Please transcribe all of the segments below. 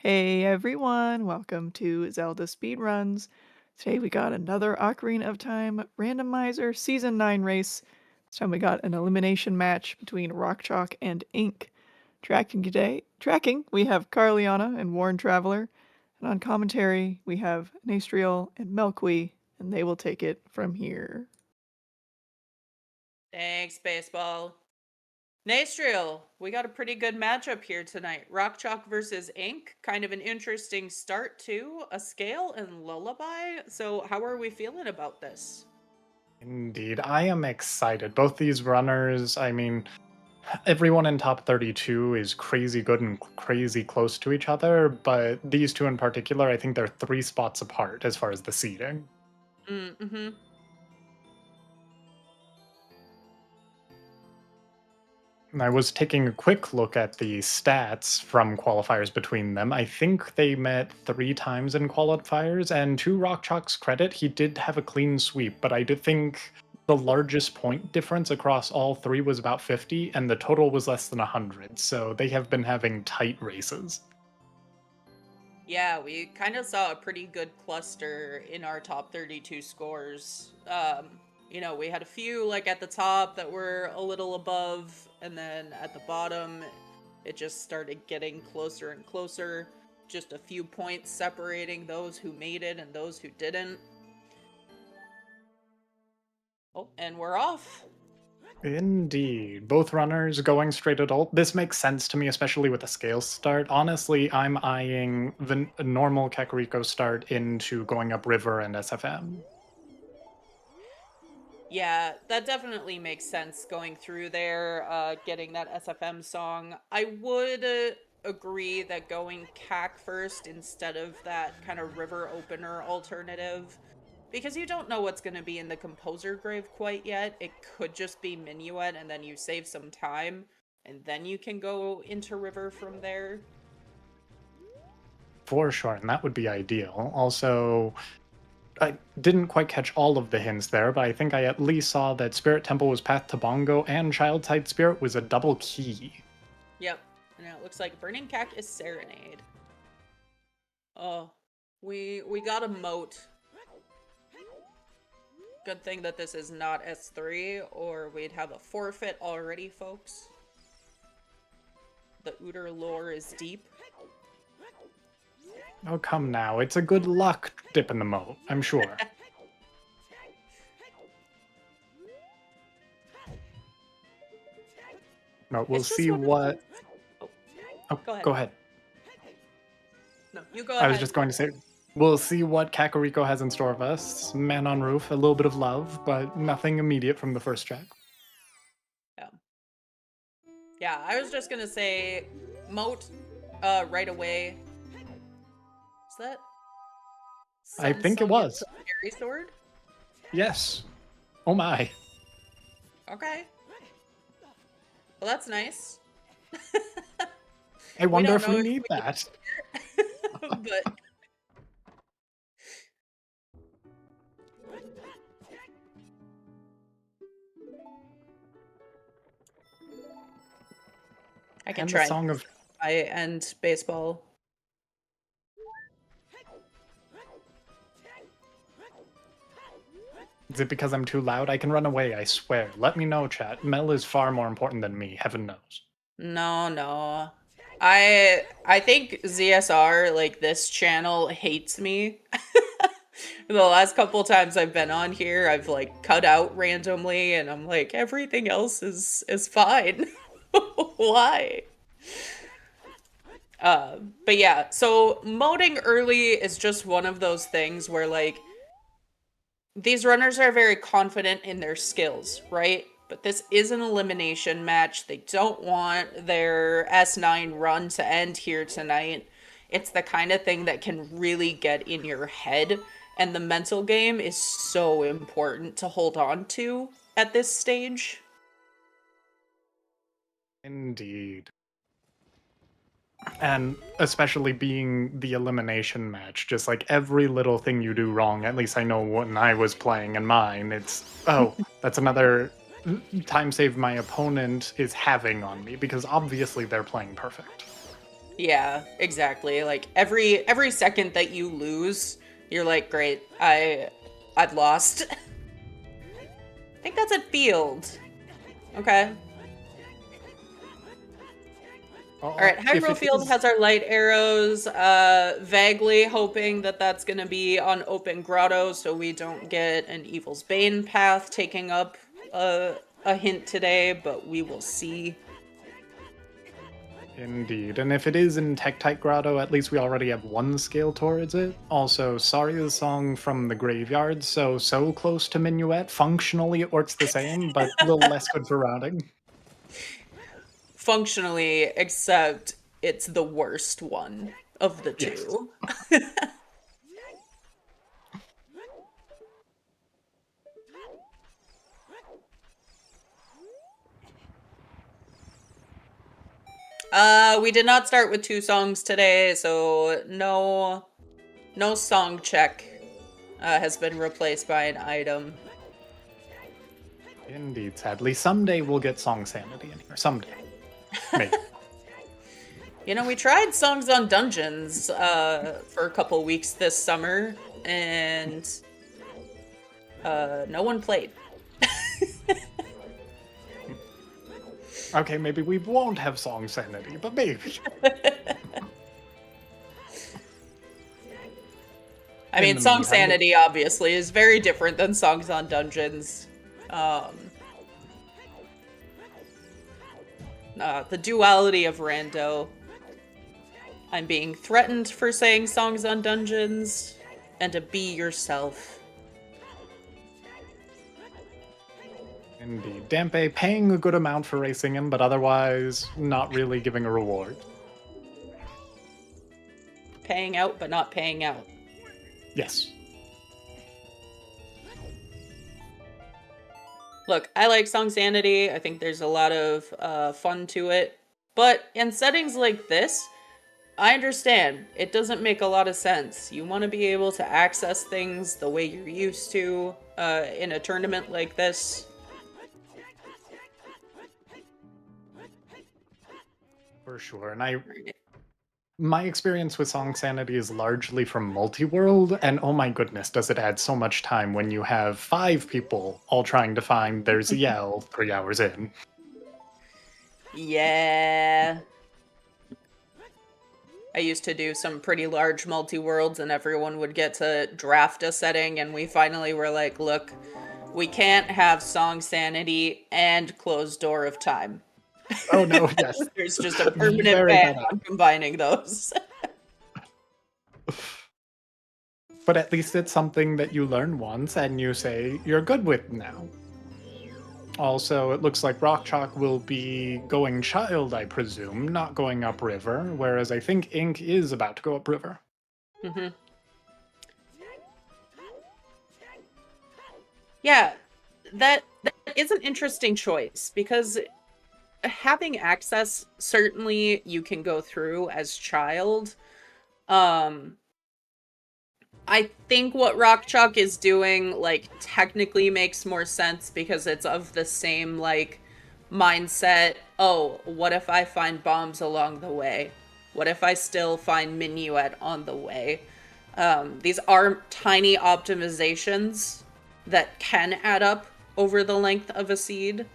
Hey everyone, welcome to Zelda Speedruns. Today we got another Ocarina of Time Randomizer Season 9 race. This time we got an elimination match between rockchalk and ink. Tracking, we have Carliana and Warren Traveler. And on commentary, we have Nastriel and Melqui, and they will take it from here. Thanks, baseball. Nastriel, we got a pretty good matchup here tonight. Rock Chalk versus Ink. Kind of an interesting start to a scale and lullaby. So, how are we feeling about this? Indeed, I am excited. Both these runners, everyone in top 32 is crazy good and crazy close to each other, but these two in particular, I think they're 3 spots apart as far as the seeding. Mm-hmm. And I was taking a quick look at the stats from qualifiers between them. I think they met 3 times in qualifiers, and to Rock Chalk's credit, he did have a clean sweep, but I did think the largest point difference across all 3 was about 50, and the total was less than 100, so they have been having tight races. Yeah, we kind of saw a pretty good cluster in our top 32 scores. We had a few like at the top that were a little above, and then at the bottom, it just started getting closer and closer. Just a few points separating those who made it and those who didn't. Oh, and we're off. Indeed. Both runners going straight adult. This makes sense to me, especially with the scale start. Honestly, I'm eyeing the normal Kakariko start into going up River and SFM. Yeah, that definitely makes sense going through there, getting that SFM song. I would agree that going CAC first instead of that kind of river opener alternative, because you don't know what's going to be in the composer grave quite yet. It could just be Minuet, and then you save some time, and then you can go into river from there. For sure, and that would be ideal. Also, I didn't quite catch all of the hints there, but I think I at least saw that Spirit Temple was Path to Bongo and Child Side Spirit was a double key. Yep, and it looks like Burning Cack is Serenade. Oh, we got a moat. Good thing that this is not S3, or we'd have a forfeit already, folks. The Ooter lore is deep. Oh, come now. It's a good luck dip in the moat, I'm sure. No, we'll see what... Oh, go ahead. No, you go I ahead. was just going to say, we'll see what Kakariko has in store of us. Man on Roof, a little bit of love, but nothing immediate from the first track. Yeah. Yeah, I was just gonna say, moat, right away. Is that? I think it was. Fairy sword? Yes. Oh my. Okay. Well, that's nice. I wonder if we need that. But I can try. The song of I end baseball. Is it because I'm too loud? I can run away, I swear. Let me know, chat. Mel is far more important than me, heaven knows. No. I think ZSR, like this channel, hates me. The last couple times I've been on here, I've like cut out randomly, and I'm like, everything else is fine. Why? But yeah, so moding early is just one of those things where like these runners are very confident in their skills, right? But this is an elimination match. They don't want their S9 run to end here tonight. It's the kind of thing that can really get in your head, and the mental game is so important to hold on to at this stage. Indeed. And especially being the elimination match, just like every little thing you do wrong, at least I know when I was playing in mine, it's, oh, that's another time save my opponent is having on me, because obviously they're playing perfect. Yeah, exactly. Like every second that you lose, you're like, great, I've lost. I think that's a field. Okay. All right, If Hyrule it Field is, has our light arrows. Vaguely hoping that that's going to be on open grotto, so we don't get an Evil's Bane path taking up a hint today, but we will see. indeed, and if it is in Tektite Grotto, at least we already have one scale towards it. Also, sorry the song from the graveyard, so close to Minuet. Functionally, it works the same, but a little less good for routing. Functionally, except it's the worst one of the Yes. two. We did not start with 2 songs today, so no song check has been replaced by an item. Indeed, sadly. Someday we'll get Song Sanity in here. Someday. Maybe. You know, we tried Songs on Dungeons for a couple weeks this summer, and no one played. Okay, maybe we won't have Song Sanity, but maybe. I In mean, the Song meantime, Sanity obviously is very different than Songs on Dungeons. The duality of Rando. I'm being threatened for saying Songs on Dungeons, and to be yourself. Indeed. Dampe paying a good amount for racing him, but otherwise not really giving a reward. Paying out, but not paying out. Yes. Look, I like Song Sanity. I think there's a lot of fun to it. But in settings like this, I understand. It doesn't make a lot of sense. You want to be able to access things the way you're used to in a tournament like this. For sure. And my experience with Song Sanity is largely from multi-world, and oh my goodness, does it add so much time when you have 5 people all trying to find their ZL 3 hours in. Yeah. I used to do some pretty large multi-worlds, and everyone would get to draft a setting, and we finally were like, look, we can't have Song Sanity and Closed Door of Time. Oh no, yes. There's just a permanent Very ban bad. on combining those. But at least it's something that you learn once and you say you're good with now. Also, it looks like rockchalk will be going child, I presume, not going upriver, whereas I think ink is about to go upriver. Mm-hmm. Yeah, that is an interesting choice, because having access, certainly you can go through as child. I think what rockchalk is doing, like, technically makes more sense because it's of the same, like, mindset. Oh, what if I find bombs along the way? What if I still find Minuet on the way? These are tiny optimizations that can add up over the length of a seed.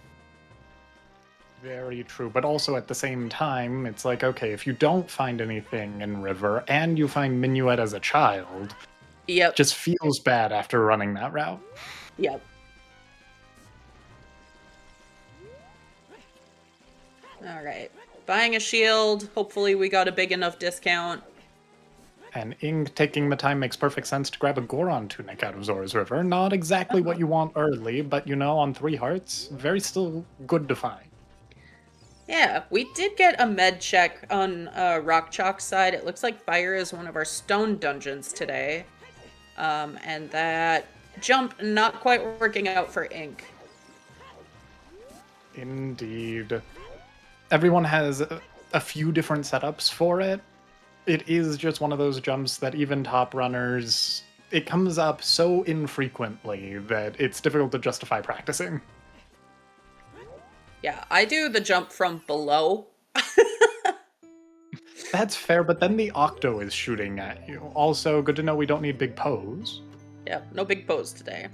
Very true, but also at the same time, it's like, okay, if you don't find anything in river and you find Minuet as a child, Yep. just feels bad after running that route. Yep. All right. Buying a shield. Hopefully we got a big enough discount. And Ink taking the time makes perfect sense to grab a Goron tunic out of Zora's River. Not exactly what you want early, but you know, on 3 hearts, very still good to find. Yeah, we did get a med check on rockchalk's side. It looks like fire is one of our stone dungeons today. And that jump not quite working out for Ink. Indeed. Everyone has a few different setups for it. It is just one of those jumps that even top runners, it comes up so infrequently that it's difficult to justify practicing. Yeah, I do the jump from below. That's fair, but then the Octo is shooting at you. Also, good to know we don't need big pose. Yeah, no big pose today.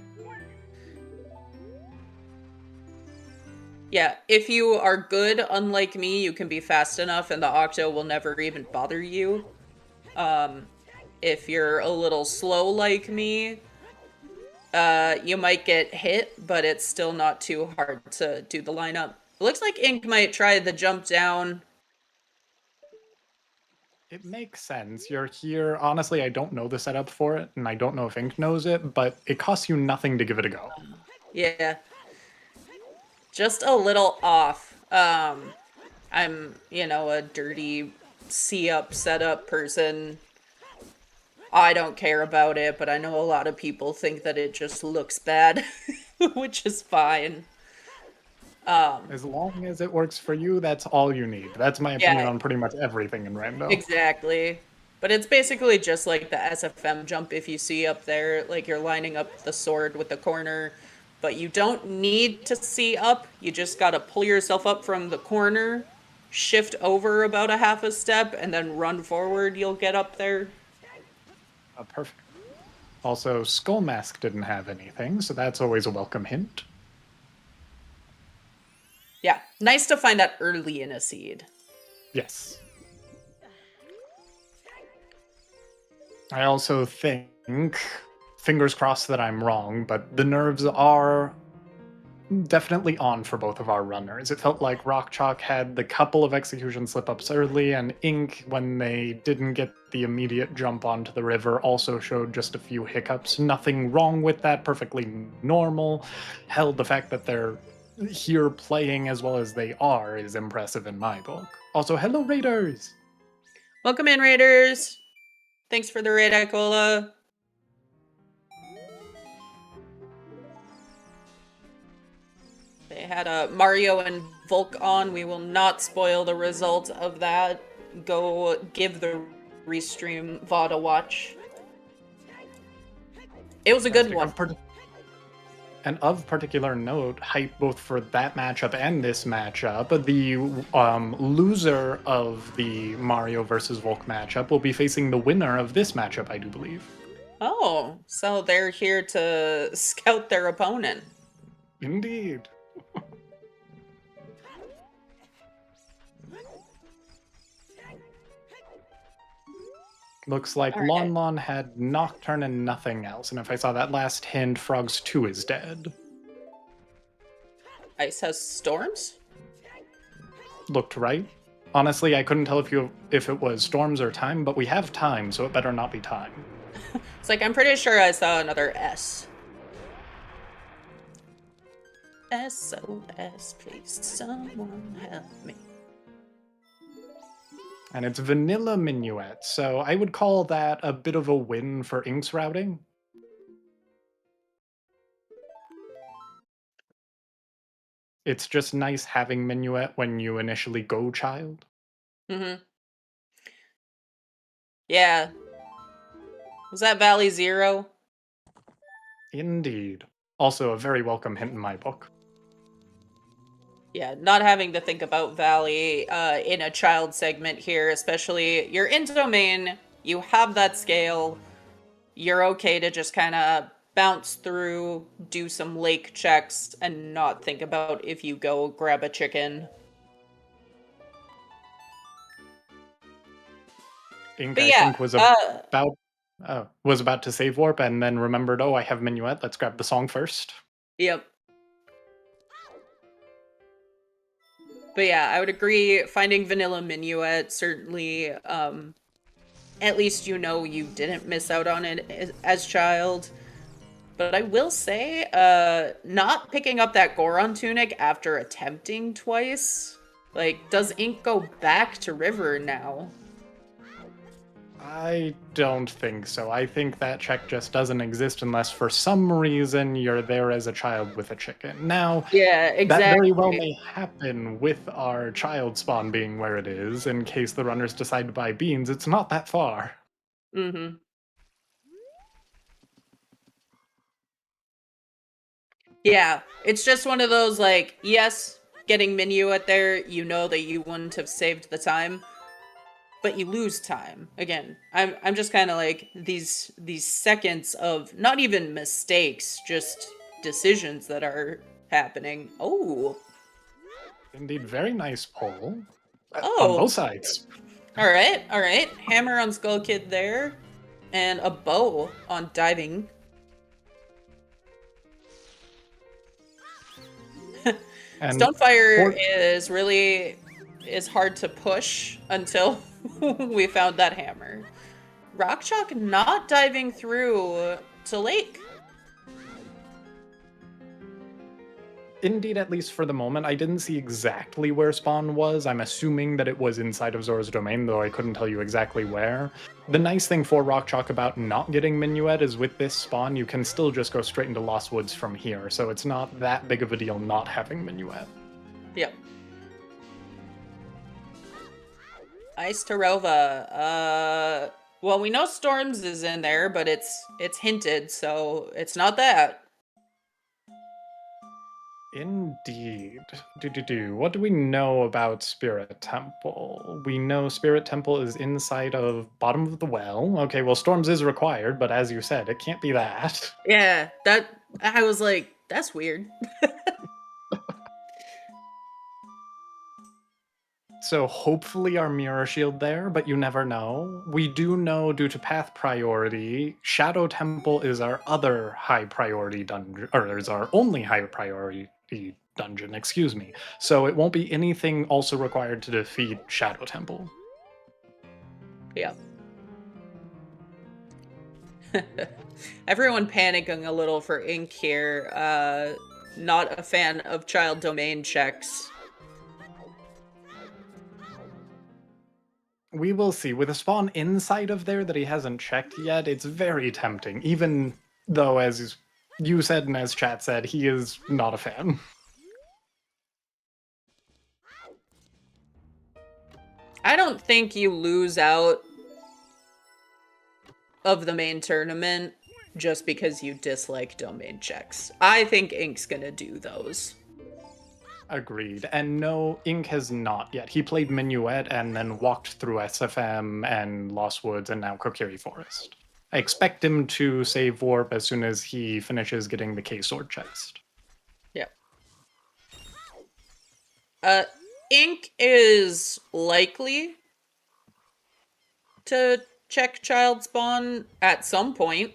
Yeah, if you are good, unlike me, you can be fast enough and the Octo will never even bother you. If you're a little slow like me, you might get hit, but it's still not too hard to do the lineup. It looks like Ink might try the jump down. It makes sense. You're here. Honestly, I don't know the setup for it, and I don't know if Ink knows it, but it costs you nothing to give it a go. Yeah. Just a little off. I'm, a dirty C-up setup person. I don't care about it, but I know a lot of people think that it just looks bad, which is fine. As long as it works for you, that's all you need. That's my opinion Yeah, on pretty much everything in Rando. exactly. But it's basically just like the SFM jump if you see up there, like you're lining up the sword with the corner, but you don't need to see up. You just gotta pull yourself up from the corner, shift over about a half a step, and then run forward. You'll get up there. Perfect. Also, Skull Mask didn't have anything, so that's always a welcome hint. Yeah, nice to find that early in a seed. Yes. I also think, fingers crossed that I'm wrong, but the nerves are definitely on for both of our runners. It felt like rockchalk had the couple of execution slip-ups early, and Ink, when they didn't get the immediate jump onto the river, also showed just a few hiccups. Nothing wrong with that, perfectly normal. Hell, the fact that they're here playing as well as they are is impressive in my book. Also, hello Raiders! Welcome in, Raiders! Thanks for the raid, Icola. They had a Mario and Volk on. We will not spoil the result of that. Go give the restream VOD a watch. It was a good one. And of particular note, hype both for that matchup and this matchup, the loser of the Mario versus Volk matchup will be facing the winner of this matchup, I do believe. Oh, so they're here to scout their opponent. Indeed. Looks like Lon Lon had Nocturne and nothing else, and if I saw that last hint, Frogs 2 is dead. Ice has storms? Looked right. Honestly, I couldn't tell if it was storms or time, but we have time, so it better not be time. It's like, I'm pretty sure I saw another S. SOS, please someone help me. And it's vanilla minuet, so I would call that a bit of a win for Ink's routing. It's just nice having minuet when you initially go child. Mm-hmm. Yeah. Was that Valley Zero? Indeed. Also a very welcome hint in my book. Yeah, not having to think about Valley in a child segment here, especially you're in domain, you have that scale, you're okay to just kind of bounce through, do some lake checks, and not think about if you go grab a chicken. Ink, But I yeah, think, was about to save warp and then remembered, oh, I have minuet, let's grab the song first. Yep. But yeah, I would agree, finding Vanilla Minuet, certainly, at least you know you didn't miss out on it as child. But I will say, not picking up that Goron tunic after attempting twice, like, does Ink go back to River now? I don't think so. I think that check just doesn't exist unless for some reason you're there as a child with a chicken. Now, Yeah, exactly. that very well may happen with our child spawn being where it is, in case the runners decide to buy beans. It's not that far. Mm-hmm. Yeah, it's just one of those, like, yes, getting Minuet there, you know that you wouldn't have saved the time. but you lose time. Again, I'm just kind of like these seconds of not even mistakes, just decisions that are happening. Oh. Indeed, very nice pull. On Oh. both sides. All right. All right. Hammer on Skull Kid there and a bow on diving. And Stonefire is hard to push until we found that hammer. Rockchalk not diving through to lake. Indeed, at least for the moment, I didn't see exactly where spawn was. I'm assuming that it was inside of Zora's domain, though I couldn't tell you exactly where. The nice thing for Rockchalk about not getting Minuet is with this spawn, you can still just go straight into Lost Woods from here, so it's not that big of a deal not having Minuet. Yep. Ice Tarova. Well, we know Storms is in there, but it's hinted, so it's not that. Indeed. What do we know about Spirit Temple? We know Spirit Temple is inside of bottom of the well. Okay, well, Storms is required, but as you said, it can't be that. Yeah, that I was like, that's weird. So hopefully our mirror shield there, but you never know. We do know due to path priority, Shadow Temple is our other high priority dungeon, or is our only high priority dungeon, excuse me. So it won't be anything also required to defeat Shadow Temple. Yeah. Everyone panicking a little for Ink here. Not a fan of child domain checks. We will see. With a spawn inside of there that he hasn't checked yet, it's very tempting, even though, as you said and as chat said, he is not a fan. I don't think you lose out of the main tournament just because you dislike domain checks. I think Ink's gonna do those. Agreed. And no, Ink has not yet. He played Minuet and then walked through SFM and Lost Woods and now Kokiri Forest. I expect him to save Warp as soon as he finishes getting the K-Sword chest. Yep. Ink is likely to check child spawn at some point.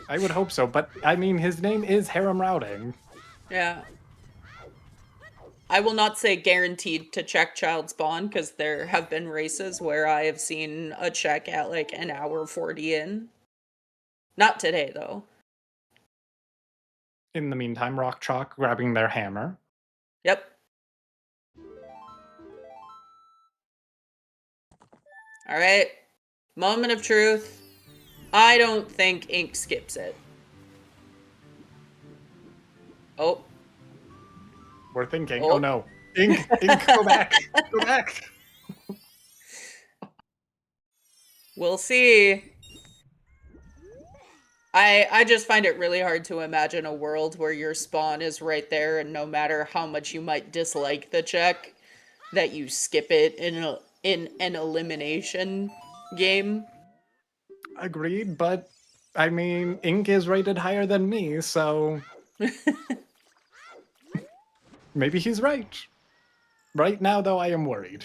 I would hope so, but I mean, his name is Harem Routing. Yeah. I will not say guaranteed to check child spawn, because there have been races where I have seen a check at like an hour 40 in. Not today, though. In the meantime, Rockchalk grabbing their hammer. Yep. Alright. Moment of truth. I don't think Ink skips it. Oh. We're thinking, oh no. Ink, go back, go back. We'll see. I just find it really hard to imagine a world where your spawn is right there, and no matter how much you might dislike the check, that you skip it in an elimination game. Agreed, but I mean, Ink is rated higher than me, so maybe he's right. Right now, though, I am worried.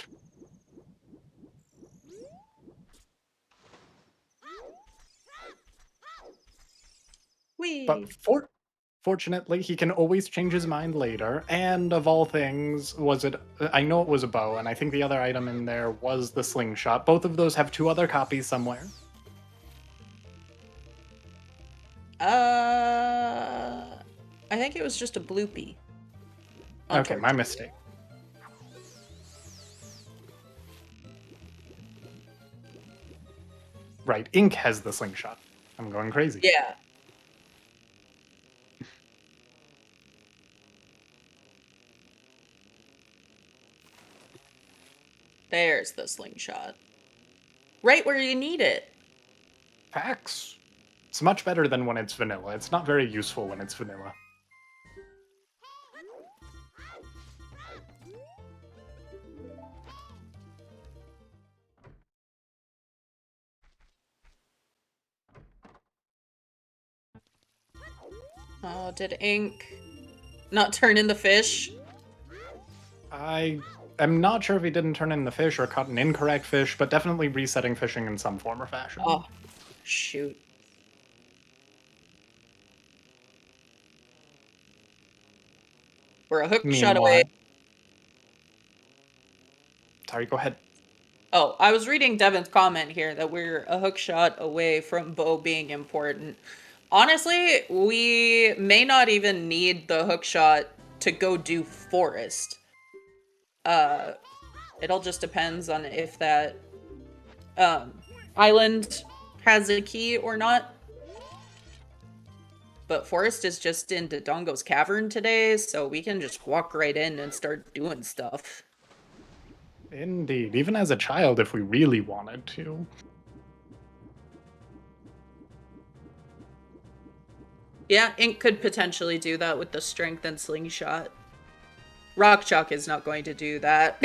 Whee. But fortunately, he can always change his mind later. And of all things, I know it was a bow, and I think the other item in there was the slingshot. Both of those have 2 other copies somewhere. I think it was just a bloopy. Okay, my mistake. Right, Ink has the slingshot. I'm going crazy. Yeah. There's the slingshot. Right where you need it. Facts. It's much better than when it's vanilla. It's not very useful when it's vanilla. Oh, did Ink not turn in the fish? I am not sure if he didn't turn in the fish or caught an incorrect fish, but definitely resetting fishing in some form or fashion. Oh, shoot. We're a hook shot away. Sorry, go ahead. Oh, I was reading Devin's comment here that we're a hook shot away from Bo being important. Honestly, we may not even need the hook shot to go do forest. It all just depends on if that island has a key or not. But forest is just in Dodongo's cavern today, so we can just walk right in and start doing stuff. Indeed, even as a child, if we really wanted to. Yeah, Ink could potentially do that with the strength and slingshot. Rockchalk is not going to do that.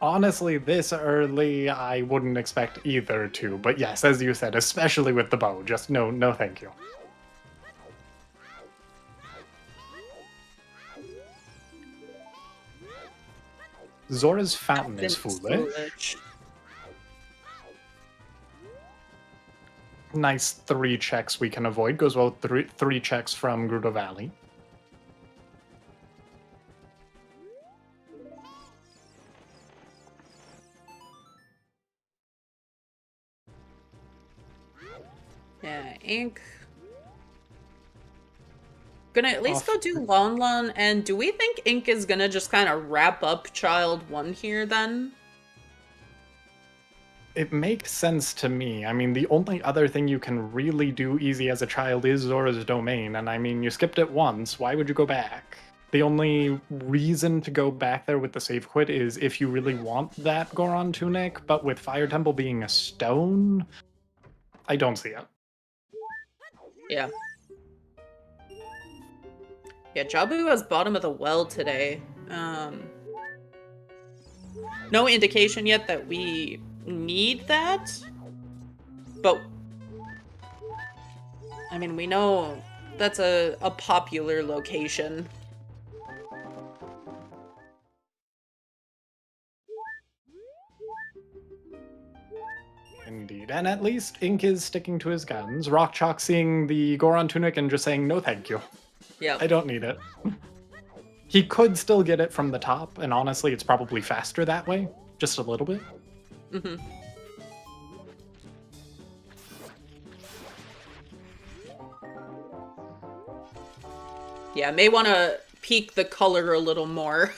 Honestly, this early, I wouldn't expect either to. But yes, as you said, especially with the bow, just no thank you. Zora's fountain is foolish. Nice 3 checks we can avoid. Goes well with three checks from Gerudo Valley. Yeah, Ink. Gonna at least go do Lon Lon, and do we think Ink is gonna just kind of wrap up Child 1 here then? It makes sense to me. I mean, the only other thing you can really do easy as a child is Zora's Domain, and I mean, you skipped it once, why would you go back? The only reason to go back there with the save quit is if you really want that Goron tunic, but with Fire Temple being a stone, I don't see it. Yeah. Yeah, Jabu has bottom of the well today. No indication yet that we need that, but I mean, we know that's a popular location. Indeed, and at least Ink is sticking to his guns. Rockchalk seeing the Goron tunic and just saying, no thank you. Yeah. I don't need it. He could still get it from the top, and honestly, it's probably faster that way. Just a little bit. Mm-hmm. Yeah, may want to peek the color a little more.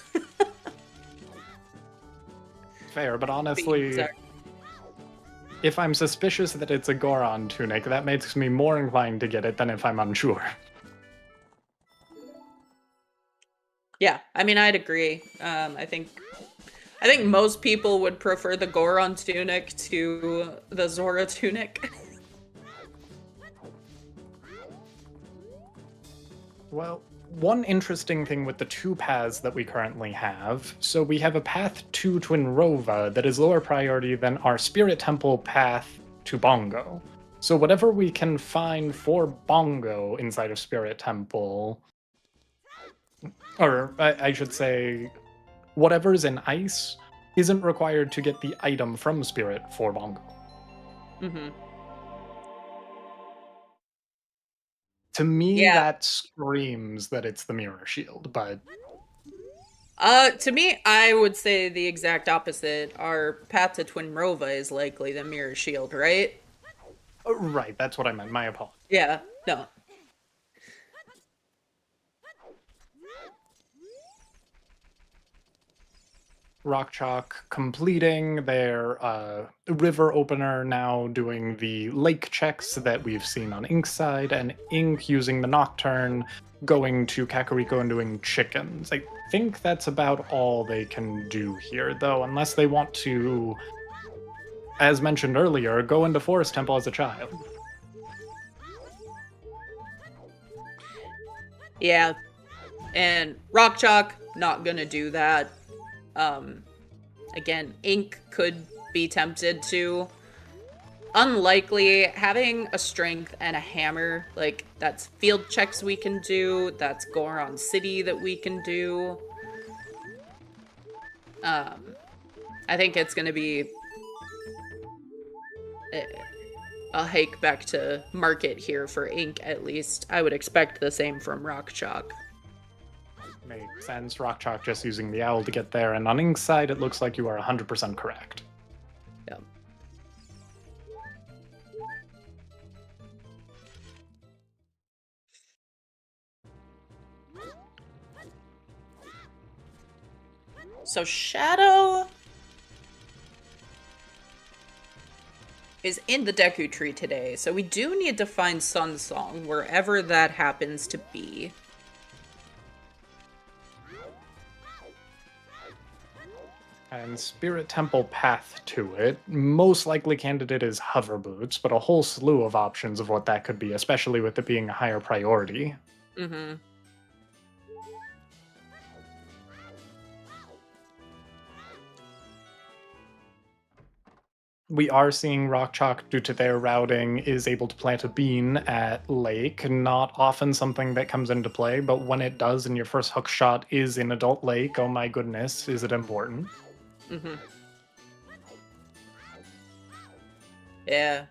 Fair, but honestly, if I'm suspicious that it's a Goron tunic, that makes me more inclined to get it than if I'm unsure. Yeah, I mean, I'd agree. I think most people would prefer the Goron tunic to the Zora tunic. Well, one interesting thing with the 2 paths that we currently have, so we have a path to Twinrova that is lower priority than our Spirit Temple path to Bongo. So whatever we can find for Bongo inside of Spirit Temple, or I should say, whatever's in ice isn't required to get the item from Spirit for Bongo. Mm-hmm. To me, that screams that it's the Mirror Shield, but... To me, I would say the exact opposite. Our path to Twinrova is likely the Mirror Shield, right? Right, that's what I meant. My apologies. Yeah, no. Rockchalk completing their river opener, now doing the lake checks that we've seen on Ink's side, and Ink using the Nocturne, going to Kakariko and doing chickens. I think that's about all they can do here, though, unless they want to, as mentioned earlier, go into Forest Temple as a child. Yeah, and Rockchalk, not gonna do that. Again, Ink could be tempted to. unlikely. Having a strength and a hammer, like, that's field checks we can do, that's Goron City that we can do. I think it's gonna be a hike back to market here for ink, at least. I would expect the same from rockchalk. Makes sense. rockchalk just using the owl to get there, and on Ink's side, it looks like you are 100% correct. Yep. So Shadow is in the Deku tree today, so we do need to find Sun Song wherever that happens to be. And Spirit Temple path to it, most likely candidate is Hover Boots, but a whole slew of options of what that could be, especially with it being a higher priority. Mm-hmm. We are seeing rockchalk, due to their routing, is able to plant a bean at Lake. Not often something that comes into play, but when it does and your first hook shot is in Adult Lake, oh my goodness, is it important. Mm-hmm. Yeah.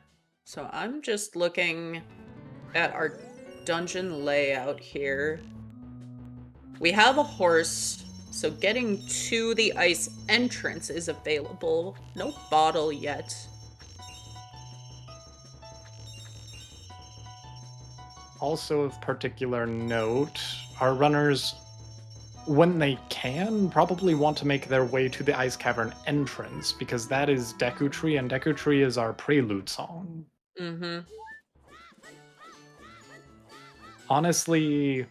So I'm just looking at our dungeon layout here. We have a horse, so getting to the ice entrance is available. No bottle yet. Also of particular note, our runners, when they can, probably want to make their way to the Ice Cavern entrance, because that is Deku Tree, and Deku Tree is our prelude song. Mm-hmm. Honestly,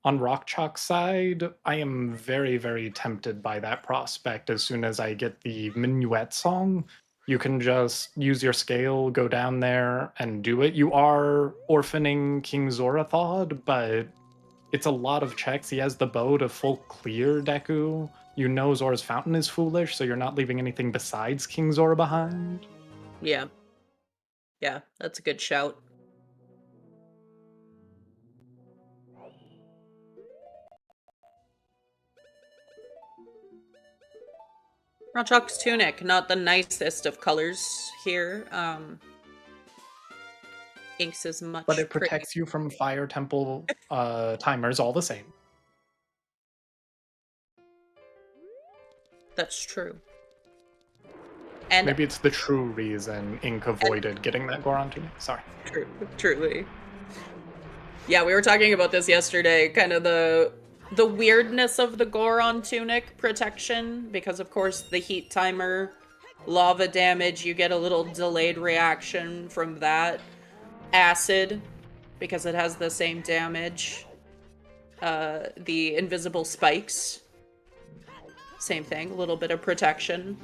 on rockchalk's side, I am very, very tempted by that prospect. As soon as I get the Minuet song, you can just use your scale, go down there, and do it. You are orphaning King Zorathod, but it's a lot of checks. He has the bow to full clear Deku. You know Zora's Fountain is foolish, so you're not leaving anything besides King Zora behind. Yeah. Yeah, that's a good shout. Rockchalk's tunic, not the nicest of colors here. Ink's is much But it pretty. protects you from Fire Temple timers all the same. That's true. And Maybe it's the true reason Ink avoided getting that Goron tunic. Sorry. truly. Yeah, we were talking about this yesterday, kind of the weirdness of the Goron tunic protection, because of course the heat timer, lava damage, you get a little delayed reaction from that. Acid, because it has the same damage. The invisible spikes, same thing, a little bit of protection.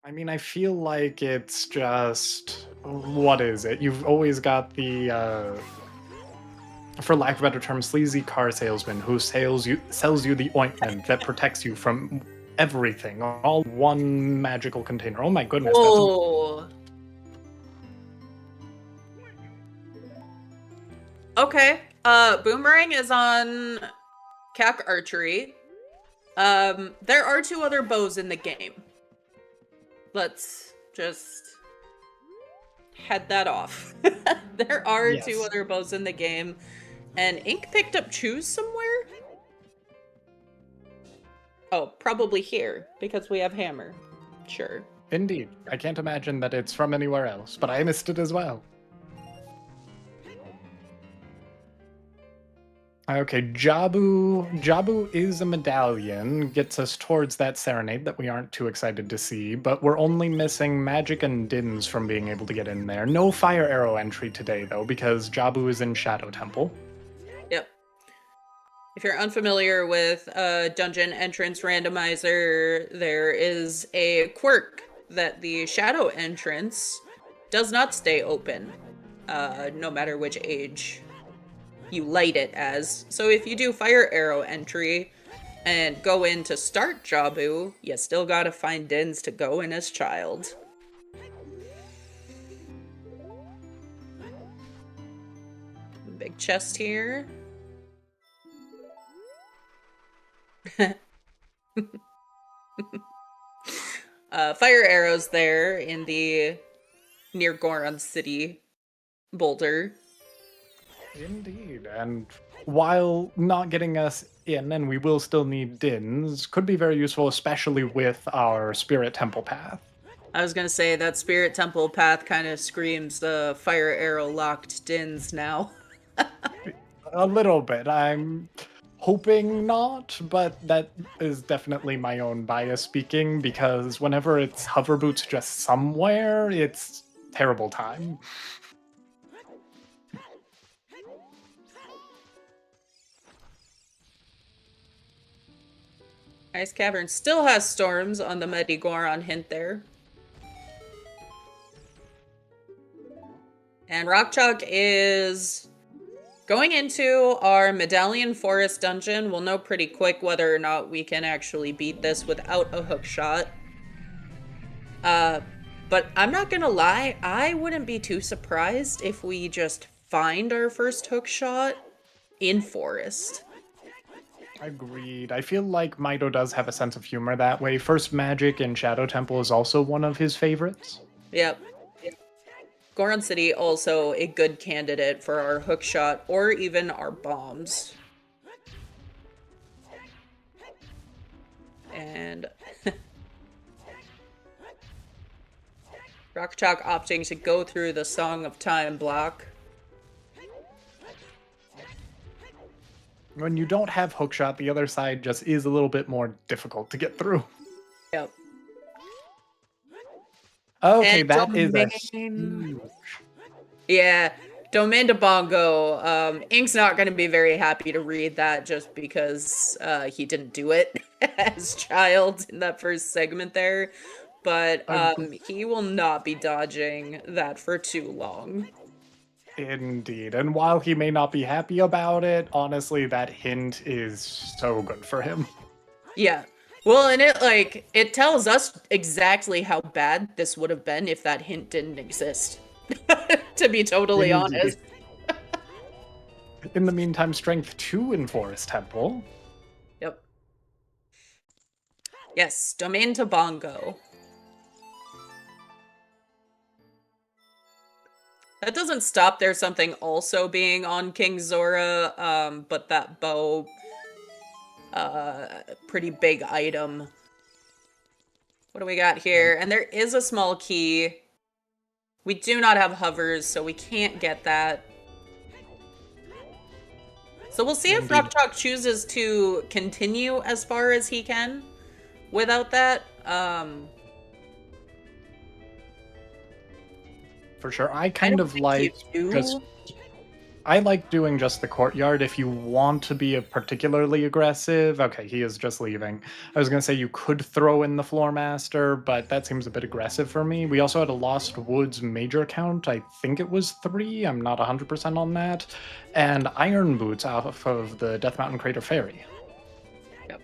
I mean, I feel like it's just, what is it? You've always got the, for lack of a better term, sleazy car salesman who sells you the ointment that protects you from everything, all one magical container. Oh my goodness. Whoa. Okay. Boomerang is on Cack Archery. There are 2 other bows in the game. Let's just head that off. There are Yes. 2 other bows in the game, and Ink picked up Choose somewhere? Oh, probably here, because we have Hammer. Sure. Indeed. I can't imagine that it's from anywhere else, but I missed it as well. Okay, Jabu. Jabu is a medallion, gets us towards that serenade that we aren't too excited to see, but we're only missing Magic and Dins from being able to get in there. No Fire Arrow entry today, though, because Jabu is in Shadow Temple. Yep. If you're unfamiliar with Dungeon Entrance Randomizer, there is a quirk that the Shadow Entrance does not stay open, no matter which age you light it as. So if you do Fire Arrow entry, and go in to start Jabu, you still gotta find Din's to go in as child. Big chest here. Fire arrows there in the near Goron City boulder. Indeed, and while not getting us in, and we will still need Dins, could be very useful, especially with our Spirit Temple path. I was gonna say that Spirit Temple path kind of screams the fire arrow locked Dins now. A little bit. I'm hoping not, but that is definitely my own bias speaking, because whenever it's hover boots just somewhere, it's terrible time. Ice Cavern still has storms on the Medigoron hint there. And rockchalk is going into our Medallion Forest dungeon. We'll know pretty quick whether or not we can actually beat this without a hook shot. But I'm not gonna lie, I wouldn't be too surprised if we just find our first hook shot in Forest. Agreed. I feel like Mito does have a sense of humor that way. First Magic in Shadow Temple is also one of his favorites. Yep. Goron City also a good candidate for our hook shot or even our bombs. And rockchalk opting to go through the Song of Time block. When you don't have hookshot, the other side just is a little bit more difficult to get through. Yep. Okay, And that is a Domain. huge... Yeah, Domain de Bongo. Ink's not going to be very happy to read that just because he didn't do it as child in that first segment there. But he will not be dodging that for too long. Indeed. And while he may not be happy about it, honestly, that hint is so good for him. Yeah. Well, and it tells us exactly how bad this would have been if that hint didn't exist. To be totally honest. In the meantime, strength 2 in Forest Temple. Yep. Yes, Domain to Bongo. That doesn't stop there something also being on King Zora, but that bow, pretty big item. What do we got here? And there is a small key. We do not have hovers, so we can't get that. So we'll see if rockchalk chooses to continue as far as he can without that. For sure. I kind of like just... I like doing just the courtyard. If you want to be a particularly aggressive... Okay, he is just leaving. I was going to say you could throw in the Floor Master, but that seems a bit aggressive for me. We also had a Lost Woods major count. I think it was 3. I'm not 100% on that. And Iron Boots off of the Death Mountain Crater Ferry. Yep.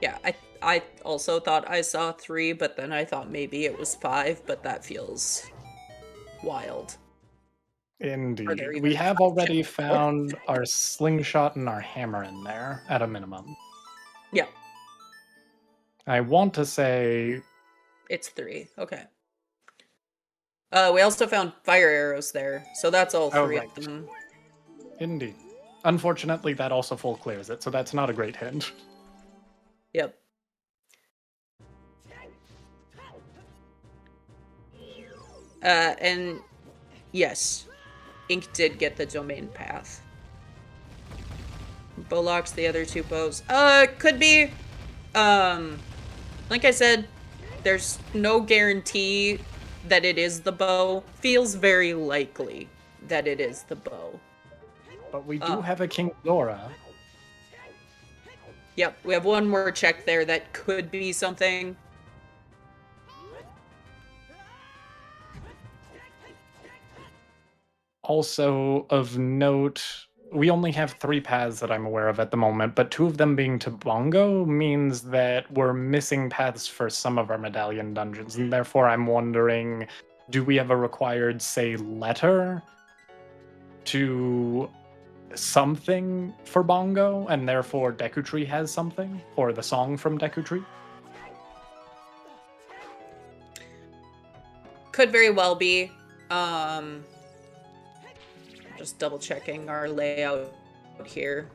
Yeah, I also thought I saw 3, but then I thought maybe it was 5, but that feels wild. Indeed. We have already found our slingshot and our hammer in there, at a minimum. Yeah. I want to say... It's 3. Okay. We also found fire arrows there, so that's all 3 of them. Indeed. Unfortunately, that also full clears it, so that's not a great hint. Yep. And yes, Ink did get the domain path. Bow locks the other 2 bows. Could be. Like I said, there's no guarantee that it is the bow. Feels very likely that it is the bow. But we do have a King Zora. Yep, we have one more check there that could be something. Also, of note, we only have 3 paths that I'm aware of at the moment, but 2 of them being to Bongo means that we're missing paths for some of our medallion dungeons, and therefore I'm wondering, do we have a required, say, letter to something for Bongo, and therefore Deku Tree has something? Or the song from Deku Tree? Could very well be. Just double checking our layout here.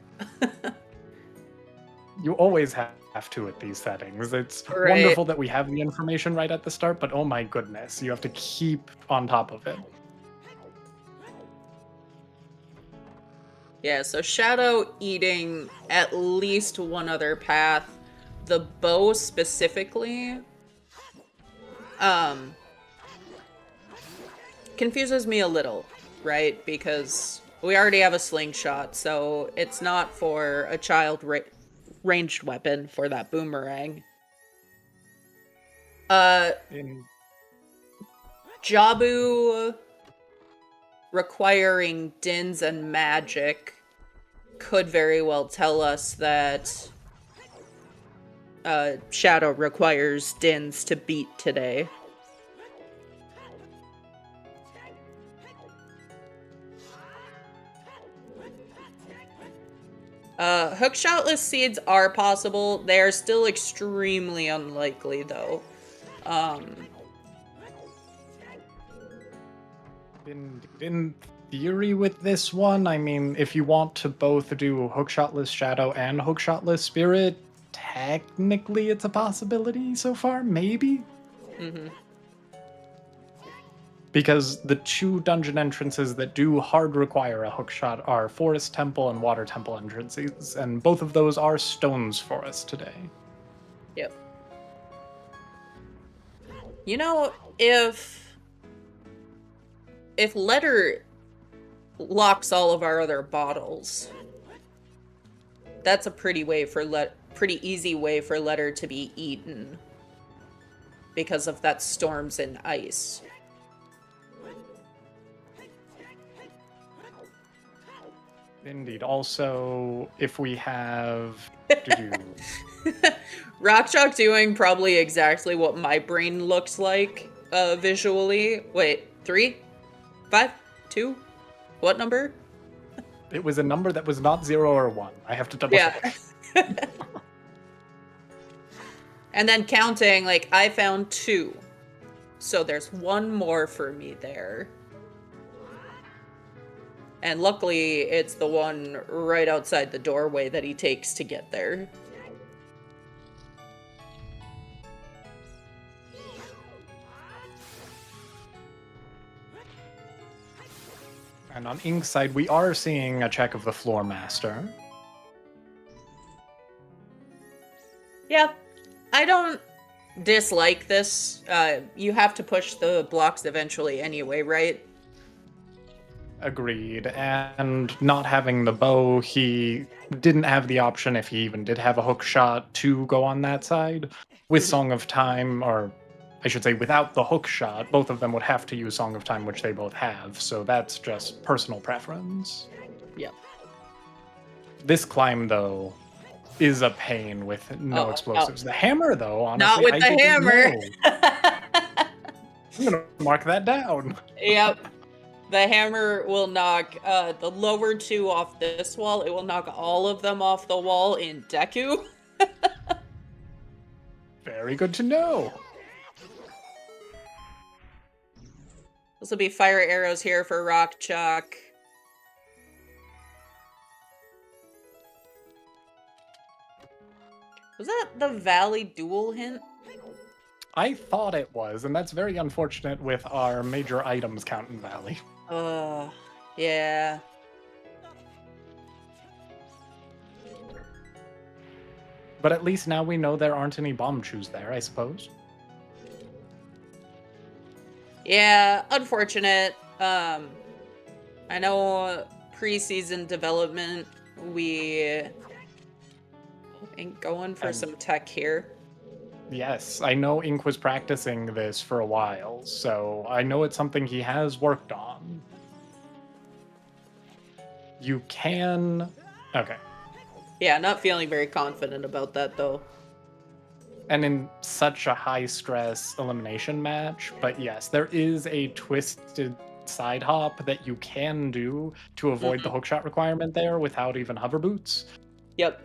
You always have to at these settings. It's Right. wonderful that we have the information right at the start, but oh my goodness, you have to keep on top of it. Yeah, so Shadow eating at least one other path. The bow specifically confuses me a little, right? Because we already have a slingshot, so it's not for a child ranged weapon for that boomerang. Jabu requiring dins and magic could very well tell us that Shadow requires dins to beat today. Hookshot-less seeds are possible. They are still extremely unlikely, though. In theory with this one, I mean, if you want to both do Hookshotless Shadow and Hookshotless Spirit, technically it's a possibility so far, maybe? Mm-hmm. Because the 2 dungeon entrances that do hard require a hookshot are Forest Temple and Water Temple entrances, and both of those are stones for us today. Yep. You know, if Letter locks all of our other bottles, that's a pretty easy way for Letter to be eaten because of that storms and ice. Indeed. Also, if we have Rockchalk doing probably exactly what my brain looks like visually. Wait, 3, 5, 2, what number? It was a number that was not 0 or 1. I have to double check. And then counting, like, I found 2. So there's 1 more for me there. And luckily, it's the one right outside the doorway that he takes to get there. And on Ink's side, we are seeing a check of the Floor Master. Yeah, I don't dislike this. You have to push the blocks eventually anyway, right? Agreed. And not having the bow, he didn't have the option, if he even did have a hook shot, to go on that side. With Song of Time, or I should say without the hook shot, both of them would have to use Song of Time, which they both have. So that's just personal preference. Yep. This climb, though, is a pain with no explosives. No. The hammer, though, honestly, not with the hammer. I'm gonna mark that down. Yep. The hammer will knock the lower 2 off this wall. It will knock all of them off the wall in Deku. Very good to know. This will be fire arrows here for Rockchalk. Was that the Valley dual hint? I thought it was, and that's very unfortunate with our major items count in Valley. Yeah. But at least now we know there aren't any bomb chews there, I suppose. Yeah, unfortunate. I know pre-season development, we ain't going for some tech here. Yes, I know Ink was practicing this for a while, so I know it's something he has worked on. You can... Okay. Yeah, not feeling very confident about that, though. And in such a high-stress elimination match, but yes, there is a twisted side hop that you can do to avoid the hookshot requirement there without even hover boots. Yep.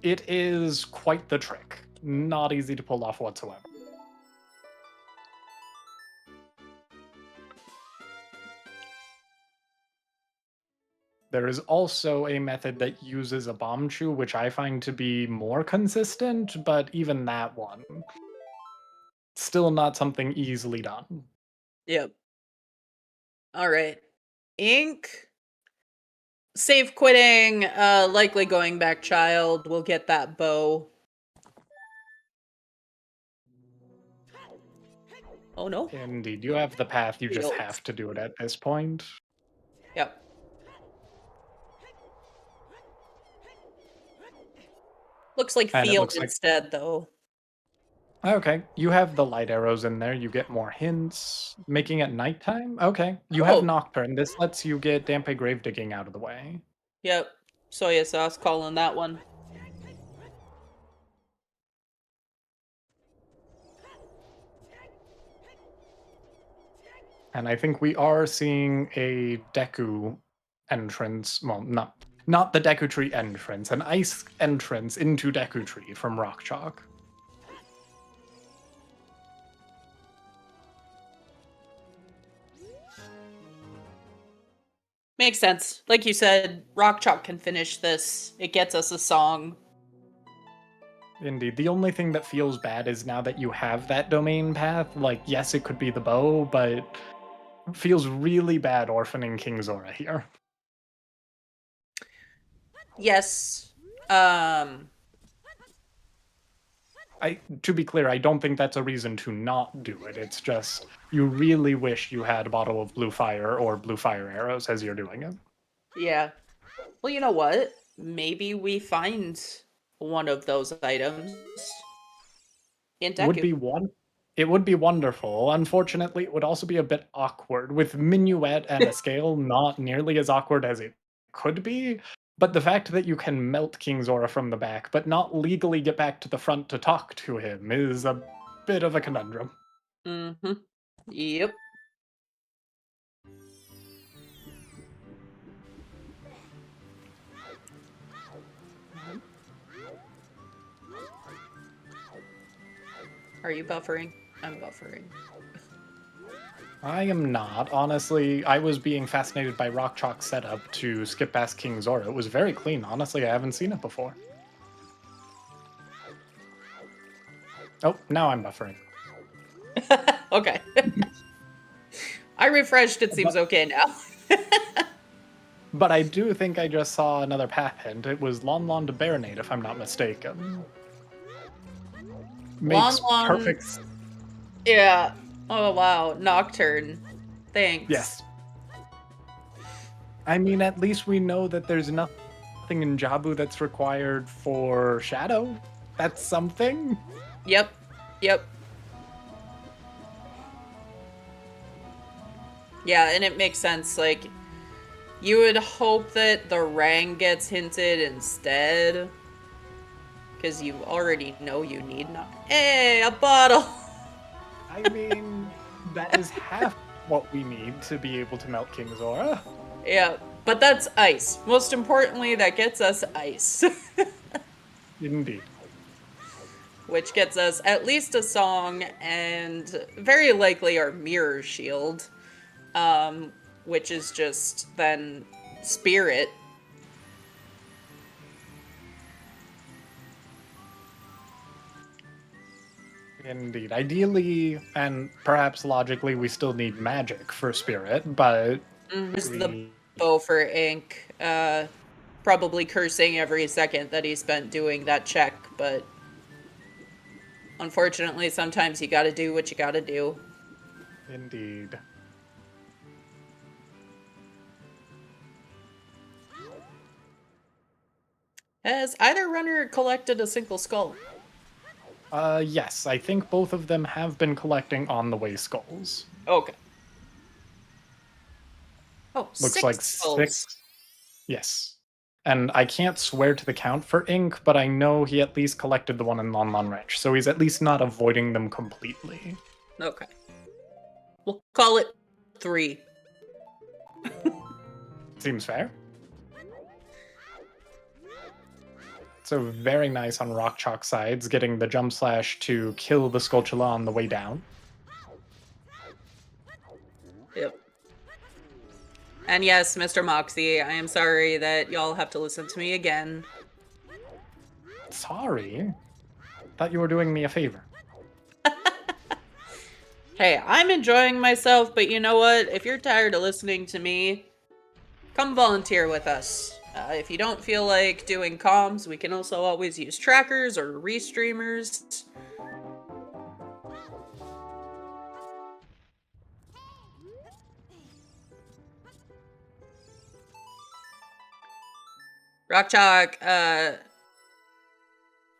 It is quite the trick. Not easy to pull off whatsoever. There is also a method that uses a bomb chew, which I find to be more consistent, but even that one, still not something easily done. Yep. All right. Ink. Save quitting, likely going back child. We'll get that bow. Oh no. Indeed, you have the path, you just Fields. have to do it at this point. Yep. Looks like And it field looks like... instead, though. Okay, you have the light arrows in there, you get more hints. Making it nighttime? Okay. You have Oh. Nocturne, this lets you get Dampe Grave Digging out of the way. Yep. Soya sauce calling that one. And I think we are seeing a Deku entrance. Well, not the Deku Tree entrance, an ice entrance into Deku Tree from rockchalk. Makes sense. Like you said, rockchalk can finish this. It gets us a song. Indeed. The only thing that feels bad is now that you have that domain path, like, yes, it could be the bow, but it feels really bad orphaning King Zora here. Yes. To be clear, I don't think that's a reason to not do it. It's just you really wish you had a bottle of blue fire or blue fire arrows as you're doing it. Yeah. Well, you know what? Maybe we find one of those items in Deku. It would be wonderful. Unfortunately, it would also be a bit awkward with Minuet and a scale not nearly as awkward as it could be. But the fact that you can melt King Zora from the back, but not legally get back to the front to talk to him is a bit of a conundrum. Mm-hmm. Yep. Are you buffering? I'm buffering. I am not. Honestly, I was being fascinated by rockchalk's setup to skip past King Zora. It was very clean. Honestly, I haven't seen it before. Oh, now I'm buffering. Okay. I refreshed, it seems okay now. But I do think I just saw another path hint. It was Lon Lon to Baronade, if I'm not mistaken. Makes Lon. perfect... Yeah. Oh, wow. Nocturne. Thanks. Yes. I mean, at least we know that there's nothing in Jabu that's required for Shadow. That's something. Yep. Yep. Yeah, and it makes sense. Like, you would hope that the Rang gets hinted instead. Because you already know you need Hey, a bottle! I mean, that is half what we need to be able to melt King Zora. Yeah, but that's ice. Most importantly, that gets us ice. Indeed. Which gets us at least a song and very likely our mirror shield. Which is just then spirit. Indeed. Ideally, and perhaps logically, we still need magic for spirit, but... There's the bow for ink. Probably cursing every second that he spent doing that check, but... Unfortunately, sometimes you gotta do what you gotta do. Indeed. Has either runner collected a single skull? Yes, I think both of them have been collecting on the way skulls. Okay. Oh, Looks six like skulls. six. Yes. And I can't swear to the count for Ink, but I know he at least collected the one in Lon Lon Ranch, so he's at least not avoiding them completely. Okay. We'll call it 3. Seems fair. So very nice on Rock Chalk sides, getting the jump slash to kill the Skulltula on the way down. Yep. And yes, Mr. Moxie, I am sorry that y'all have to listen to me again. Sorry. Thought you were doing me a favor. Hey, I'm enjoying myself, but you know what? If you're tired of listening to me, come volunteer with us. If you don't feel like doing comms, we can also always use trackers or restreamers. Rockchalk,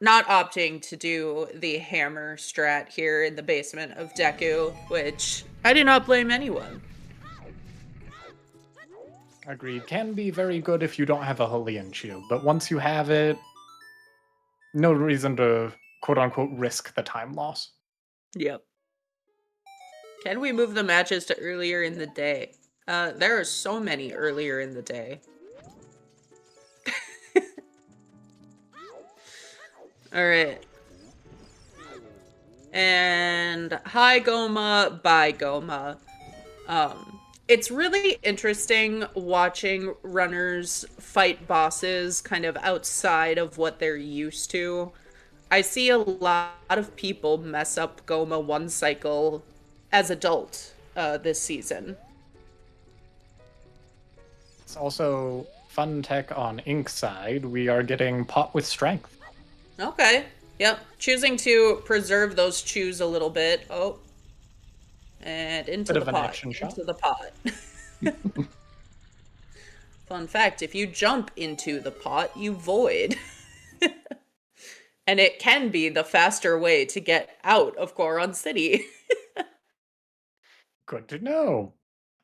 not opting to do the hammer strat here in the basement of Deku, which I do not blame anyone. Agreed. Can be very good if you don't have a Hylian shield, but once you have it, no reason to quote-unquote risk the time loss. Yep. Can we move the matches to earlier in the day? There are so many earlier in the day. Alright. And hi Goma, bye Goma. It's really interesting watching runners fight bosses kind of outside of what they're used to. I see a lot of people mess up Goma one cycle as adult this season. It's also fun tech on Ink side. We are getting Pot with Strength. Okay. Yep. Choosing to preserve those chews a little bit. Oh. And into Bit the of an pot. action shot. Into the pot. Fun fact, if you jump into the pot, you void. And it can be the faster way to get out of Goron City. Good to know.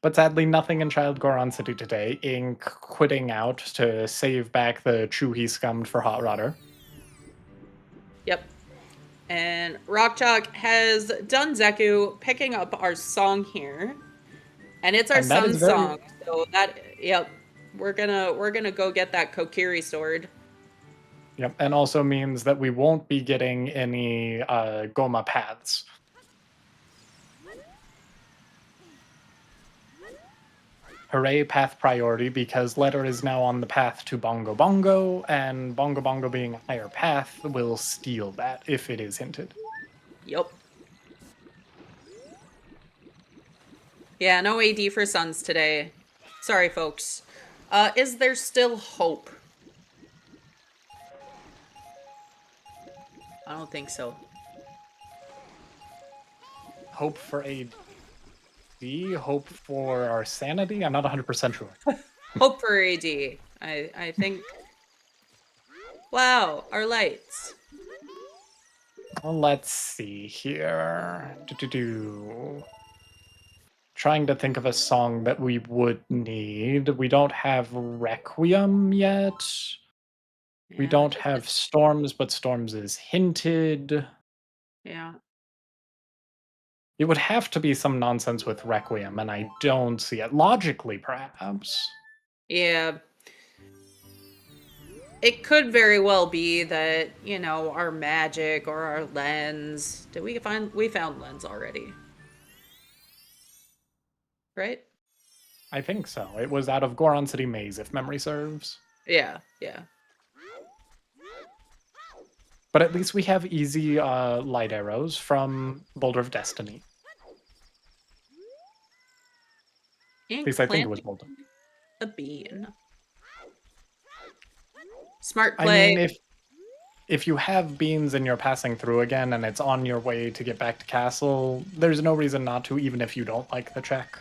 But sadly, nothing in Child Goron City today. Ink quitting out to save back the chew he scummed for Hot Rodder. Yep. And Rockchalk has done Zeku picking up our song here. And it's our And that is son's very- song. So that yep. We're gonna go get that Kokiri sword. Yep, and also means that we won't be getting any Goma paths. Hooray, path priority, because Letter is now on the path to Bongo Bongo, and Bongo Bongo being a higher path will steal that if it is hinted. Yep. Yeah, no AD for Suns today. Sorry, folks. Is there still hope? I don't think so. Hope for AD, hope for our sanity? I'm not 100% sure. Hope for AD. I think... Wow, our lights. Well, let's see here. Trying to think of a song that we would need. We don't have Requiem yet. We Yeah, don't just have Storms, but Storms is hinted. yeah. It would have to be some nonsense with Requiem, and I don't see it. Logically, perhaps. Yeah. It could very well be that, you know, our magic or our lens... Did we find... We found lens already. Right? I think so. It was out of Goron City Maze, if memory serves. Yeah, yeah. But at least we have easy light arrows from Boulder of Destiny. At least I think it was Boulder. A bean. Smart I play. mean, if you have beans and you're passing through again and it's on your way to get back to castle, there's no reason not to, even if you don't like the check.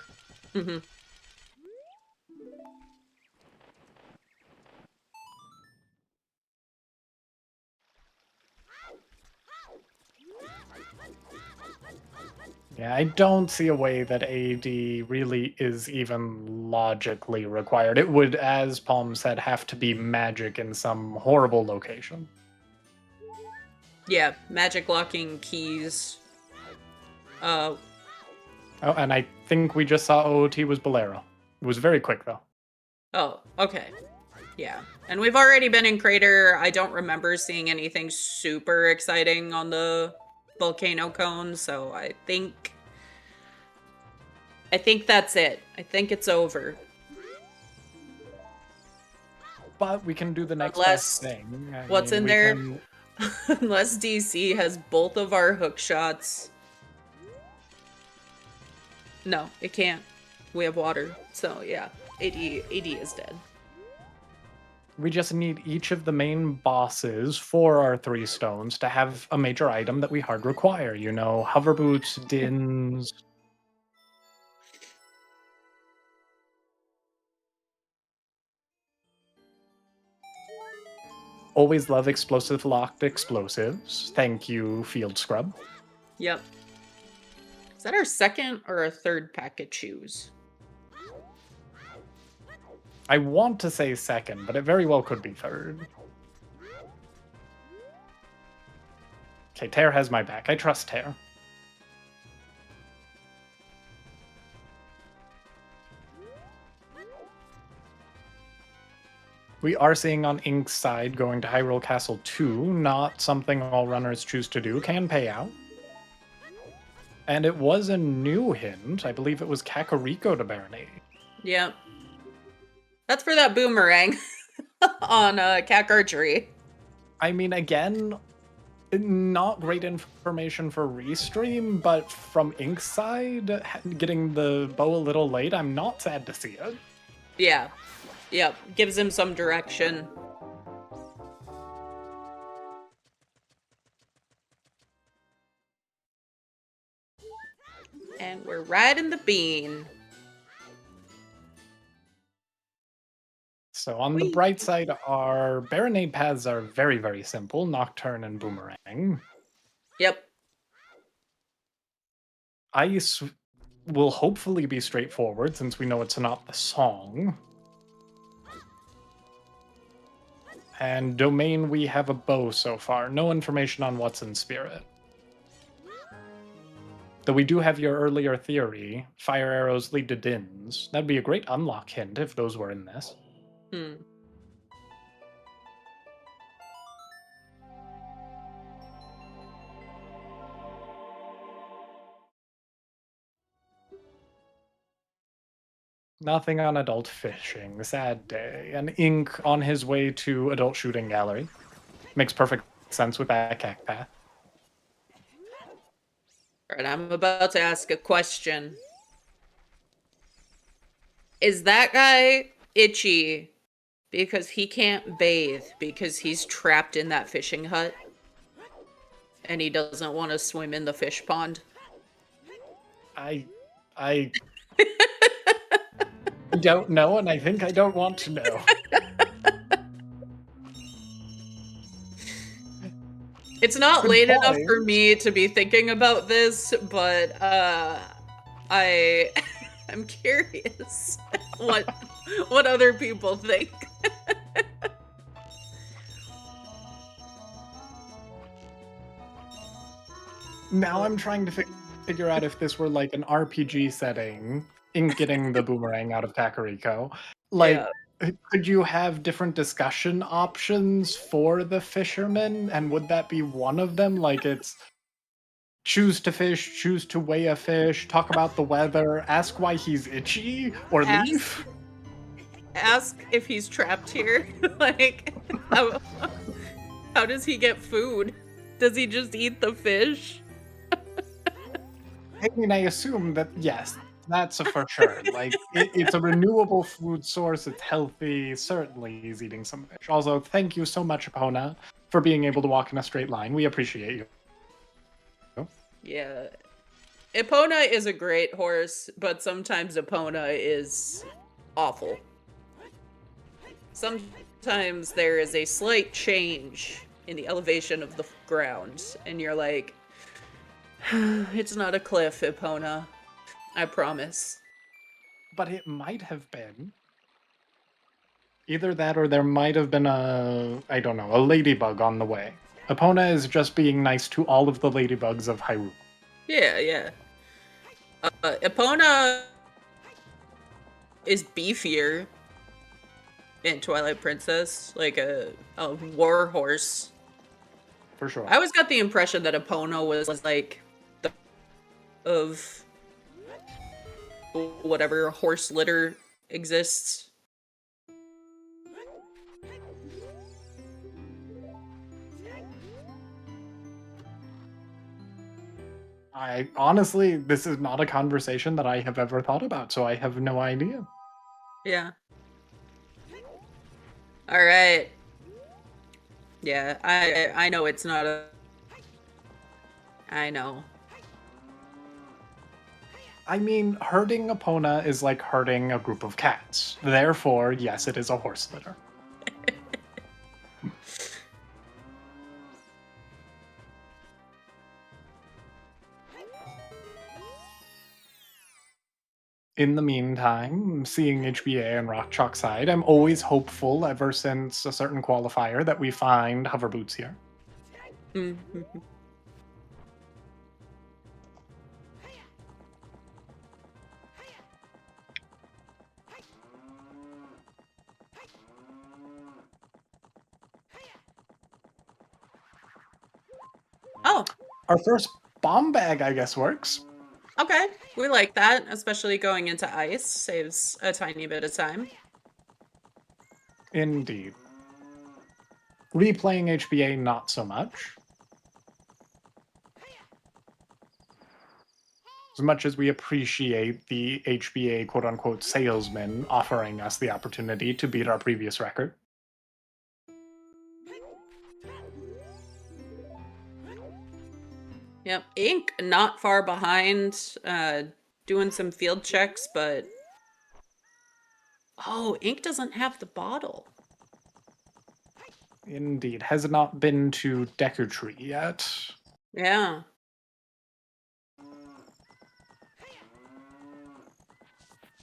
Mm-hmm. Yeah, I don't see a way that AD really is even logically required. It would, as Palm said, have to be magic in some horrible location. Yeah, magic locking keys. Oh, and I think we just saw OOT was Bolero. It was very quick, though. Oh, okay. Yeah. And we've already been in Crater. I don't remember seeing anything super exciting on the volcano cone, so I think that's it. I think it's over. But we can do the next Unless best thing. what's in we there? can- Unless DC has both of our hook shots. No, it can't. We have water. So yeah, AD is dead. We just need each of the main bosses for our 3 stones to have a major item that we hard require. You know, hover boots, dins. Always love explosive locked explosives. Thank you, Field Scrub. Yep. Is that our second or our third pack of shoes? I want to say second, but it very well could be third. Okay, Tear has my back. I trust Tear. We are seeing on Ink's side going to Hyrule Castle 2, not something all runners choose to do, can pay out. And it was a new hint. I believe it was Kakariko to Baronade. Yep. That's for that boomerang on Cack Archery. I mean, again, not great information for Restream, but from Ink's side, getting the bow a little late, I'm not sad to see it. Yeah. Yep. Gives him some direction. And we're riding the bean. So on the bright side, our Baronade paths are very, very simple. Nocturne and Boomerang. Yep. Ice will hopefully be straightforward since we know it's not the song. And Domain, we have a bow so far. No information on what's in Spirit. Though we do have your earlier theory, fire arrows lead to dins. That'd be a great unlock hint if those were in this. Nothing on adult fishing. Sad day. And Ink on his way to adult shooting gallery. Makes perfect sense with that cack path. Alright, I'm about to ask a question. Is that guy itchy because he can't bathe because he's trapped in that fishing hut? And he doesn't want to swim in the fish pond? I don't know, and I think I don't want to know. It's not late enough for me to be thinking about this, but I'm curious what other people think. Now I'm trying to figure out if this were like an RPG setting, Ink getting the boomerang out of Kakariko. Like, could you have different discussion options for the fishermen? And would that be one of them? Like, it's choose to fish, choose to weigh a fish, talk about the weather, ask why he's itchy, or leave? Ask if he's trapped here. Like, how does he get food? Does he just eat the fish? I mean, I assume that, yes, that's a for sure. Like, it's a renewable food source, it's healthy, certainly he's eating some fish. Also, thank you so much, Epona, for being able to walk in a straight line. We appreciate you. Yeah. Epona is a great horse, but sometimes Epona is awful. Sometimes there is a slight change in the elevation of the ground, and you're like, It's not a cliff, Epona. I promise. But it might have been. Either that or there might have been I don't know, a ladybug on the way. Epona is just being nice to all of the ladybugs of Hyrule. Yeah, yeah. Epona is beefier in Twilight Princess, like a war horse. For sure. I always got the impression that Epona was like the of whatever horse litter exists. I honestly, this is not a conversation that I have ever thought about, so I have no idea. Yeah. All right. Yeah, I know it's not a. I know. I mean, herding Epona is like herding a group of cats. Therefore, yes, it is a horse litter. In the meantime, seeing HBA and Rock Chalk side, I'm always hopeful ever since a certain qualifier that we find hover boots here. Mm-hmm. Oh, Our first bomb bag, I guess, works. okay. We like that, especially going into ice. Saves a tiny bit of time. Indeed. Replaying HBA, not so much. As much as we appreciate the HBA quote-unquote salesman offering us the opportunity to beat our previous record. Yep. Ink not far behind, doing some field checks, but oh, Ink doesn't have the bottle. Indeed. Has not been to Deku Tree yet. Yeah.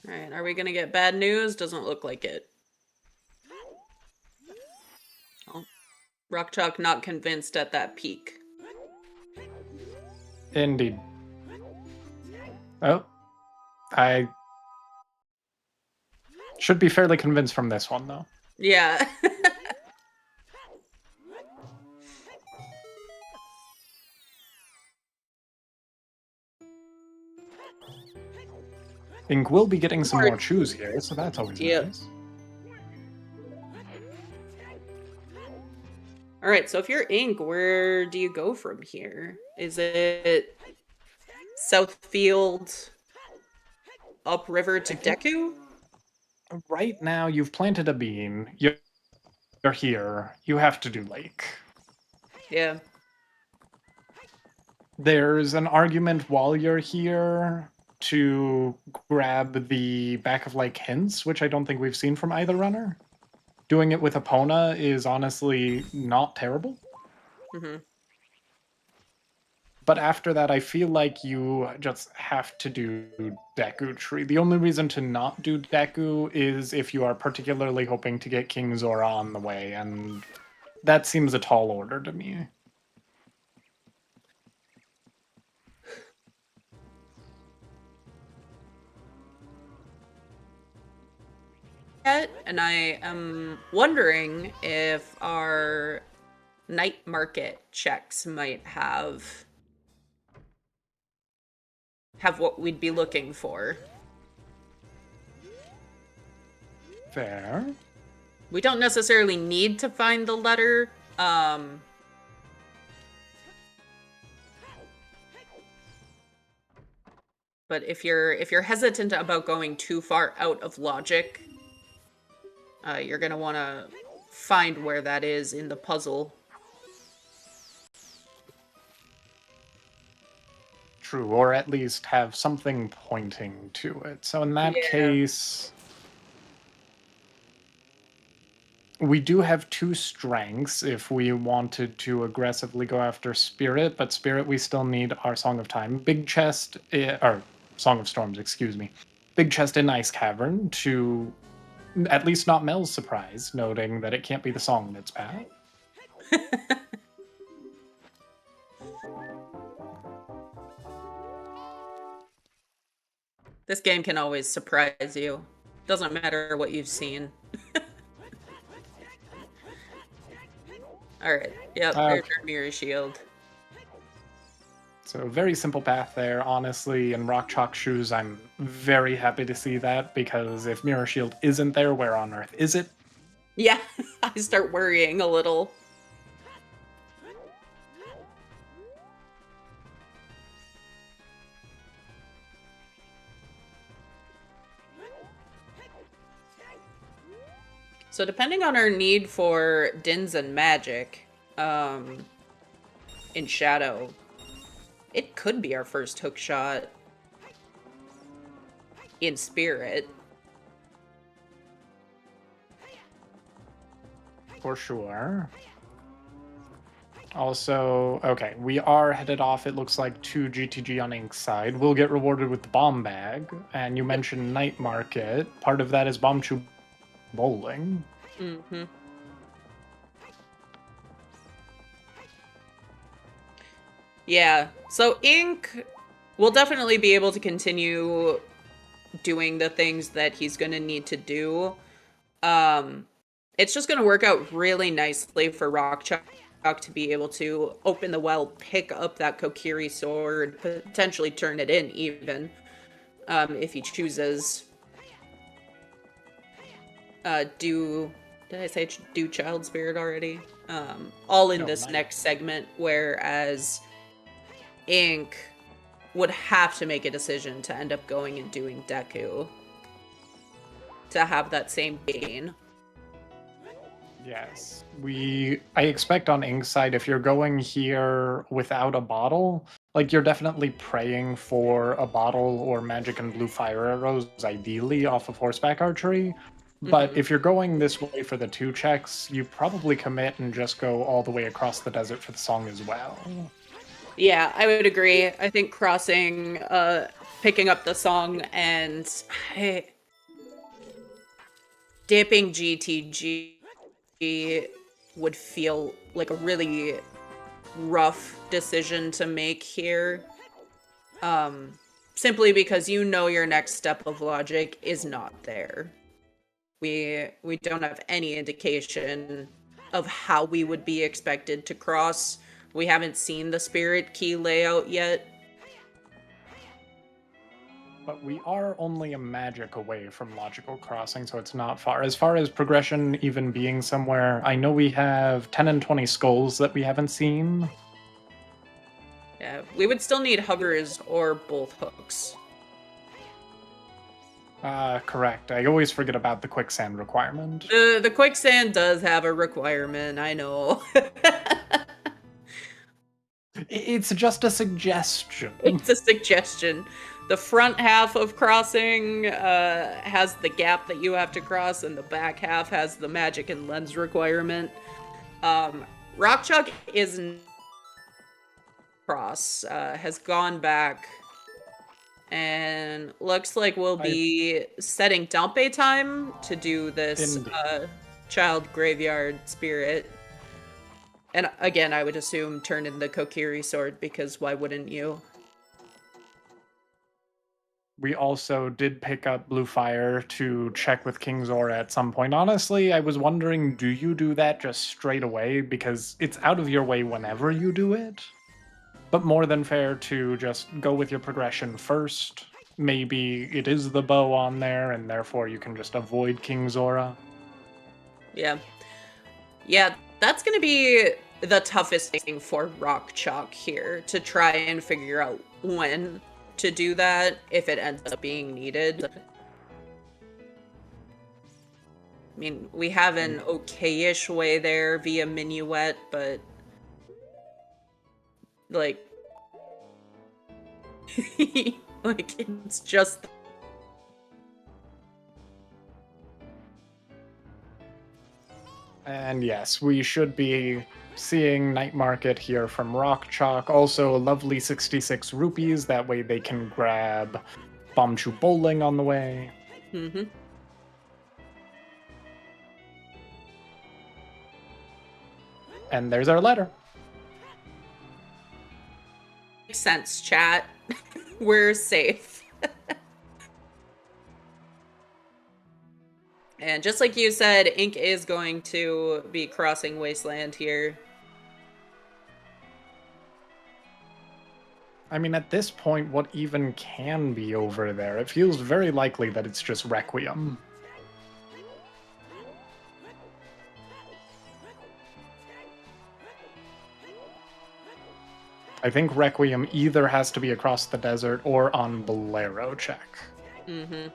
All right, are we gonna get bad news? Doesn't look like it. Oh, Rockchalk not convinced at that peak. Indeed. Oh. I should be fairly convinced from this one, though. Yeah. Ink will be getting some more chews here, so that's always nice. All right, so if you're Ink, where do you go from here? Is it Southfield, upriver to Deku? Right now, you've planted a bean. You're here. You have to do Lake. Yeah. There's an argument while you're here to grab the back of Lake hints, which I don't think we've seen from either runner. Doing it with Epona is honestly not terrible. Mm-hmm. But after that, I feel like you just have to do Deku Tree. The only reason to not do Deku is if you are particularly hoping to get King Zora on the way, and that seems a tall order to me. And I am wondering if our night market checks might have what we'd be looking for. Fair. We don't necessarily need to find the letter. But if you're hesitant about going too far out of logic, you're gonna want to find where that is in the puzzle. True, or at least have something pointing to it. So in that case, We do have 2 strengths if we wanted to aggressively go after Spirit, but Spirit we still need our Song of Time. Big Chest, or Song of Storms, excuse me. Big Chest in Ice Cavern to at least not Mel's surprise, noting that it can't be the song in its path. This game can always surprise you. Doesn't matter what you've seen. Alright, yep, there's our mirror shield. So very simple path there, honestly. In Rock Chalk shoes, I'm very happy to see that, because if Mirror Shield isn't there, where on earth is it? Yeah, I start worrying a little. So depending on our need for Dins and Magic, in Shadow, it could be our first hook shot in Spirit. For sure. Also, okay, we are headed off, it looks like, to GTG on Ink's side. We'll get rewarded with the bomb bag, and you mentioned Night Market. Part of that is Bomb Chew Bowling. Mm-hmm. Yeah, so Ink will definitely be able to continue doing the things that he's going to need to do. It's just going to work out really nicely for rockchalk to be able to open the well, pick up that Kokiri sword, potentially turn it in even, if he chooses. Did I say do Child Spirit already? All in this next segment, whereas Ink would have to make a decision to end up going and doing Deku to have that same gain. Yes. I expect on Ink's side, if you're going here without a bottle, like, you're definitely praying for a bottle or magic and blue fire arrows, ideally off of horseback archery. But if you're going this way for the 2 checks, you probably commit and just go all the way across the desert for the song as well. Yeah, I would agree. I think crossing, picking up the song and dipping GTG would feel like a really rough decision to make here. Simply because you know your next step of logic is not there. We don't have any indication of how we would be expected to cross. We haven't seen the spirit key layout yet. But we are only a magic away from logical crossing, so it's not far. As far as progression even being somewhere, I know we have 10 and 20 skulls that we haven't seen. Yeah, we would still need hovers or both hooks. Correct. I always forget about the quicksand requirement. The quicksand does have a requirement, I know. It's just a suggestion. It's a suggestion. The front half of crossing has the gap that you have to cross, and the back half has the magic and lens requirement. Rockchalk isn't cross, has gone back, and looks like we'll be setting Dampe time to do this child graveyard spirit. And again, I would assume turn in the Kokiri sword, because why wouldn't you? We also did pick up Blue Fire to check with King Zora at some point. Honestly, I was wondering, do you do that just straight away? Because it's out of your way whenever you do it. But more than fair to just go with your progression first. Maybe it is the bow on there, and therefore you can just avoid King Zora. Yeah. Yeah, that's going to be the toughest thing for Rockchalk here, to try and figure out when to do that, if it ends up being needed. I mean, we have an okay-ish way there via Minuet, but like like, it's just And yes, we should be seeing Night Market here from Rockchalk. Also, lovely 66 rupees. That way they can grab Bombchu Bowling on the way. Mm-hmm. And there's our letter. Makes sense, chat. We're safe. And just like you said, Ink is going to be crossing Wasteland here. I mean, at this point, what even can be over there? It feels very likely that it's just Requiem. I think Requiem either has to be across the desert or on Bolero check. Mm-hmm.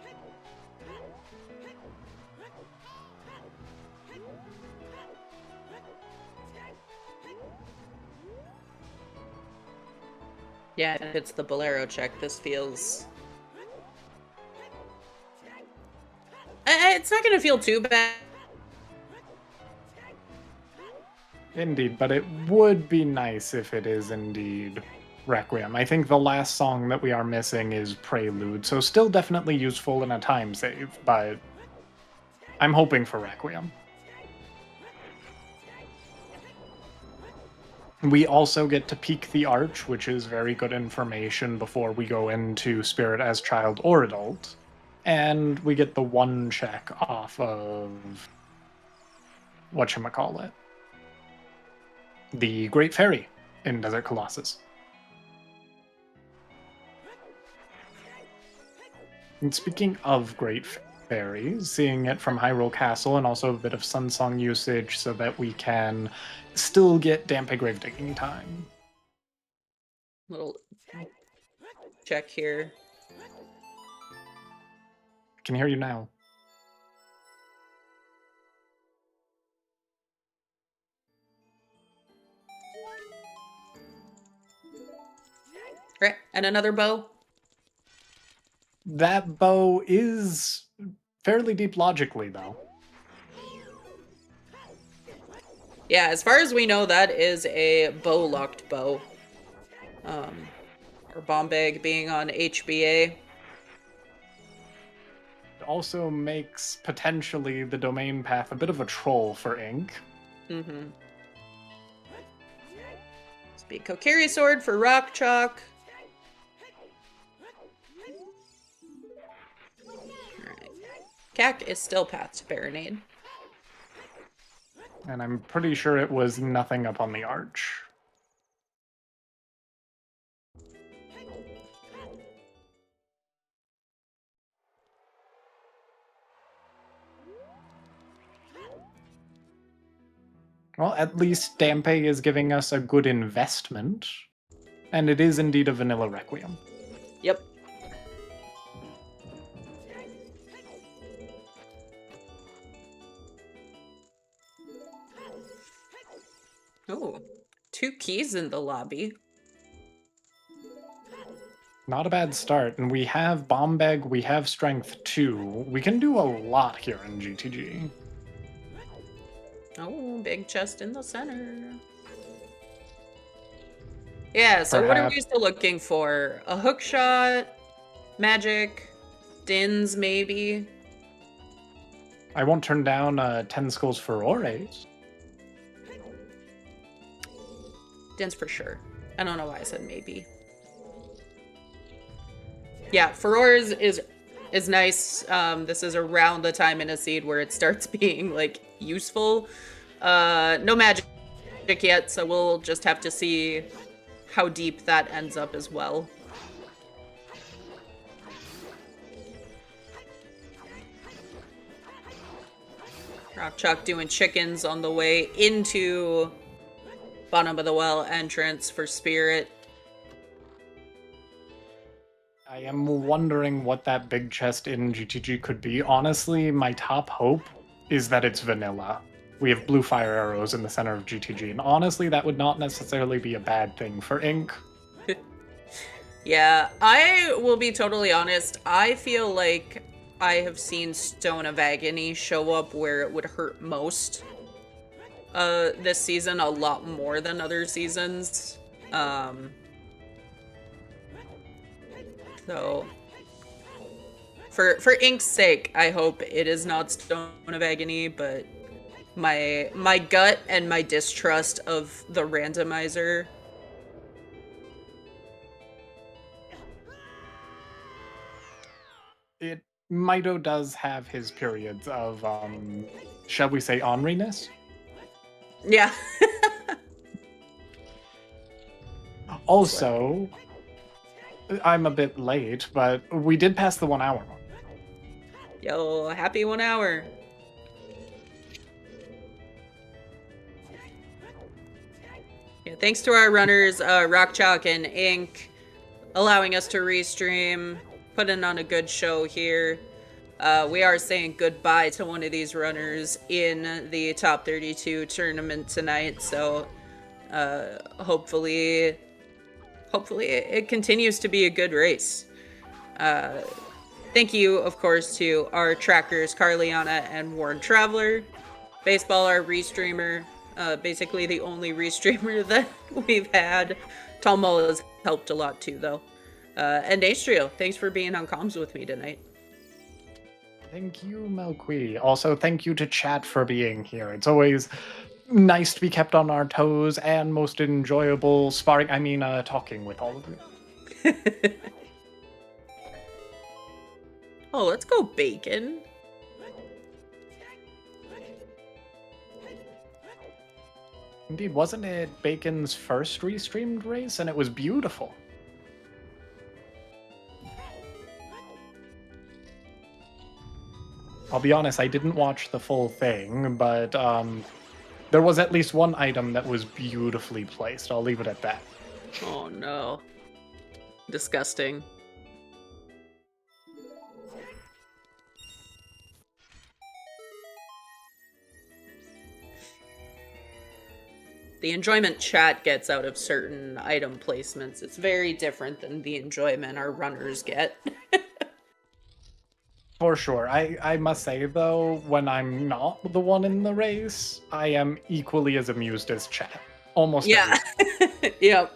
Yeah, if it's the Bolero check, this feels... It's not going to feel too bad. Indeed, but it would be nice if it is indeed Requiem. I think the last song that we are missing is Prelude, so still definitely useful in a time save, but I'm hoping for Requiem. We also get to peek the arch, which is very good information before we go into Spirit as child or adult. And we get the one check off of whatchamacallit, the Great Fairy in Desert Colossus. And speaking of Great Fairies, seeing it from Hyrule Castle and also a bit of Sunsong usage so that we can still get Dampe Grave Digging time. Little check here. I can hear you now. Right, and another bow. That bow is fairly deep logically, though. Yeah, as far as we know, that is a bow-locked bow. Or Bombag being on HBA. It also makes potentially the domain path a bit of a troll for Ink. Mm-hmm. Speed Kokiri Sword for Rockchalk. Alright. Cack is still path to Baronade. And I'm pretty sure it was nothing up on the arch. Well, at least Dampe is giving us a good investment. And it is indeed a vanilla Requiem. Yep. Oh, 2 keys in the lobby. Not a bad start. And we have Bombag, we have Strength 2. We can do a lot here in GTG. Oh, big chest in the center. Yeah, so what are we still looking for? A hook shot? Magic? Dins, maybe? I won't turn down 10 skulls for Ores. Dins for sure. I don't know why I said maybe. Yeah, Furores is nice. This is around the time in a seed where it starts being like useful. No magic yet, so we'll just have to see how deep that ends up as well. Rockchalk doing chickens on the way into bottom of the well entrance for Spirit. I am wondering what that big chest in GTG could be. Honestly, my top hope is that it's vanilla. We have blue fire arrows in the center of GTG, and honestly, that would not necessarily be a bad thing for Ink. Yeah, I will be totally honest. I feel like I have seen Stone of Agony show up where it would hurt most. this season a lot more than other seasons. So for Ink's sake, I hope it is not Stone of Agony, but my gut and my distrust of the randomizer. Mito does have his periods of, shall we say, orneriness? Yeah. Also, I'm a bit late, but we did pass the 1 hour mark. Yo, happy 1 hour. Yeah, thanks to our runners, rockchalk and Ink, allowing us to restream, putting on a good show here. We are saying goodbye to one of these runners in the top 32 tournament tonight, so hopefully it continues to be a good race. Thank you, of course, to our trackers, Carliana and Warren Traveler. Baseball, our restreamer, basically the only restreamer that we've had. Talmol has helped a lot too, though. And Astrio, thanks for being on comms with me tonight. Thank you, Melqui. Also, thank you to chat for being here. It's always nice to be kept on our toes and most enjoyable talking with all of you. Oh, let's go Bacon. Indeed, wasn't it Bacon's first restreamed race? And it was beautiful. I'll be honest, I didn't watch the full thing, but there was at least one item that was beautifully placed. I'll leave it at that. Oh no. Disgusting. The enjoyment chat gets out of certain item placements. It's very different than the enjoyment our runners get. For sure. I must say, though, when I'm not the one in the race, I am equally as amused as chat. Almost. Yeah. Yep.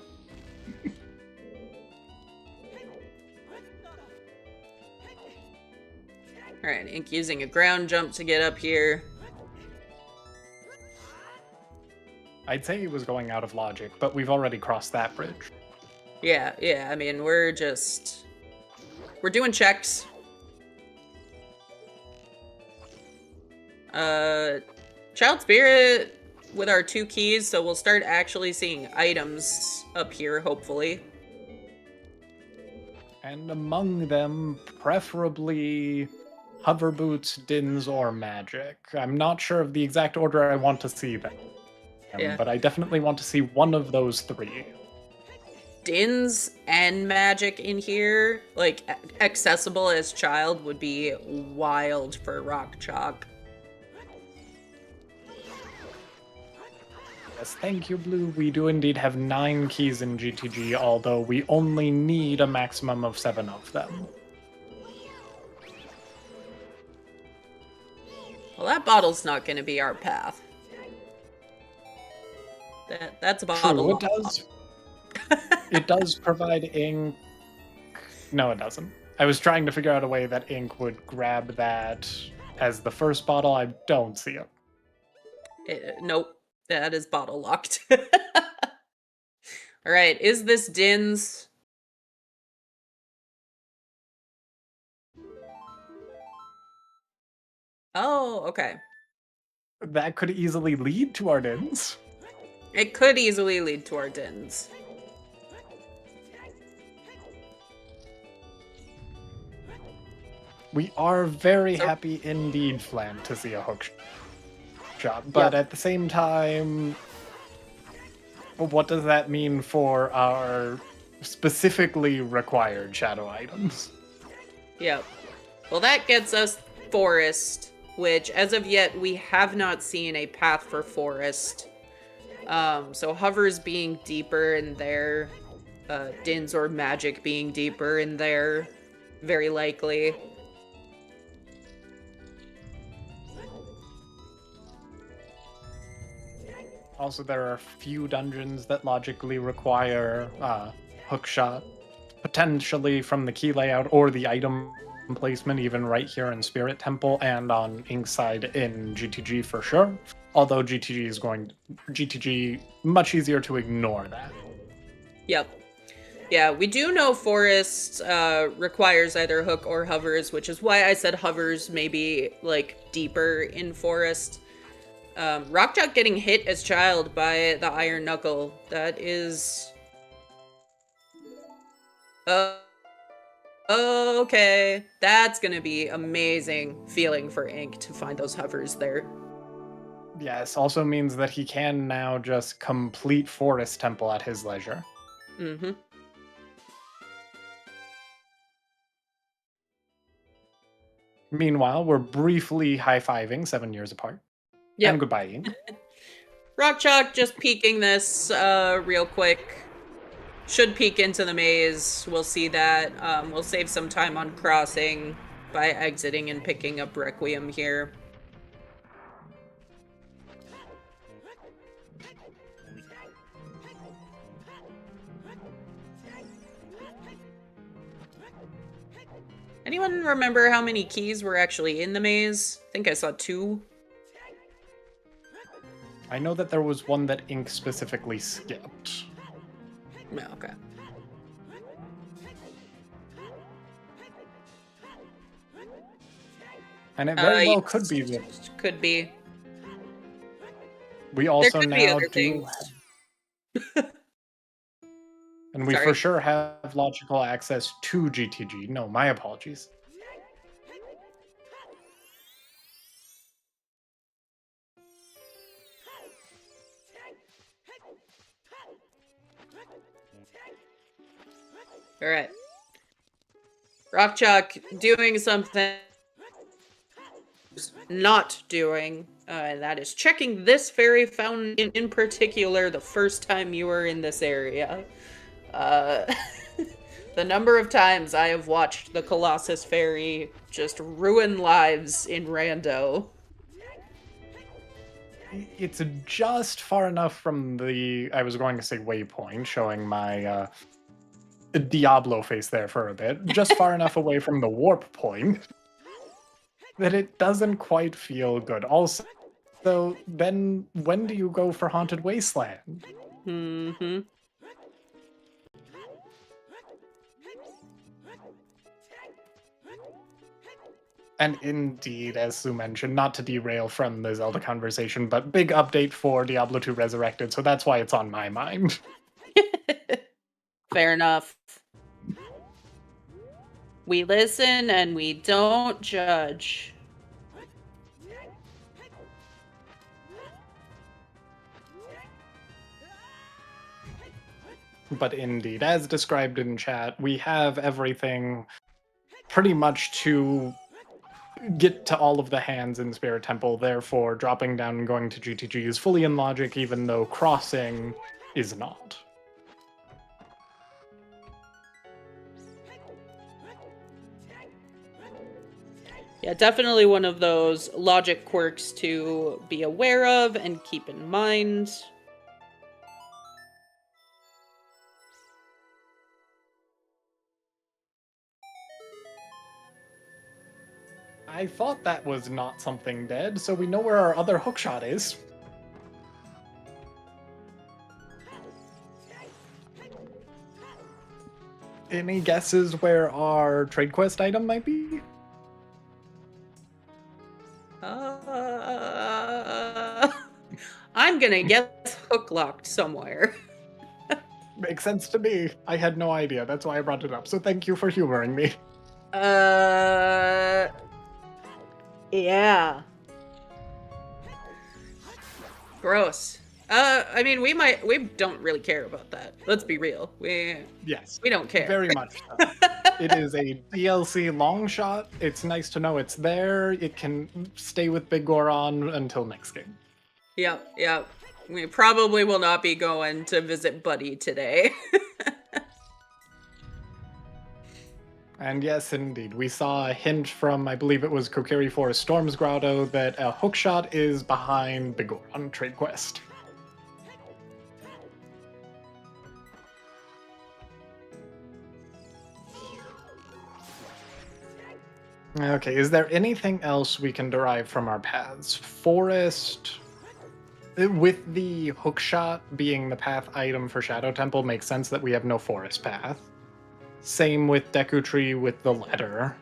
Alright, Ink using a ground jump to get up here. I'd say he was going out of logic, but we've already crossed that bridge. Yeah, I mean, we're doing checks. Child Spirit with our 2 keys, so we'll start actually seeing items up here, hopefully. And among them, preferably hover boots, dins, or magic. I'm not sure of the exact order I want to see them. Yeah. But I definitely want to see one of those 3. Dins and magic in here, like, accessible as child would be wild for rockchalk. Yes, thank you, Blue. We do indeed have 9 keys in GTG, although we only need a maximum of 7 of them. Well, that bottle's not going to be our path. That's a bottle. True, it does. It does provide ink. No, it doesn't. I was trying to figure out a way that ink would grab that as the first bottle. I don't see it. Nope. That is bottle locked. Alright, is this Dins? Oh, okay. That could easily lead to our dins. It could easily lead to our Dins. We are very happy indeed, Flan, to see a hook shot. But at the same time, what does that mean for our specifically required shadow items? Yep. Well, that gets us Forest, which as of yet we have not seen a path for Forest. So hovers being deeper in there, Dins or magic being deeper in there, very likely. Also, there are a few dungeons that logically require hookshot, potentially from the key layout or the item placement, even right here in Spirit Temple and on Inkside in GTG for sure. Although GTG much easier to ignore that. Yep. Yeah, we do know Forest requires either hook or hovers, which is why I said hovers maybe like deeper in Forest. Rockchalk getting hit as child by the Iron Knuckle. That is... okay. That's gonna be amazing feeling for Ink to find those hovers there. Yes, also means that he can now just complete Forest Temple at his leisure. Mm-hmm. Meanwhile, we're briefly high-fiving 7 years apart. Yep. And goodbye, Ink. Rockchalk just peeking this real quick. Should peek into the maze. We'll see that. We'll save some time on crossing by exiting and picking up Requiem here. Anyone remember how many keys were actually in the maze? I think I saw 2. I know that there was one that Ink specifically skipped. No, okay. And it very well Yes. could be that. Could be. We also could be now other do things. and we Sorry. for sure have logical access to GTG. No, my apologies. All right. Rockchalk doing something not doing, and that is checking this fairy fountain in particular the first time you were in this area. The number of times I have watched the Colossus Fairy just ruin lives in Rando. It's just far enough from the, I was going to say waypoint, showing my Diablo face there for a bit, just far enough away from the warp point that it doesn't quite feel good. Also, then when do you go for Haunted Wasteland? Mm-hmm. And indeed, as Sue mentioned, not to derail from the Zelda conversation, but big update for Diablo 2 Resurrected, so that's why it's on my mind. Fair enough. We listen and we don't judge. But indeed, as described in chat, we have everything pretty much to get to all of the hands in Spirit Temple, therefore dropping down and going to GTG is fully in logic, even though crossing is not. Yeah, definitely one of those logic quirks to be aware of and keep in mind. I thought that was not something dead, so we know where our other hookshot is. Any guesses where our trade quest item might be? I'm gonna guess hook locked somewhere. Makes sense to me. I had no idea. That's why I brought it up. So thank you for humoring me. Yeah. Gross. I mean, we don't really care about that. Let's be real. Yes. We don't care. Very much so. It is a DLC long shot. It's nice to know it's there. It can stay with Big Goron until next game. Yep. We probably will not be going to visit Buddy today. And yes, indeed, we saw a hint from, I believe it was Kokiri Forest Storm's Grotto, that a hookshot is behind Big Goron trade quest. Okay, is there anything else we can derive from our paths? Forest, with the hookshot being the path item for Shadow Temple, makes sense that we have no forest path. Same with Deku Tree with the letter.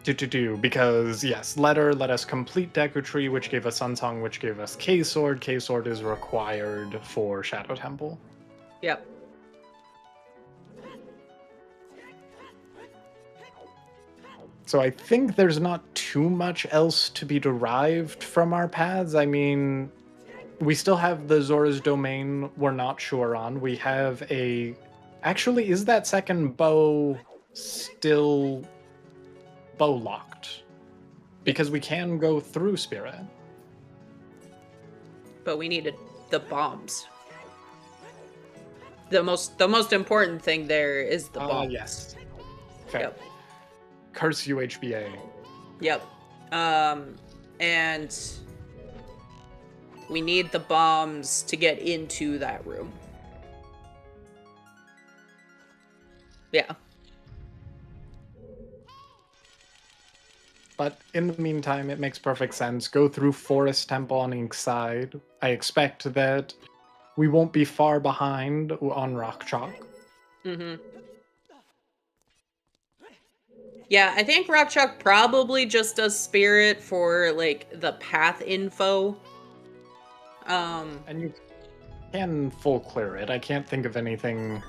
Because yes, letter let us complete Deku Tree, which gave us Sunsong, which gave us K-Sword. K-Sword is required for Shadow Temple. Yep. So I think there's not too much else to be derived from our paths. I mean, we still have the Zora's Domain we're not sure on. We have a... Actually, is that second bow still bow locked? Because we can go through Spirit. But we needed the bombs. The most important thing there is the bombs. Yes. Fair. Yep. Curse you, HBA. Yep. And we need the bombs to get into that room. Yeah. But in the meantime, it makes perfect sense. Go through Forest Temple on each side. I expect that we won't be far behind on Rock Chalk. Mm-hmm. Yeah, I think rockchalk probably just does spirit for, like, the path info. And you can full clear it. I can't think of anything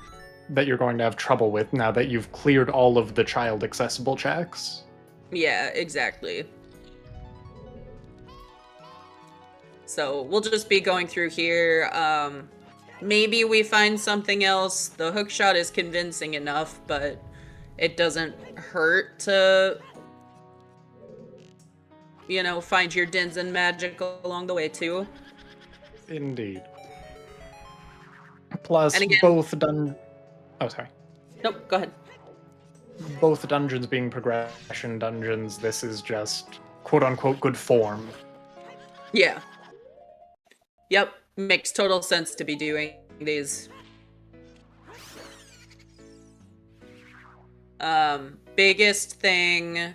that you're going to have trouble with now that you've cleared all of the child accessible checks. Yeah, exactly. So we'll just be going through here. Maybe we find something else. The hookshot is convincing enough, but it doesn't hurt to, you know, find your dins and magic along the way too. Indeed. Plus, And again, both Oh, sorry. nope, go ahead. Both dungeons being progression dungeons, this is just quote-unquote good form. Yeah. Yep, makes total sense to be doing these. Biggest thing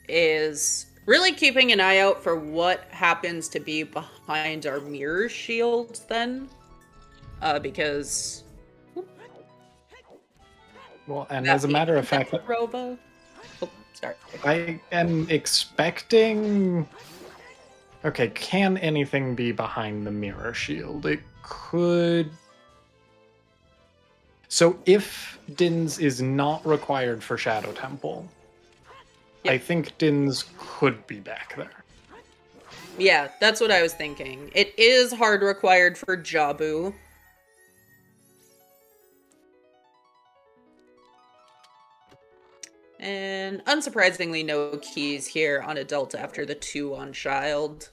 is really keeping an eye out for what happens to be behind our mirror shields then. Because... Well, and as a matter of fact... Robo. Oh, sorry. I am expecting... Okay, can anything be behind the mirror shield? It could... So if Dins is not required for Shadow Temple, Yep. I think Dins could be back there. Yeah, that's what I was thinking. It is hard required for Jabu. And unsurprisingly, no keys here on adult after the 2 on child.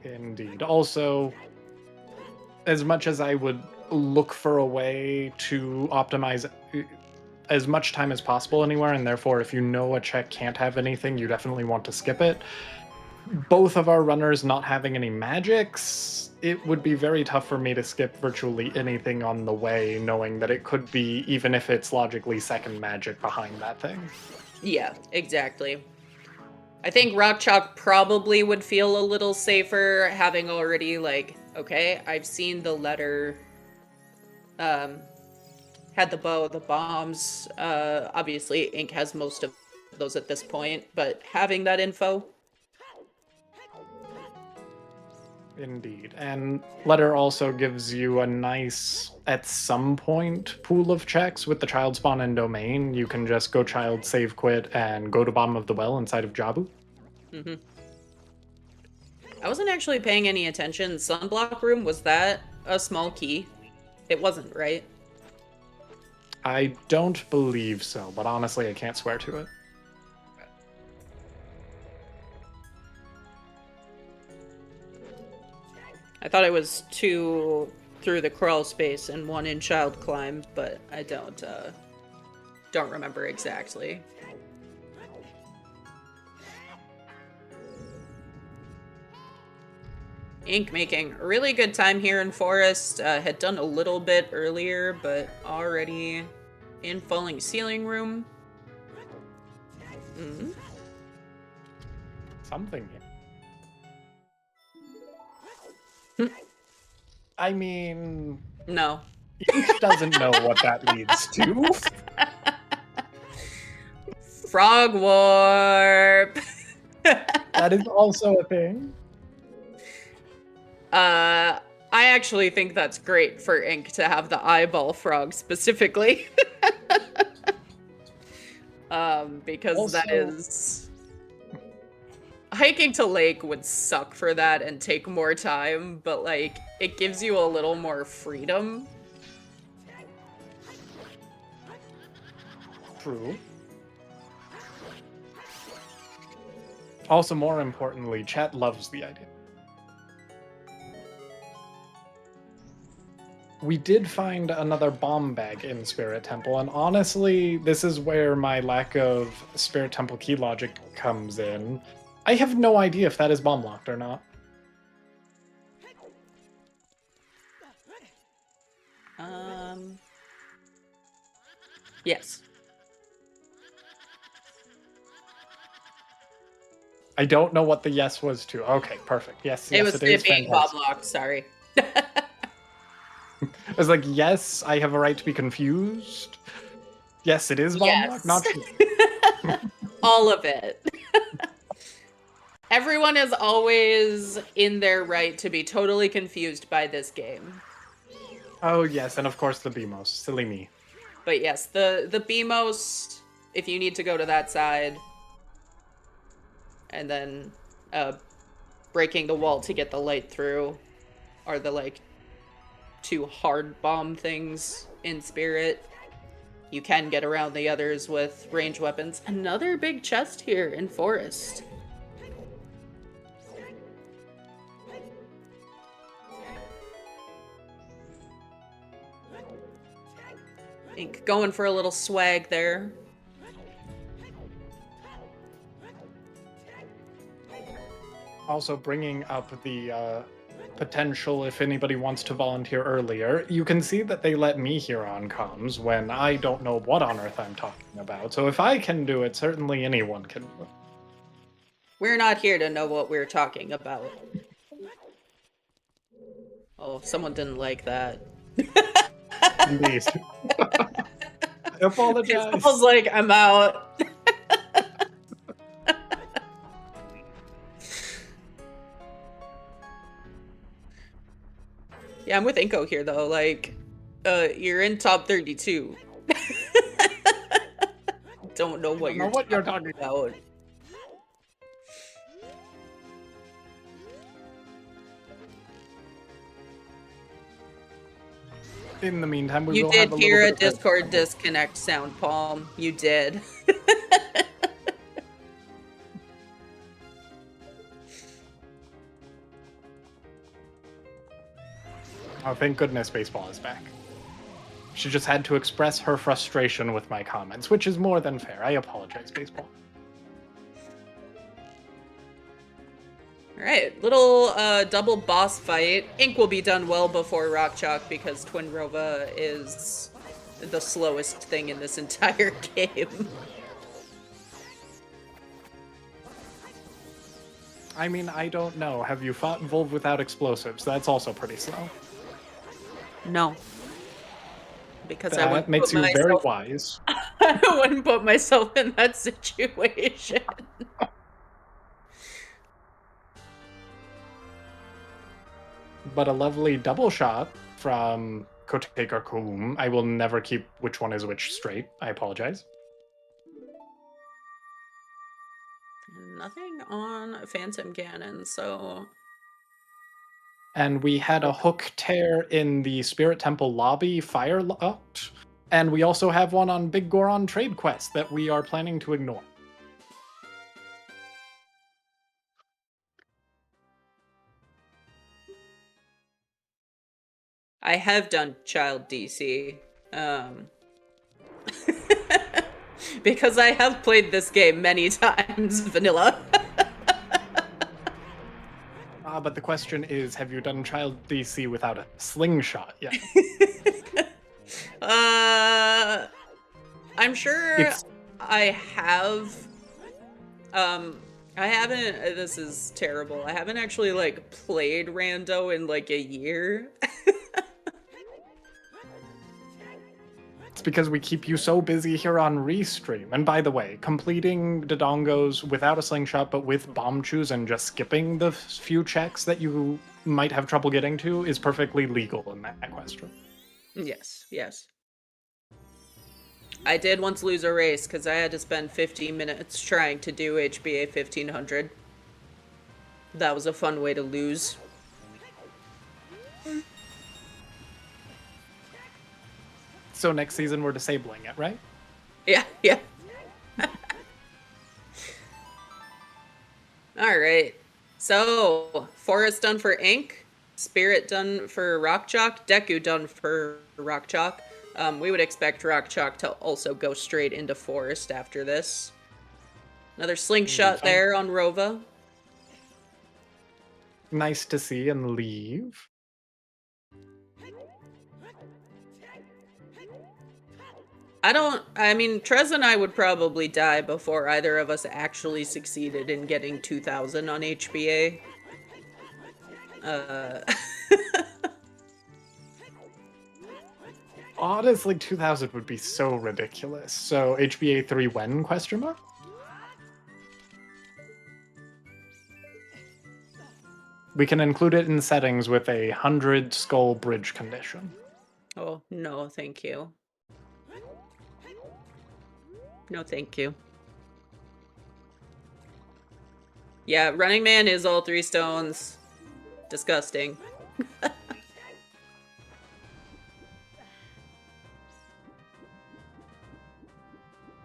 Indeed. Also, as much as I would look for a way to optimize as much time as possible anywhere, and therefore if you know a check can't have anything, you definitely want to skip it. Both of our runners not having any magics, it would be very tough for me to skip virtually anything on the way, knowing that it could be, even if it's logically second magic behind that thing. Yeah, exactly. I think Rock Chalk probably would feel a little safer having already, like, okay, I've seen the letter, had the bow, the bombs, obviously Ink has most of those at this point, but having that info. Indeed. And Letter also gives you a nice, at some point, pool of checks with the child spawn and domain. You can just go child, save, quit, and go to bottom of the well inside of Jabu. Mm-hmm. I wasn't actually paying any attention. Sunblock room, was that a small key? It wasn't, right? I don't believe so, but honestly, I can't swear to it. I thought it was 2 through the crawl space and 1 in child climb, but I don't remember exactly. Ink making a really good time here in Forest. Had done a little bit earlier, but already in Falling Ceiling Room. Something. I mean, No. Ink doesn't know what that leads to. Frog Warp! That is also a thing. I actually think that's great for Ink to have the eyeball frog specifically. Because Also, that is... Hiking to Lake would suck for that and take more time, but, like, it gives you a little more freedom. True. Also, more importantly, chat loves the idea. We did find another bomb bag in Spirit Temple, and honestly, this is where my lack of Spirit Temple key logic comes in. I have no idea if that is bomb locked or not. Yes. I don't know what the yes was to. Okay, perfect. Yes, It yes, was it is. being bomb locked, sorry. I was like, yes, I have a right to be confused. Yes, it is bomb locked. Not sure. All of it. Everyone is always in their right to be totally confused by this game. Oh yes, and of course the BMOS. Silly me. But yes, the BMOS, if you need to go to that side, and then breaking the wall to get the light through, are the, like, two hard bomb things in Spirit. You can get around the others with range weapons. Another big chest here in Forest. Ink going for a little swag there. Also bringing up the potential if anybody wants to volunteer earlier, you can see that they let me here on comms when I don't know what on earth I'm talking about. So if I can do it, certainly anyone can do it. We're not here to know what we're talking about. Oh, someone didn't like that. Indeed. I apologize. I was like, I'm out. Yeah, I'm with Inko here, though. Like, you're in top 32. Don't know what you're talking about. In the meantime, we You will did have a hear a little bit of Discord disconnect sound, Palm. You did. Oh, thank goodness baseball is back. She just had to express her frustration with my comments, which is more than fair. I apologize, baseball. Alright, little double boss fight. Ink will be done well before rockchalk because Twin Rova is the slowest thing in this entire game. I mean, I don't know. Have you fought Volv without explosives? That's also pretty slow. No. Because I That wouldn't makes put you very myself... wise. I wouldn't put myself in that situation. But a lovely double shot from Kotake or Koum. I will never keep which one is which straight. I apologize. Nothing on Phantom Cannon, so... And we had a hook tear in the Spirit Temple lobby fire locked. And we also have one on Big Goron Trade Quest that we are planning to ignore. I have done Child DC. Because I have played this game many times, vanilla. But the question is, have you done Child DC without a slingshot yet? I'm sure It's I have. I haven't. This is terrible. I haven't actually like played Rando in like a year. It's because we keep you so busy here on Restream. And by the way, completing Dodongos without a slingshot but with bomb chews and just skipping the few checks that you might have trouble getting to is perfectly legal in that question. Yes, yes. I did once lose a race because I had to spend 15 minutes trying to do HBA 1500. That was a fun way to lose. So next season we're disabling it, right? Yeah, yeah. Alright. So, Forest done for Ink, Spirit done for rockchalk, Deku done for rockchalk. We would expect rockchalk to also go straight into Forest after this. Another slingshot there on Rova. Nice to see and leave. I mean, Trez and I would probably die before either of us actually succeeded in getting 2000 on HBA. Honestly, 2000 would be so ridiculous. So HBA 3 when, question mark? We can include it in settings with a 100 skull bridge condition. Oh, no, thank you. No, thank you. Yeah, Running Man is all 3 stones. Disgusting.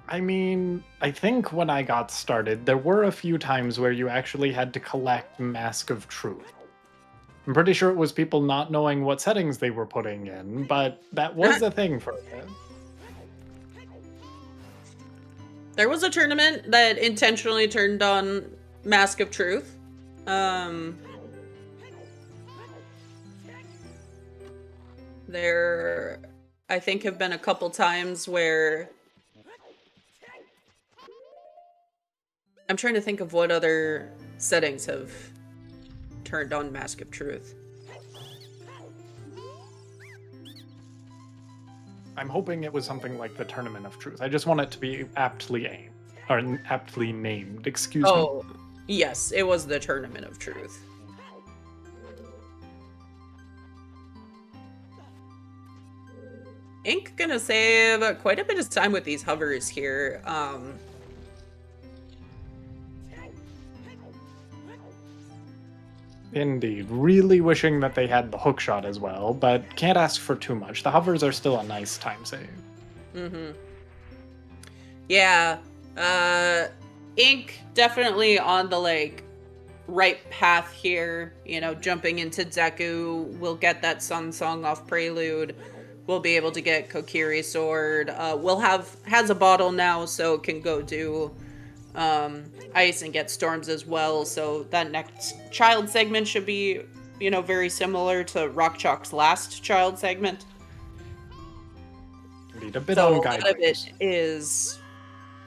I mean, I think when I got started, there were a few times where you actually had to collect Mask of Truth. I'm pretty sure it was people not knowing what settings they were putting in, but that was a thing for it. There was a tournament that intentionally turned on Mask of Truth. There, I think, have been a couple times where... I'm trying to think of what other settings have turned on Mask of Truth. I'm hoping it was something like the Tournament of Truth. I just want it to be aptly aimed, or aptly named, excuse me. Oh, yes, it was the Tournament of Truth. Ink gonna save quite a bit of time with these hovers here. Indeed. Really wishing that they had the hookshot as well, but can't ask for too much. The hovers are still a nice time save. Mm-hmm. Yeah. Ink definitely on the, like, right path here. You know, jumping into Deku. We'll get that Sun Song off Prelude. We'll be able to get Kokiri Sword. Has a bottle now, so can go do ice and get storms as well, so that next child segment should be, you know, very similar to rockchalk's last child segment. Indeed, a bit So on a lot guide of it rings. is,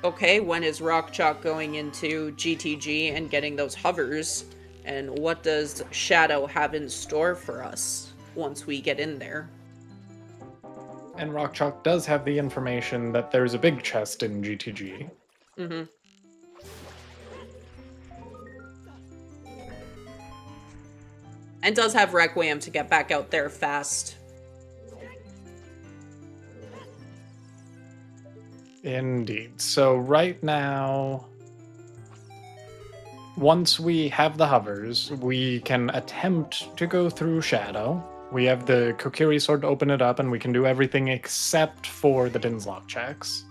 okay, when is rockchalk going into GTG and getting those hovers, and what does Shadow have in store for us once we get in there? And rockchalk does have the information that there's a big chest in GTG. Mm-hmm. And does have Requiem to get back out there fast. Indeed. So right now, once we have the hovers, we can attempt to go through Shadow. We have the Kokiri Sword to open it up, and we can do everything except for the Dinslock checks.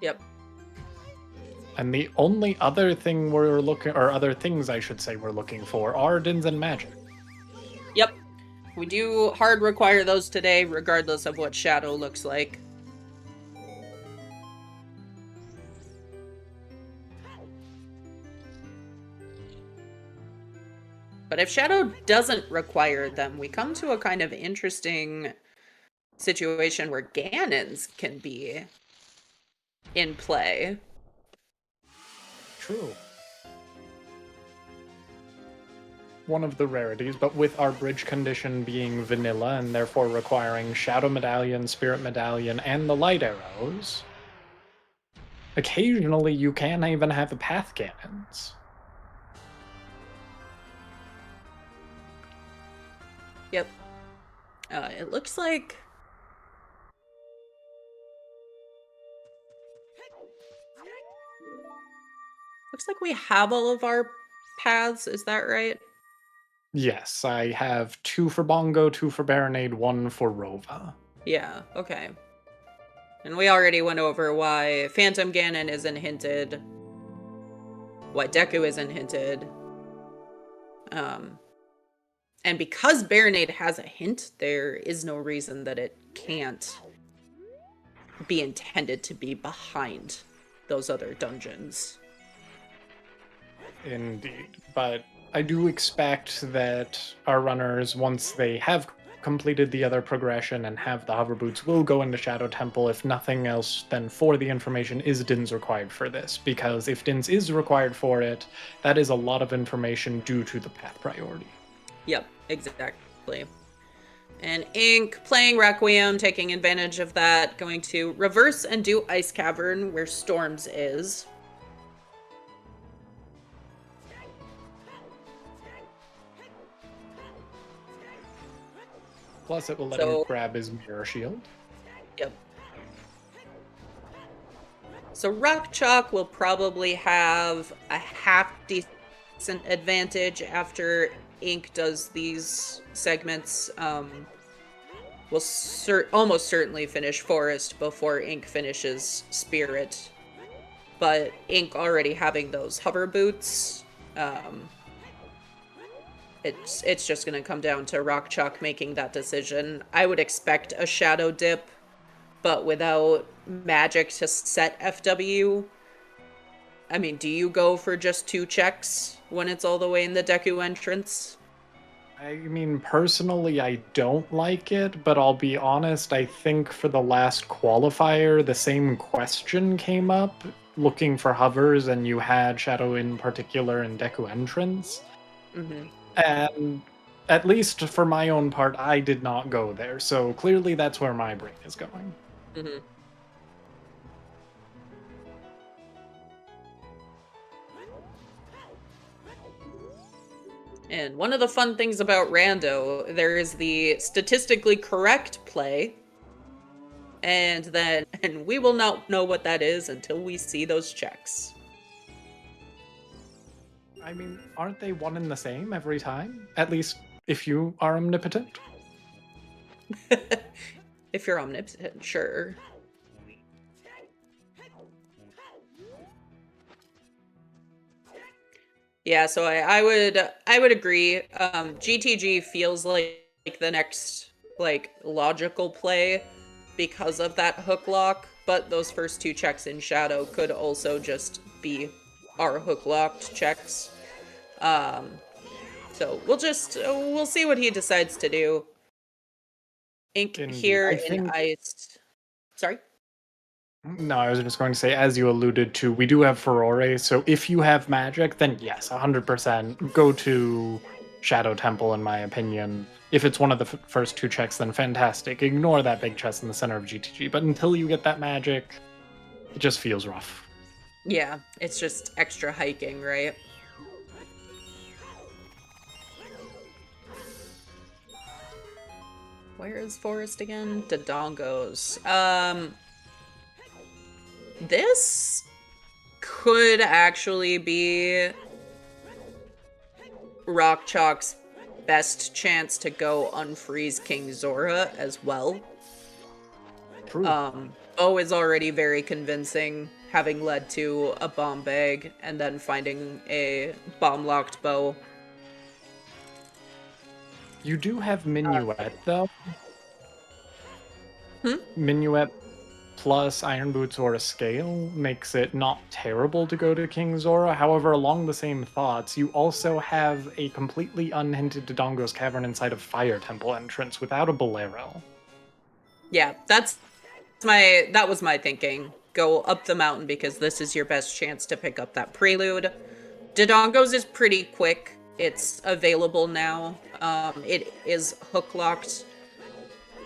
Yep. And the only other thing we're looking, or other things I should say we're looking for, are Dins and Magic. Yep. We do hard require those today, regardless of what Shadow looks like. But if Shadow doesn't require them, we come to a kind of interesting situation where Ganons can be in play. True. One of the rarities, but with our bridge condition being vanilla and therefore requiring Shadow Medallion, Spirit Medallion, and the Light Arrows, occasionally you can even have a Path Cannons. Yep. It looks like... Looks like we have all of our paths, is that right? Yes, I have 2 for Bongo, 2 for Baronade, 1 for Rova. Yeah, okay. And we already went over why Phantom Ganon isn't hinted, why Deku isn't hinted. And because Baronade has a hint, there is no reason that it can't be intended to be behind those other dungeons. Indeed, but I do expect that our runners, once they have completed the other progression and have the hover boots, will go into Shadow Temple. If nothing else, then for the information, is DINS required for this? Because if DINS is required for it, that is a lot of information due to the path priority. Yep, exactly. And Ink playing Requiem, taking advantage of that, going to reverse and do Ice Cavern where Storms is. Plus, it will let him grab his Mirror Shield. Yep. So rockchalk will probably have a half decent advantage after Ink does these segments. We'll almost certainly finish Forest before Ink finishes Spirit. But Ink already having those hover boots, it's just going to come down to rockchalk making that decision. I would expect a Shadow Dip, but without magic to set FW. I mean, do you go for just 2 checks when it's all the way in the Deku entrance? I mean, personally, I don't like it, but I'll be honest, I think for the last qualifier, the same question came up, looking for hovers, and you had Shadow in particular in Deku entrance. Mm-hmm. And at least for my own part, I did not go there, so clearly that's where my brain is going. Mm-hmm. And one of the fun things about Rando, there is the statistically correct play, and we will not know what that is until we see those checks. I mean, aren't they one and the same every time? At least if you are omnipotent? If you're omnipotent, sure. Yeah, so I would agree. GTG feels like the next logical play because of that hook lock, but those first 2 checks in Shadow could also just be our hook locked checks. So we'll see what he decides to do. Ink here in Ice. Sorry? No, I was just going to say, as you alluded to, we do have Furore, so if you have magic, then yes, 100% go to Shadow Temple, in my opinion. If it's one of the first 2 checks, then fantastic. Ignore that big chest in the center of GTG, but until you get that magic, it just feels rough. Yeah, it's just extra hiking, right? Where is Forest again? Dodongos. This could actually be rockchalk's best chance to go unfreeze King Zora as well. True. Bo is already very convincing, having led to a bomb bag and then finding a bomb-locked bow. You do have Minuet, though. Hmm? Minuet plus Iron Boots or a Scale makes it not terrible to go to King Zora. However, along the same thoughts, you also have a completely unhinted Dodongo's Cavern inside of Fire Temple entrance without a Bolero. Yeah, that was my thinking. Go up the mountain because this is your best chance to pick up that Prelude. Dodongo's is pretty quick. It's available now. It is hook locked.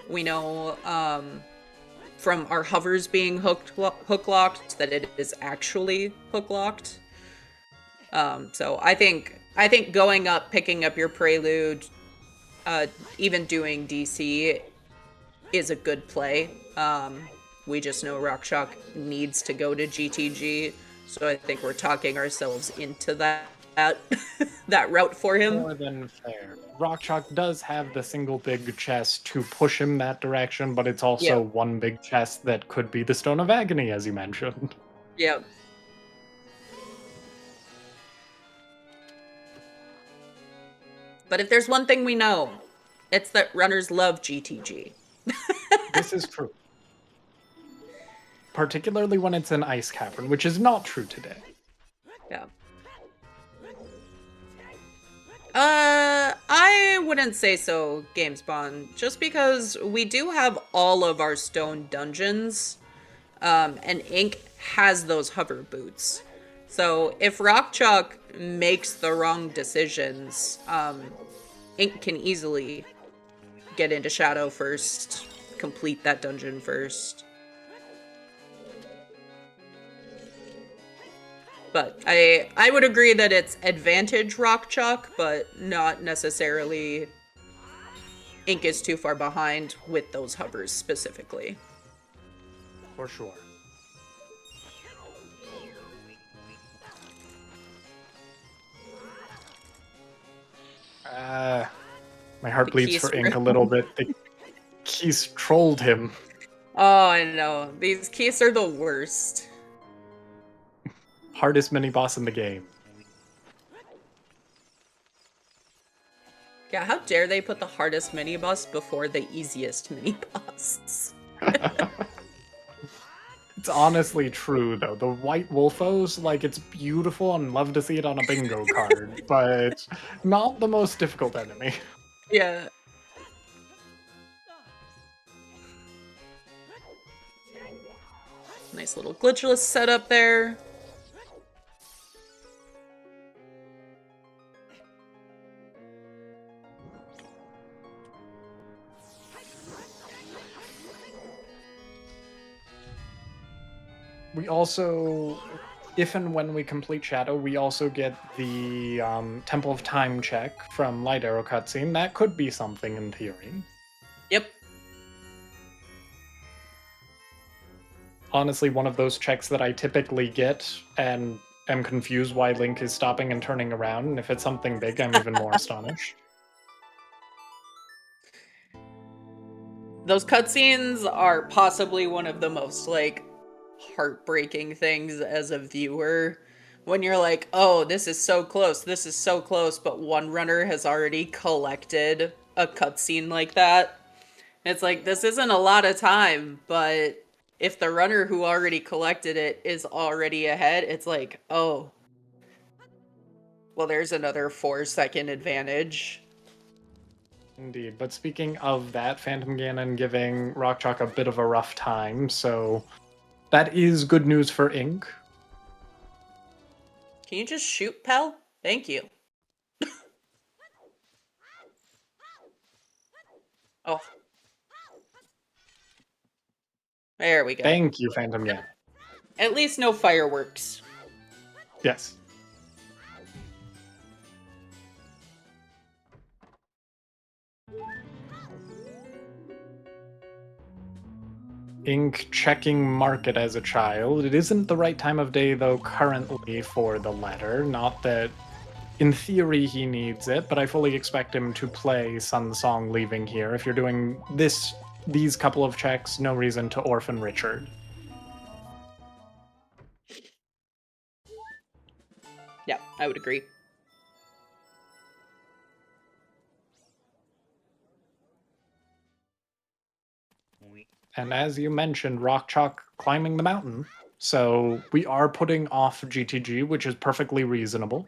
We know from our hovers being hook locked that it is actually hook locked. So I think going up, picking up your Prelude, even doing DC is a good play. We just know rockchalk needs to go to GTG, so I think we're talking ourselves into that that route for him. More than fair. rockchalk does have the single big chest to push him that direction, but it's also one big chest that could be the Stone of Agony, as you mentioned. Yeah. But if there's one thing we know, it's that runners love GTG. This is true. Particularly when it's an ice cavern, which is not true today. Yeah. I wouldn't say so, GameSpawn, just because we do have all of our stone dungeons, and Ink has those hover boots. So if rockchalk makes the wrong decisions, Ink can easily get into Shadow first, complete that dungeon first. But I would agree that it's advantage rockchalk, but not necessarily Ink is too far behind with those hovers specifically. For sure. My heart bleeds for Ink a little bit. The Keys trolled him. Oh, I know. These keys are the worst. Hardest mini-boss in the game. Yeah, how dare they put the hardest mini-boss before the easiest mini-boss? It's honestly true, though. The white Wolfos, like, it's beautiful and love to see it on a bingo card, but not the most difficult enemy. Yeah. Nice little glitchless setup there. We also, if and when we complete Shadow, we also get the Temple of Time check from Light Arrow cutscene. That could be something in theory. Yep. Honestly, one of those checks that I typically get and am confused why Link is stopping and turning around, and if it's something big, I'm even more astonished. Those cutscenes are possibly one of the most, like, heartbreaking things as a viewer. When you're like, oh, this is so close, but one runner has already collected a cutscene like that. It's like, this isn't a lot of time, but if the runner who already collected it is already ahead, it's like, oh, well, there's another 4-second advantage. Indeed, but speaking of that, Phantom Ganon giving rockchalk a bit of a rough time, so that is good news for Ink. Can you just shoot, pal? Thank you. Oh. There we go. Thank you, Phantom Ganon. At least no fireworks. Yes. Ink checking market as a child. It isn't the right time of day, though, currently for the letter. Not that, in theory, he needs it, but I fully expect him to play Sun Song leaving here. If you're doing these couple of checks, no reason to orphan Richard. Yeah, I would agree. And as you mentioned, rock chalk climbing the mountain. So we are putting off GTG, which is perfectly reasonable.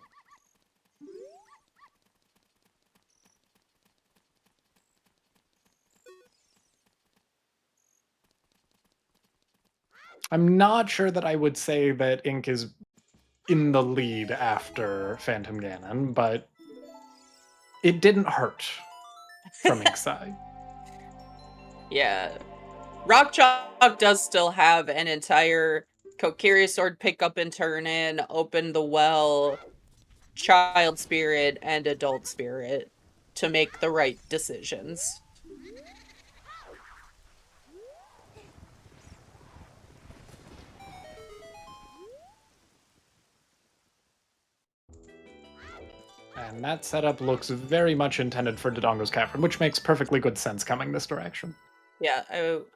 I'm not sure that I would say that Ink is in the lead after Phantom Ganon, but it didn't hurt from Ink's side. Yeah. Rock Chalk does still have an entire Kokiri Sword pick up and turn in, open the well, child spirit, and adult spirit to make the right decisions. And that setup looks very much intended for Dodongo's Cavern, which makes perfectly good sense coming this direction. Yeah,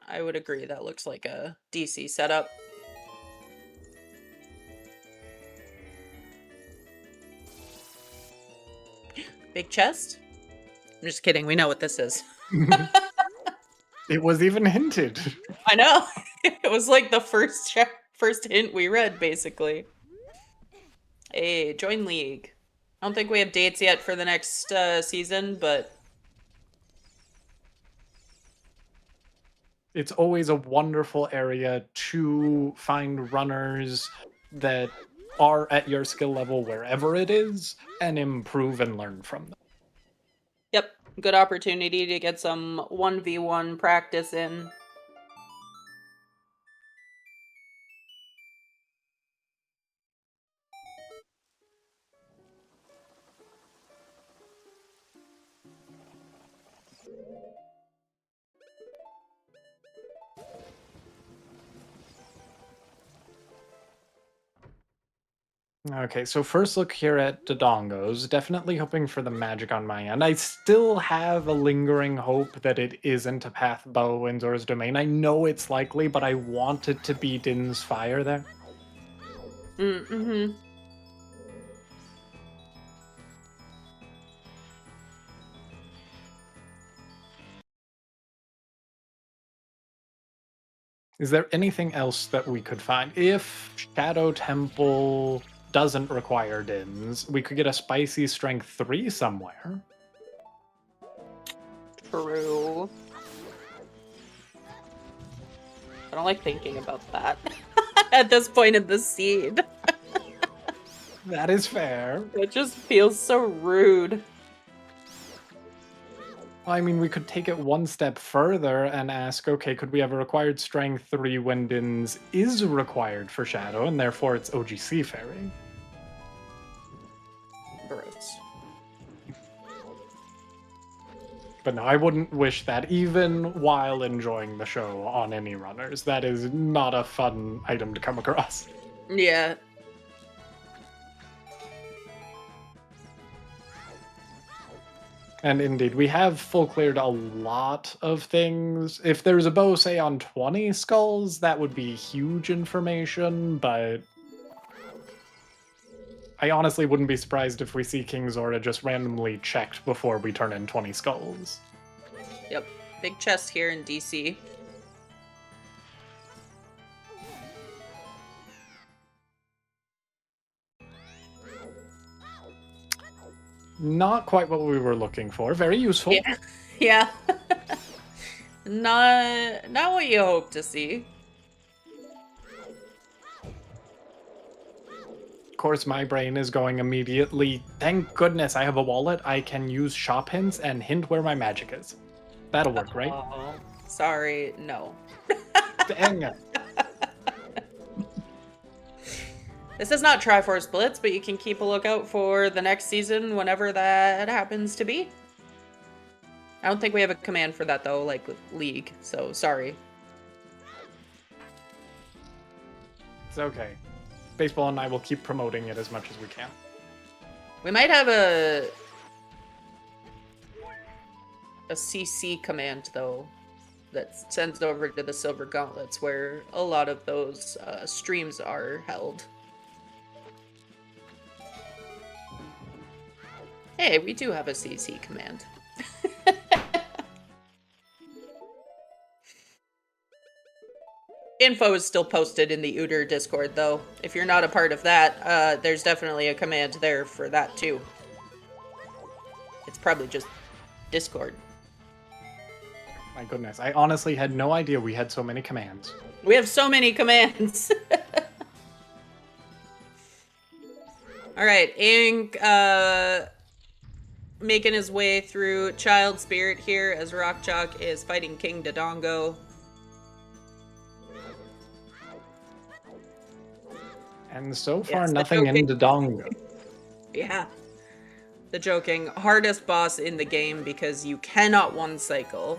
I would agree. That looks like a DC setup. Big chest? I'm just kidding. We know what this is. It was even hinted. I know. It was like the first hint we read, basically. Hey, join League. I don't think we have dates yet for the next season, but It's always a wonderful area to find runners that are at your skill level wherever it is and improve and learn from them. yep, good opportunity to get some 1v1 practice in. Okay, so first look here at Dodongo's. Definitely hoping for the magic on my end. I still have a lingering hope that it isn't a path bow in Zora's Domain. I know it's likely, but I want it to be Din's Fire there. Mm-hmm. Is there anything else that we could find? If Shadow Temple doesn't require Dins, we could get a spicy strength 3 somewhere. True. I don't like thinking about that at this point in the seed. That is fair. It just feels so rude. I mean, we could take it one step further and ask, okay, could we have a required strength 3 when Dins is required for Shadow, and therefore it's OGC Fairy? Gross. But no, I wouldn't wish that, even while enjoying the show on any runners. That is not a fun item to come across. Yeah. And indeed, we have full cleared a lot of things. If there's a bow, say, on 20 skulls, that would be huge information, but I honestly wouldn't be surprised if we see King Zora just randomly checked before we turn in 20 skulls. Yep. Big chest here in DC. Not quite what we were looking for. Very useful. Yeah. Yeah. Not what you hope to see. Of course, my brain is going immediately, thank goodness I have a wallet. I can use shop hints and hint where my magic is. That'll work, right? Oh, sorry, no. Dang it. This is not Triforce Blitz, but you can keep a lookout for the next season whenever that happens to be. I don't think we have a command for that, though, like League, so sorry. It's okay. Baseball and I will keep promoting it as much as we can. We might have a CC command, though, that sends over to the Silver Gauntlets, where a lot of those streams are held. Hey, we do have a CC command. info is still posted in the OoT Discord, though. If you're not a part of that, there's definitely a command there for that, too. It's probably just Discord. My goodness, I honestly had no idea we had so many commands. We have so many commands. All right, Ink making his way through Child Spirit here as rockchalk is fighting King Dodongo. And so far, Yes, the nothing in joking. Dodongo. Yeah. The joking. Hardest boss in the game because you cannot one cycle.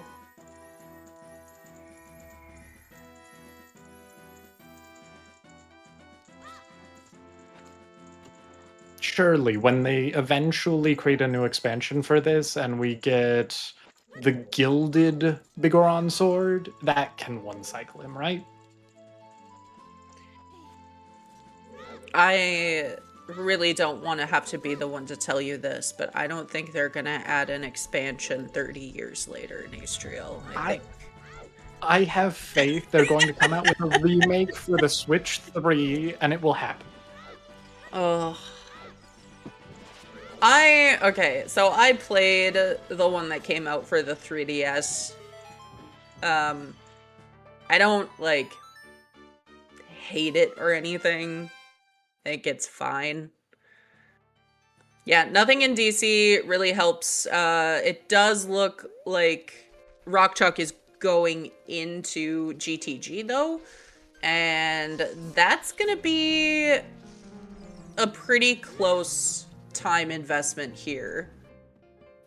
Surely, when they eventually create a new expansion for this and we get the gilded Bigoron sword, that can one cycle him, right? I really don't want to have to be the one to tell you this, but I don't think they're going to add an expansion 30 years later in Astriel. I have faith they're going to come out with a remake for the Switch 3, and it will happen. Oh. Okay, so I played the one that came out for the 3DS. I don't, like, hate it or anything. I think it's fine. Yeah, nothing in DC really helps. It does look like rockchalk is going into GTG, though. And that's gonna be a pretty close time investment here.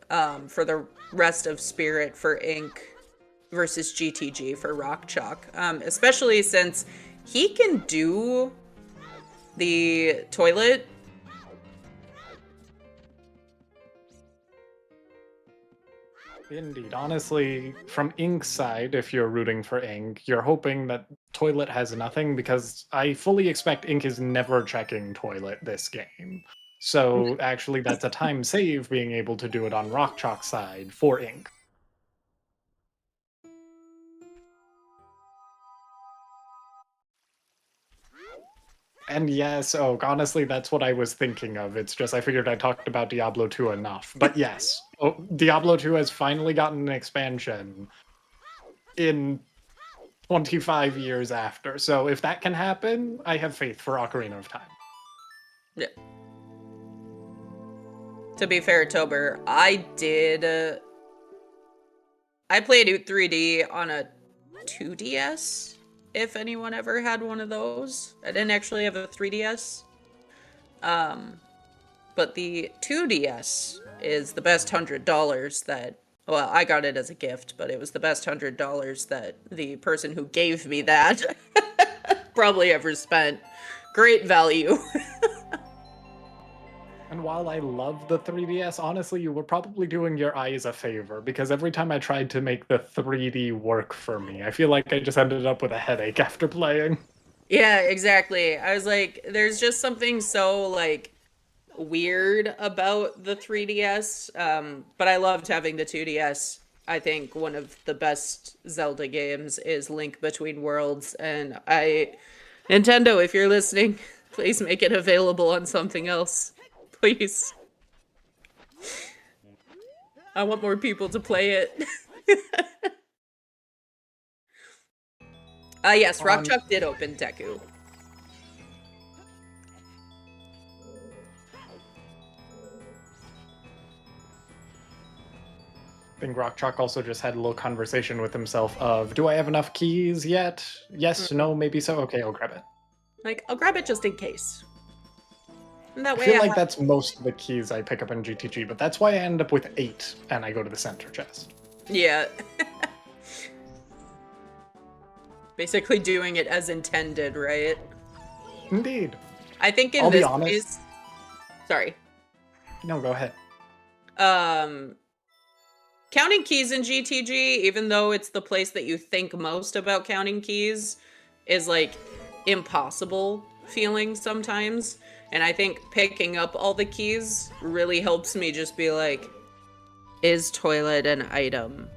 For the rest of Spirit for Ink versus GTG for rockchalk. Especially since he can do the toilet. Indeed. Honestly, from Ink's side, if you're rooting for Ink, you're hoping that Toilet has nothing, because I fully expect Ink is never checking Toilet this game. So actually, that's a time save being able to do it on rockchalk's side for Ink. And yes, honestly, that's what I was thinking of. It's just I figured I talked about Diablo 2 enough. But yes, Diablo 2 has finally gotten an expansion in 25 years after. So if that can happen, I have faith for Ocarina of Time. Yeah. To be fair, Tober, I played OoT 3D on a 2DS, if anyone ever had one of those. I didn't actually have a 3DS. But the 2DS is the best $100 that, well, I got it as a gift, but it was the best $100 that the person who gave me that probably ever spent. Great value. And while I love the 3DS, honestly, you were probably doing your eyes a favor, because every time I tried to make the 3D work for me, I feel like I just ended up with a headache after playing. Yeah, exactly. I was like, there's just something so, like, weird about the 3DS, but I loved having the 2DS. I think one of the best Zelda games is Link Between Worlds, and Nintendo, if you're listening, please make it available on something else. Please. I want more people to play it. Yes, rockchalk did open Deku. I think rockchalk also just had a little conversation with himself of, do I have enough keys yet? Yes, no, maybe so. Okay, I'll grab it. Like, I'll grab it just in case. And that I way feel like that's most of the keys I pick up in GTG, but that's why I end up with 8 and I go to the center chest. Yeah. Basically doing it as intended, right? Indeed. I think in I'll be this honest. case... Sorry. No, go ahead. Counting keys in GTG, even though it's the place that you think most about counting keys, is like impossible feeling sometimes. And I think picking up all the keys really helps me just be like, is toilet an item?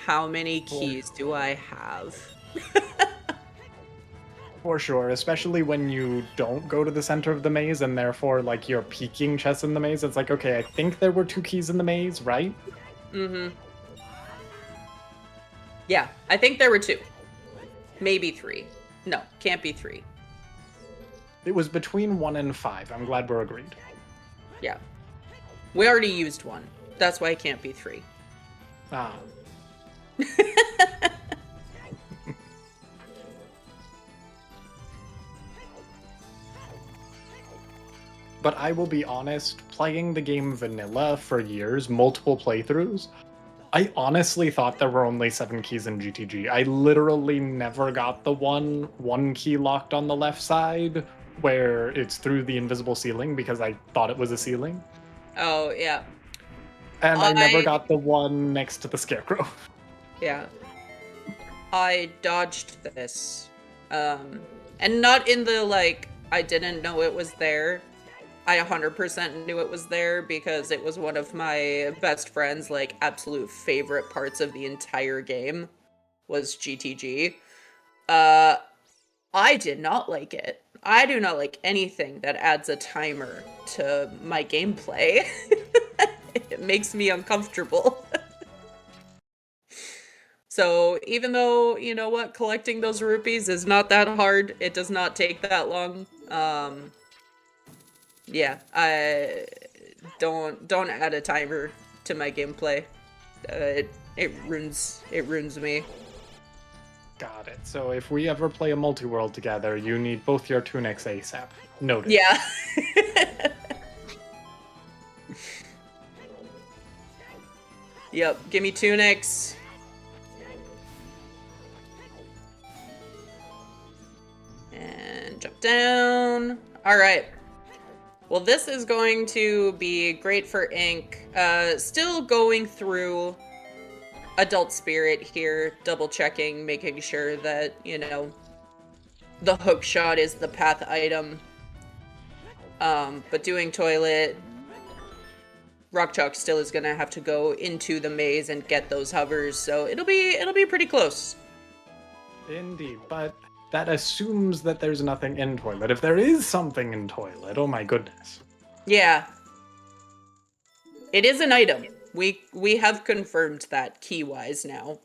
How many keys do I have? For sure, especially when you don't go to the center of the maze and therefore, like, you're peeking chests in the maze. It's like, okay, I think there were 2 keys in the maze, right? Mm-hmm. Yeah, I think there were 2. Maybe 3. No, can't be 3. It was between 1 and 5. I'm glad we're agreed. Yeah. We already used 1. That's why it can't be 3. Ah. But I will be honest, playing the game vanilla for years, multiple playthroughs, I honestly thought there were only 7 keys in GTG. I literally never got the one key locked on the left side where it's through the invisible ceiling because I thought it was a ceiling. Oh, yeah. And I never got the one next to the scarecrow. Yeah. I dodged this. And not in the, like, I didn't know it was there. I 100% knew it was there because it was one of my best friend's, like, absolute favorite parts of the entire game was GTG. I did not like it. I do not like anything that adds a timer to my gameplay. It makes me uncomfortable. So even though, you know what, collecting those rupees is not that hard, it does not take that long. Yeah, I don't add a timer to my gameplay. It ruins me. Got it. So if we ever play a multi-world together, you need both your tunics ASAP. Noted. Yeah. Yep, give me tunics. And jump down. All right. Well, this is going to be great for Ink. Still going through Adult Spirit here, double checking, making sure that, you know, the hook shot is the path item. But doing toilet, rockchalk still is gonna have to go into the maze and get those hovers, so it'll be pretty close. Indeed, but that assumes that there's nothing in toilet. If there is something in toilet, oh my goodness. Yeah. It is an item. We have confirmed that key-wise now.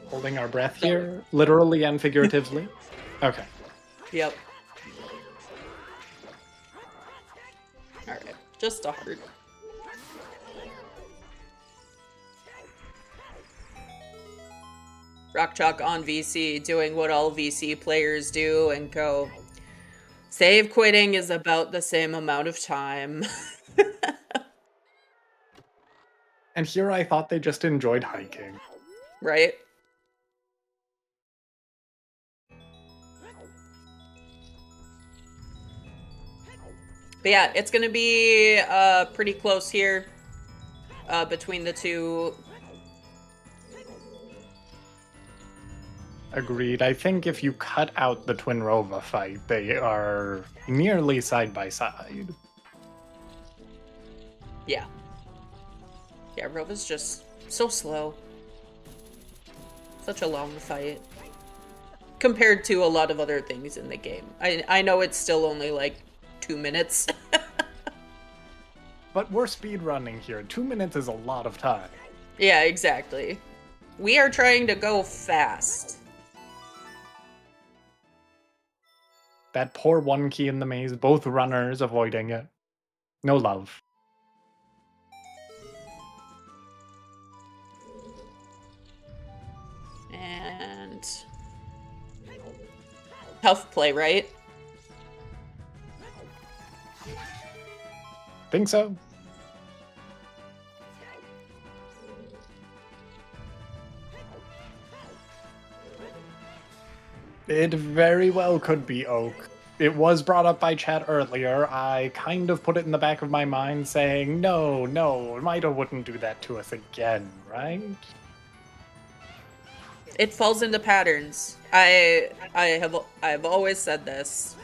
Holding our breath here, literally and figuratively. Okay. Yep. Alright, just a heart. Rockchalk on VC, doing what all VC players do and go, save quitting is about the same amount of time. And here I thought they just enjoyed hiking. Right? But yeah, it's gonna be pretty close here between the two. Agreed. I think if you cut out the Twin Rova fight, they are nearly side by side. Yeah. Yeah, Rova's just so slow. Such a long fight. Compared to a lot of other things in the game. I know it's still only like 2 minutes. But we're speedrunning here. 2 minutes is a lot of time. Yeah, exactly. We are trying to go fast. That poor one key in the maze, both runners avoiding it. No love. And tough play, right? Think so? It very well could be Oak. It was brought up by chat earlier. I kind of put it in the back of my mind saying, no, Maida wouldn't do that to us again, right? It falls into patterns. I've always said this.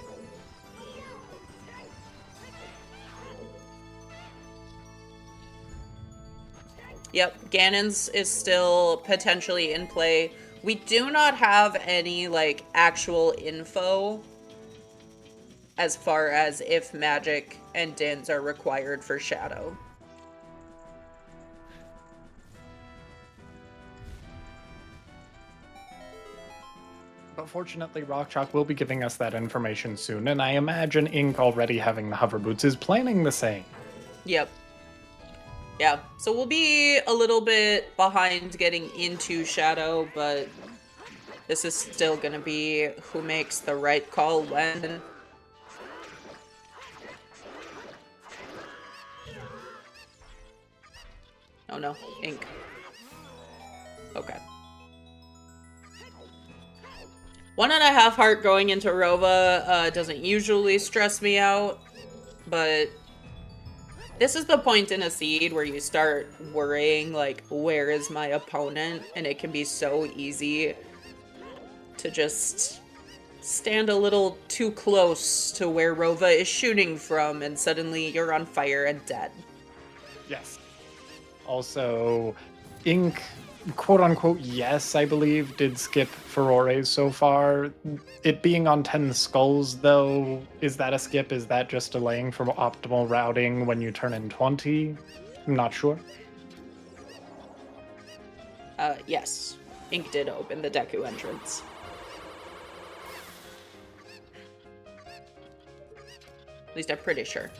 Yep, Ganon's is still potentially in play. We do not have any, like, actual info as far as if magic and Dins are required for Shadow. But fortunately, rockchalk will be giving us that information soon, and I imagine Ink, already having the hover boots, is planning the same. Yep. Yeah, so we'll be a little bit behind getting into Shadow, but this is still gonna be who makes the right call when. Oh no, Ink. Okay. 1.5 heart going into Rova doesn't usually stress me out, but this is the point in a seed where you start worrying, like, where is my opponent? And it can be so easy to just stand a little too close to where Rova is shooting from, and suddenly you're on fire and dead. Yes. Also, Ink, quote unquote, yes, I believe, did skip Furores so far. It being on 10 skulls, though, is that a skip? Is that just delaying for optimal routing when you turn in 20? I'm not sure. Yes. Ink did open the Deku entrance. At least I'm pretty sure.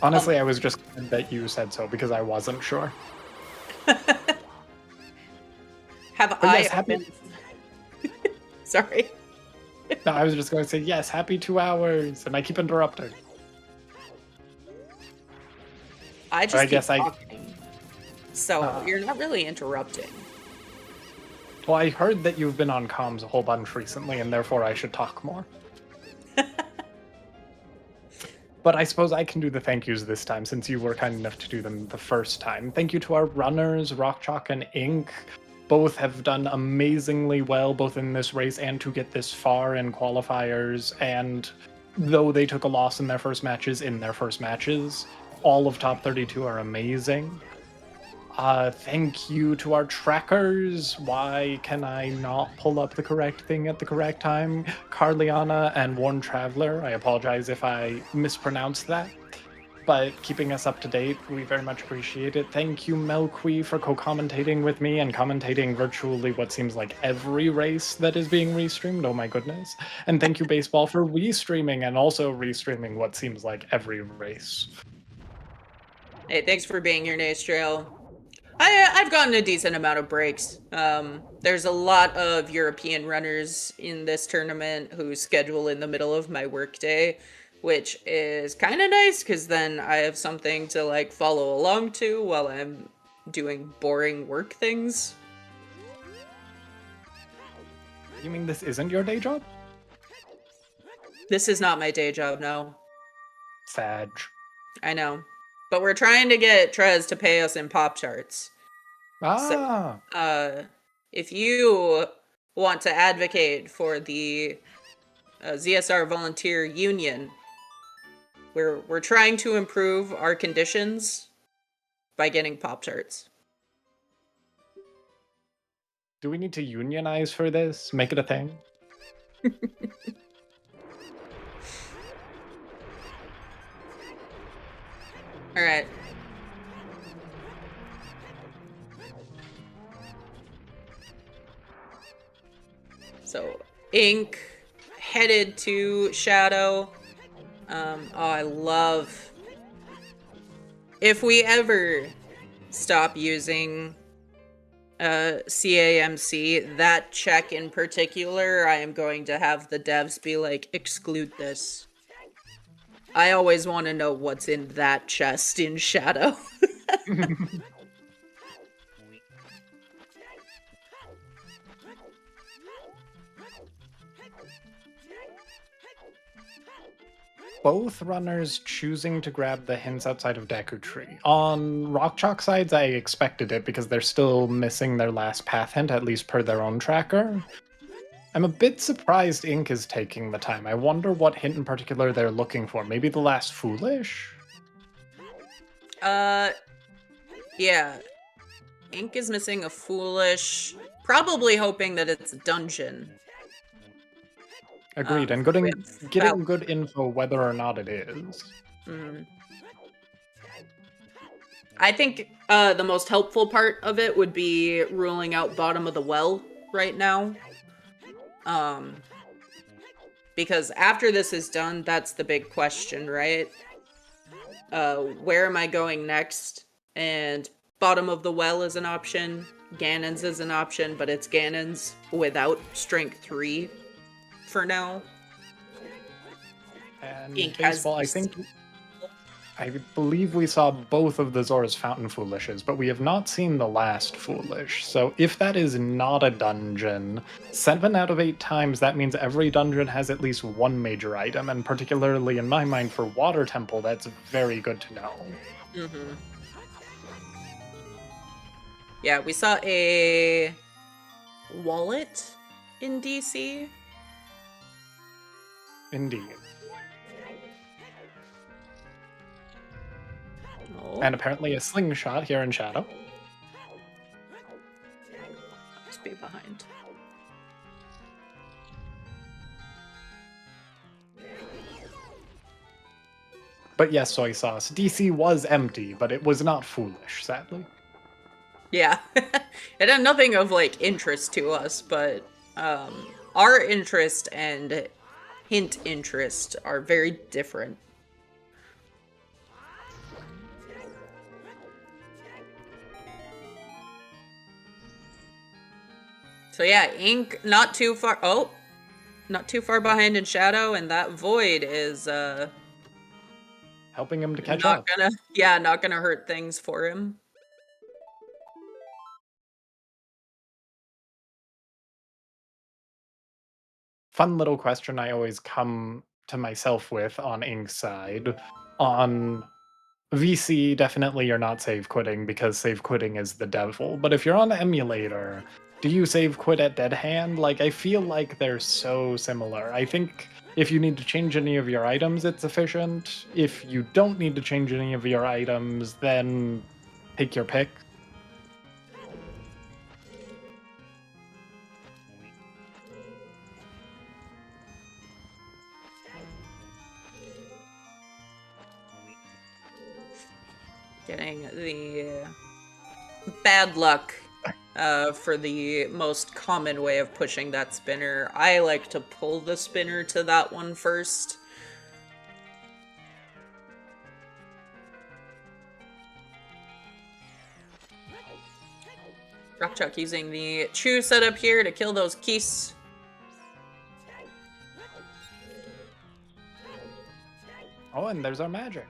Honestly, I was just glad that you said so because I wasn't sure. Have But I yes, happy- opened... Sorry. No, I was just going to say, yes, happy 2 hours, and I keep interrupting. I just I keep guess talking. So you're not really interrupting. Well, I heard that you've been on comms a whole bunch recently, and therefore I should talk more. But I suppose I can do the thank yous this time, since you were kind enough to do them the first time. Thank you to our runners, rockchalk and Ink. Both have done amazingly well, both in this race and to get this far in qualifiers. And though they took a loss in their first matches, all of top 32 are amazing. Thank you to our trackers. Why can I not pull up the correct thing at the correct time? Carliana and Warn Traveler. I apologize if I mispronounced that. But keeping us up to date, we very much appreciate it. Thank you, Melqui, for co-commentating with me and commentating virtually what seems like every race that is being restreamed. Oh my goodness. And thank you, Baseball, for restreaming and also restreaming what seems like every race. Hey, thanks for being here, Nastrail. I've gotten a decent amount of breaks. There's a lot of European runners in this tournament who schedule in the middle of my workday, which is kind of nice because then I have something to like follow along to while I'm doing boring work things. You mean this isn't your day job? This is not my day job, no. Sag. I know. But we're trying to get Trez to pay us in pop charts. Ah. So, if you want to advocate for the ZSR Volunteer Union, we're trying to improve our conditions by getting pop charts. Do we need to unionize for this? Make it a thing? All right. So, Ink headed to Shadow. Oh, I love... If we ever stop using CAMC, that check in particular, I am going to have the devs be like, exclude this. I always want to know what's in that chest in Shadow. Both runners choosing to grab the hints outside of Deku Tree. On rockchalk sides, I expected it because they're still missing their last path hint, at least per their own tracker. I'm a bit surprised Ink is taking the time. I wonder what hint in particular they're looking for. Maybe the last Foolish? Yeah. Ink is missing a foolish, probably hoping that it's a dungeon. Agreed, and We have getting good info whether or not it is. Mhm. I think the most helpful part of it would be ruling out bottom of the well right now. Because after this is done, that's the big question, right? Where am I going next? And bottom of the well is an option. Ganon's is an option, but it's Ganon's without strength 3 for now. And Ink has baseball, I believe we saw both of the Zora's Fountain Foolishes, but we have not seen the last Foolish. So if that is not a dungeon, 7 out of 8 times that means every dungeon has at least one major item, and particularly in my mind for Water Temple, that's very good to know. Mm-hmm. Yeah, we saw a wallet in DC. Indeed. Oh. And apparently a slingshot here in Shadow. Must be behind. But yes, soy sauce. DC was empty, but it was not foolish, sadly. Yeah. It had nothing of, like, interest to us, but our interest and hint interest are very different. So yeah, Ink not too far. Oh, not too far behind in Shadow, and that void is helping him to catch not up. not gonna hurt things for him. Fun little question I always come to myself with on Ink's side. On VC, definitely you're not save quitting because save quitting is the devil. But if you're on emulator, do you save quit at dead hand? Like, I feel like they're so similar. I think if you need to change any of your items, it's efficient. If you don't need to change any of your items, then take your pick. Getting the bad luck for the most common way of pushing that spinner. I like to pull the spinner to that one first. Rockchalk using the Chew setup here to kill those keys. Oh, and there's our magic.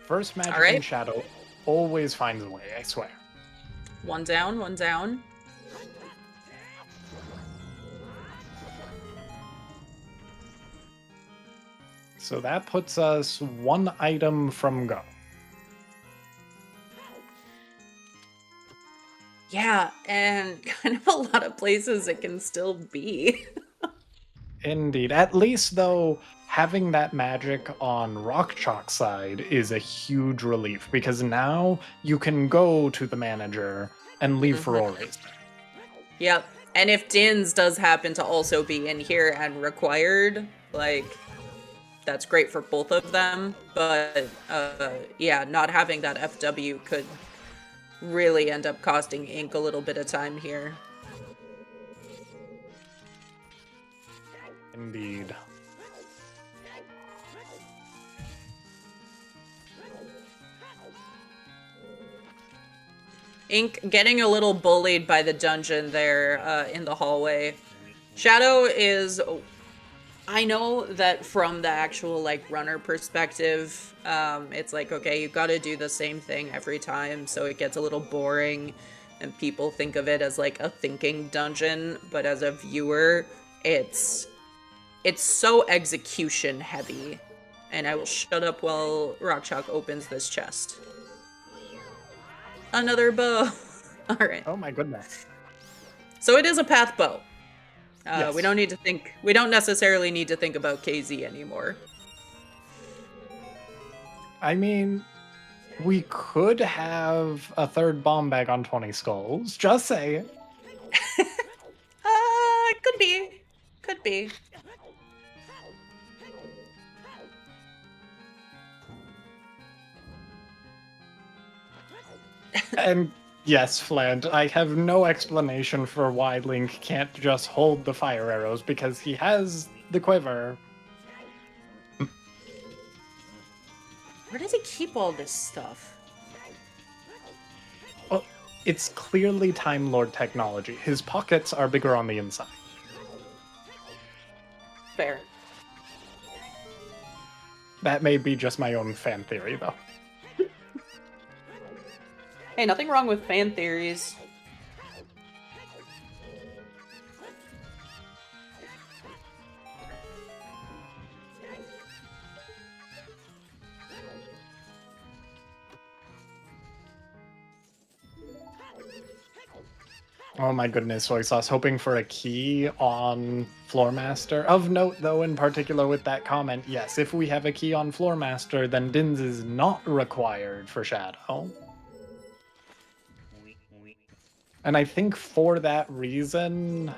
First magic in Shadow always finds a way, I swear. One down, one down. So that puts us one item from go. Yeah, and kind of a lot of places it can still be. Indeed. At least, though, having that magic on rockchalk side is a huge relief because now you can go to the manager and leave for Ores. Yep. And if Din's does happen to also be in here and required, like, that's great for both of them. But, yeah, not having that FW could really end up costing Ink a little bit of time here. Indeed. Ink getting a little bullied by the dungeon there in the hallway. Shadow is... I know that from the actual, like, runner perspective, it's like, okay, you've got to do the same thing every time, so it gets a little boring, and people think of it as, like, a thinking dungeon, but as a viewer, it's so execution heavy. And I will shut up while Rockchalk opens this chest. Another bow. All right. Oh my goodness. So it is a path bow. Yes. We don't necessarily need to think about KZ anymore. I mean, we could have a third bomb bag on 20 skulls. Just saying. Could be. Could be. And yes, Flant, I have no explanation for why Link can't just hold the fire arrows because he has the quiver. Where does he keep all this stuff? Well, it's clearly Time Lord technology. His pockets are bigger on the inside. Fair. That may be just my own fan theory, though. Hey, nothing wrong with fan theories. Oh my goodness, soy sauce. Hoping for a key on Floormaster. Of note, though, in particular with that comment, yes, if we have a key on Floormaster, then Dins is not required for Shadow. And I think for that reason...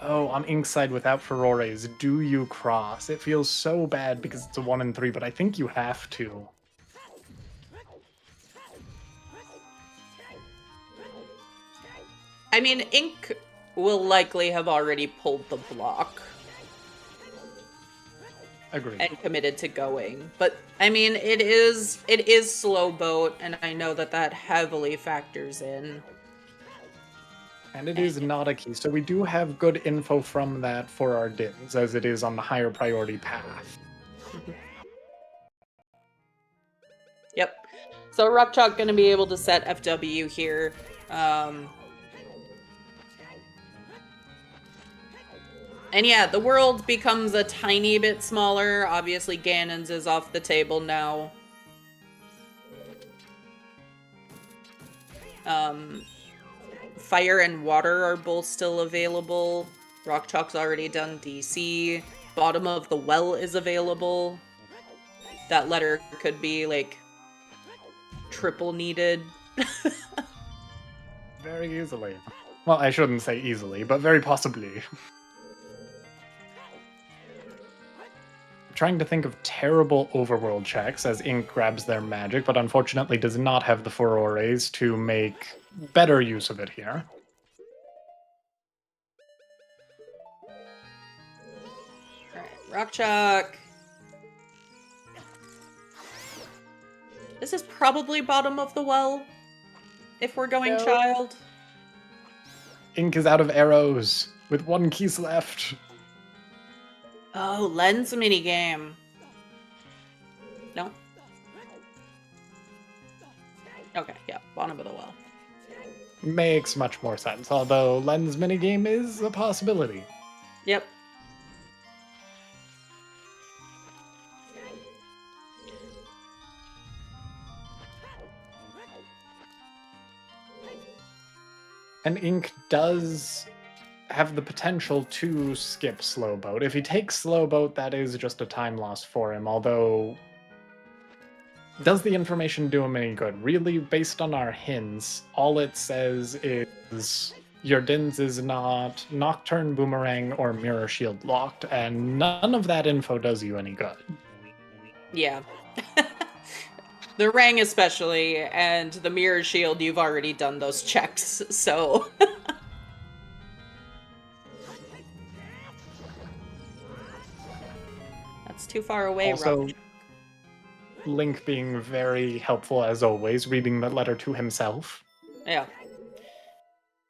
Oh, on Ink's side without Furores, do you cross? It feels so bad because it's a 1 in 3, but I think you have to. I mean, Ink will likely have already pulled the block Agreed. and committed to going. But I mean, it is slow boat, and I know that heavily factors in. And it is not a key, so we do have good info from that for our Dins, as it is on the higher priority path. Yep. So rockchalk gonna be able to set FW here. And yeah, the world becomes a tiny bit smaller. Obviously, Ganon's is off the table now. Fire and water are both still available. Rockchalk's already done DC. Bottom of the well is available. That letter could be, like, triple needed. Very easily. Well, I shouldn't say easily, but very possibly. Trying to think of terrible overworld checks as Ink grabs their magic, but unfortunately does not have the Furores to make better use of it here. Alright, rockchalk. This is probably bottom of the well, if we're going No. child. Ink is out of arrows, with 1 keys left. Oh, lens minigame. No? Okay, yeah, bottom of the well. Makes much more sense, although lens minigame is a possibility. Yep. And Ink does have the potential to skip Slow Boat. If he takes Slow Boat, that is just a time loss for him, although... Does the information do him any good? Really, based on our hints, all it says is your Dins is not Nocturne, Boomerang, or Mirror Shield locked, and none of that info does you any good. Yeah. The Rang especially, and the Mirror Shield, you've already done those checks, so... That's too far away, Also, Rob. Link being very helpful as always, reading the letter to himself. Yeah.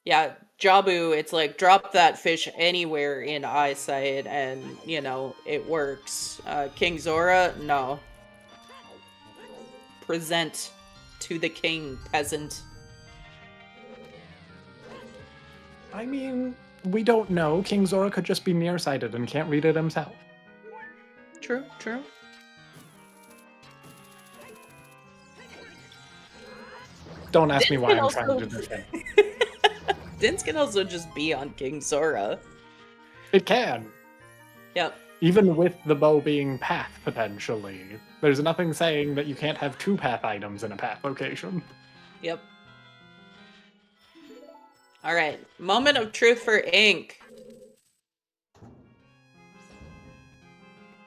Yeah, Jabu, it's like, drop that fish anywhere in eyesight, and, you know, it works. King Zora, no. Present to the king, peasant. I mean, we don't know. King Zora could just be nearsighted and can't read it himself. True, true. Don't ask me Dins why can I'm also- trying to defend. Dins can also just be on King Zora. It can. Yep. Even with the bow being path, potentially. There's nothing saying that you can't have 2 path items in a path location. Yep. All right. Moment of truth for Ink.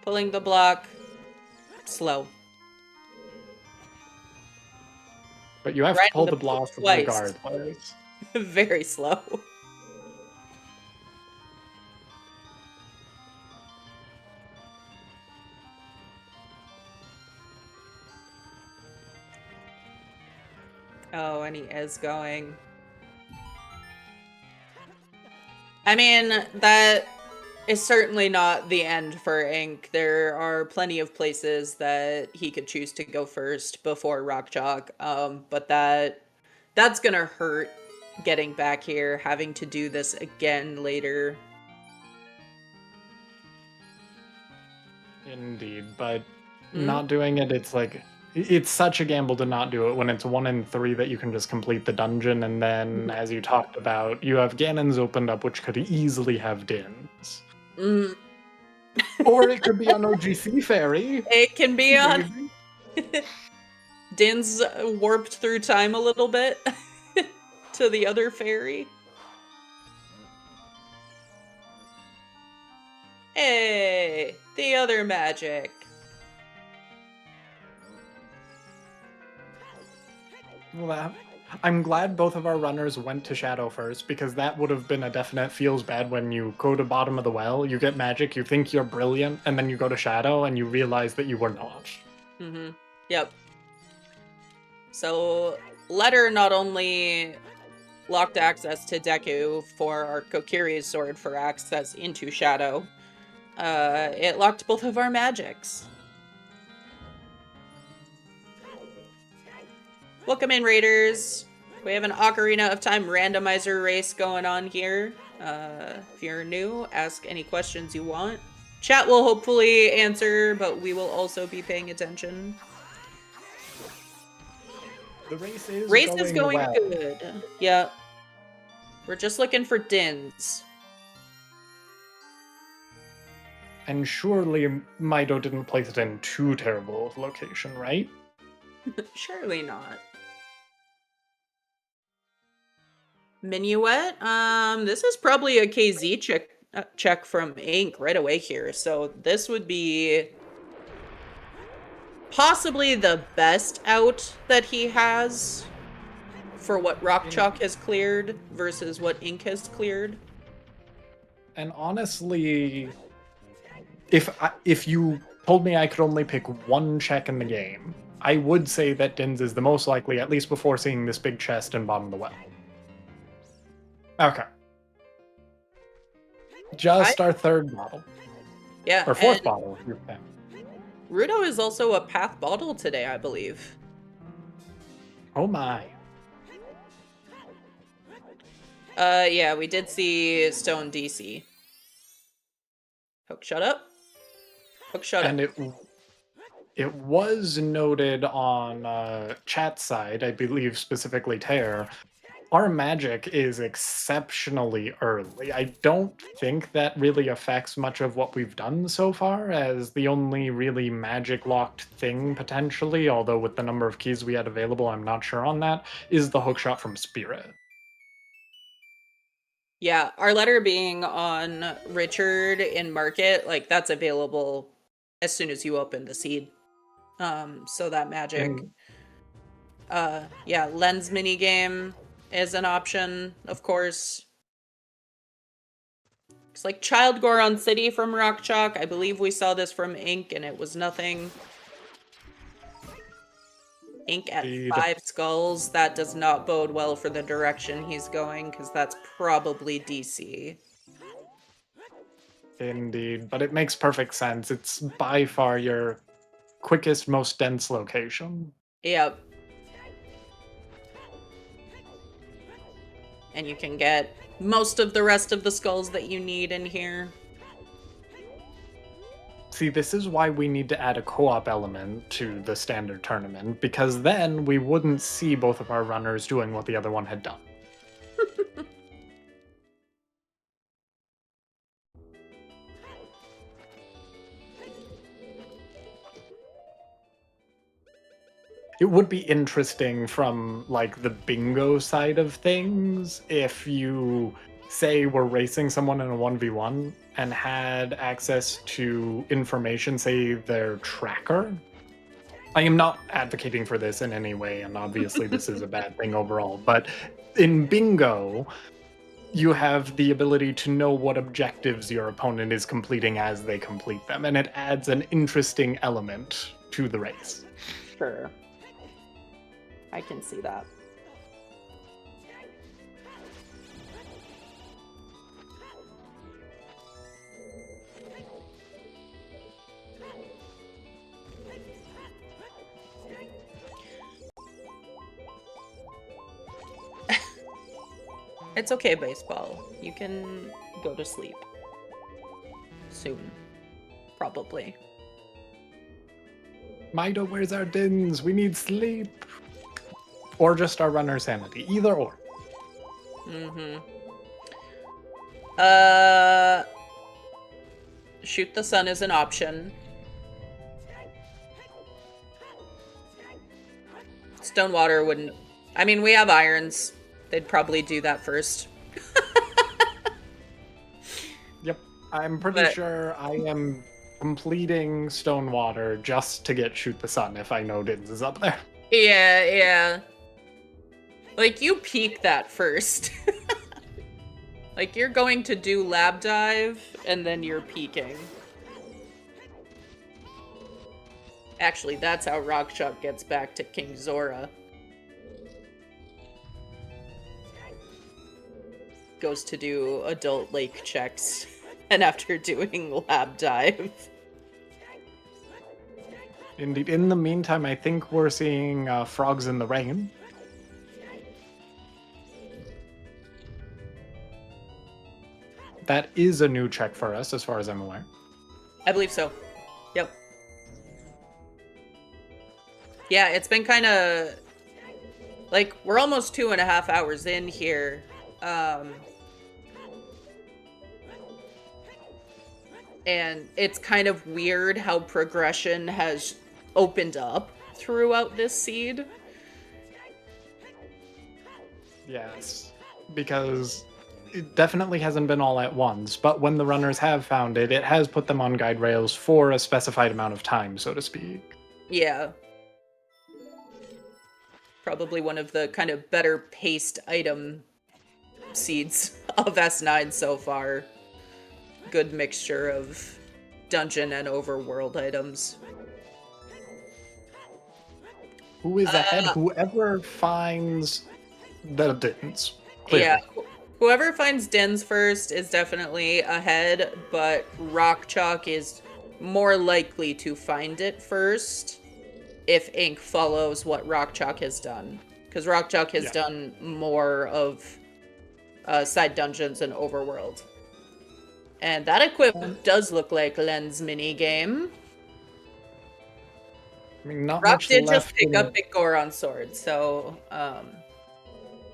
Pulling the block. Slow. But you have Right to pull in the the block twice. regardless. Very slow. Oh, and he is going. I mean, that is certainly not the end for Ink. There are plenty of places that he could choose to go first before Rock Chalk. But that's gonna hurt getting back here, having to do this again later. Indeed, but Hmm? not doing it, it's like it's such a gamble to not do it when it's 1 in 3 that you can just complete the dungeon, and then, as you talked about, you have Ganons opened up, which could easily have Dins. Mm, Or it could be on OGC Fairy. it can be on. Maybe. Din's warped through time a little bit to the other fairy. Hey, the other magic. Well, I'm glad both of our runners went to Shadow first, because that would have been a definite feels bad when you go to bottom of the well, you get magic, you think you're brilliant, and then you go to Shadow and you realize that you were not. Mm-hmm. Yep. So, Letter not only locked access to Deku for our Kokiri's sword for access into Shadow, it locked both of our magics. Welcome in, Raiders. We have an Ocarina of Time randomizer race going on here. If you're new, ask any questions you want. Chat will hopefully answer, but we will also be paying attention. The race is Going well. good. Yeah. We're just looking for Dins. And surely Mido didn't place it in too terrible of location, right? Surely not. Minuet? This is probably a KZ check from Ink right away here. So this would be possibly the best out that he has for what Rock Chalk has cleared versus what Ink has cleared. And honestly, if you told me I could only pick 1 check in the game, I would say that Dins is the most likely, at least before seeing this big chest in bottom of the well. Okay. Just our 3rd bottle. Yeah. Or 4th bottle. Rudo is also a path bottle today, I believe. Oh my. Yeah, we did see Stone DC. Hook, shut up. Hook, shut up. And it was noted on chat side, I believe specifically Tear, our magic is exceptionally early. I don't think that really affects much of what we've done so far, as the only really magic locked thing potentially, although with the number of keys we had available, I'm not sure on that, is the hookshot from Spirit. Yeah, our letter being on Richard in market, like that's available as soon as you open the seed. So that magic. Yeah, lens minigame is an option, of course. It's like Child Goron City from Rock Chalk. I believe we saw this from Ink and it was nothing. Ink at 5 skulls. That does not bode well for the direction he's going, because that's probably DC. Indeed, but it makes perfect sense. It's by far your quickest, most dense location. Yep. And you can get most of the rest of the skulls that you need in here. See, this is why we need to add a co-op element to the standard tournament, because then we wouldn't see both of our runners doing what the other one had done. It would be interesting from like the bingo side of things if you say were racing someone in a 1v1 and had access to information, say their tracker. I am not advocating for this in any way, and obviously this is a bad thing overall, but in bingo, you have the ability to know what objectives your opponent is completing as they complete them, and it adds an interesting element to the race. Sure. I can see that. It's okay, baseball. You can go to sleep. Soon. Probably. Mido, where's our dins? We need sleep. Or just our runner sanity. Either or. Mm-hmm. Shoot the sun is an option. Stonewater wouldn't... I mean, we have irons. They'd probably do that first. Yep. I'm pretty sure I am completing Stonewater just to get Shoot the Sun if I know Dins is up there. Yeah, yeah. Like, you peek that first. Like, you're going to do lab dive, and then you're peeking. Actually, that's how rockchalk gets back to King Zora. Goes to do adult lake checks, and after doing lab dive. Indeed. In the meantime, I think we're seeing Frogs in the Rain. That is a new check for us, as far as I'm aware. I believe so. Yep. Yeah, it's been kind of... Like, we're almost 2.5 hours in here. And it's kind of weird how progression has opened up throughout this seed. Yes, because it definitely hasn't been all at once, but when the runners have found it, it has put them on guide rails for a specified amount of time, so to speak. Yeah. Probably one of the kind of better paced item seeds of S9 so far. Good mixture of dungeon and overworld items. Who is ahead? Whoever finds the Dins. Clearly. Yeah, whoever finds Dens first is definitely ahead, but rockchalk is more likely to find it first if Ink follows what rockchalk has done. Because rockchalk has done more of side dungeons and overworld. And that equipment does look like Len's minigame. I mean, not Rock much did left just pick up Big Goron sword, so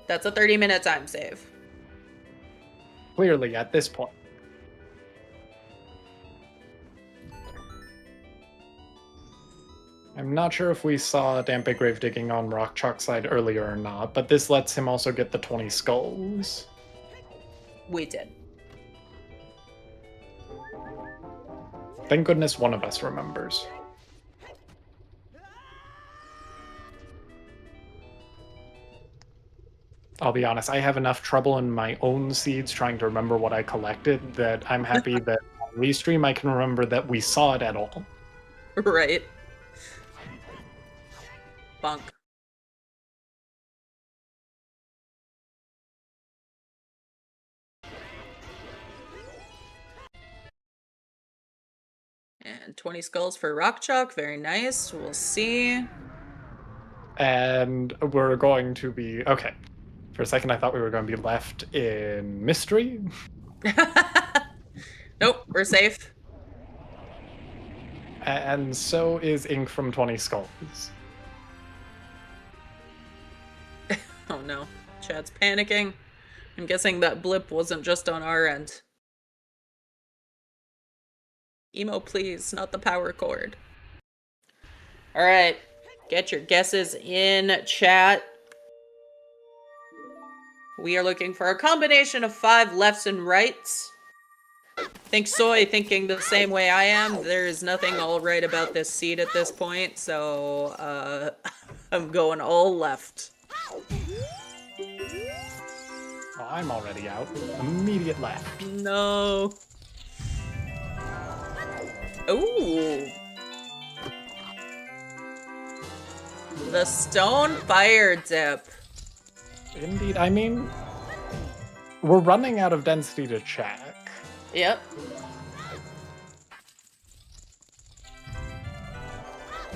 that's a 30-minute time save. Clearly, at this point. I'm not sure if we saw Dampe Grave digging on rockchalk side earlier or not, but this lets him also get the 20 skulls. We did. Thank goodness one of us remembers. I'll be honest, I have enough trouble in my own seeds trying to remember what I collected that I'm happy that on restream I can remember that we saw it at all. Right. Bunk. And 20 skulls for rockchalk. Very nice. We'll see. And we're going to be... Okay. For a second, I thought we were going to be left in mystery. Nope, we're safe. And so is Ink from 20 Skulls. Oh no. Chad's panicking. I'm guessing that blip wasn't just on our end. Emo, please, not the power cord. Alright. Get your guesses in chat. We are looking for a combination of 5 lefts and rights. Think Soy thinking the same way I am. There is nothing all right about this seed at this point, so I'm going all left. Oh, I'm already out. Immediate left. No. Ooh. The stone fire dip. Indeed, I mean, we're running out of density to check. Yep.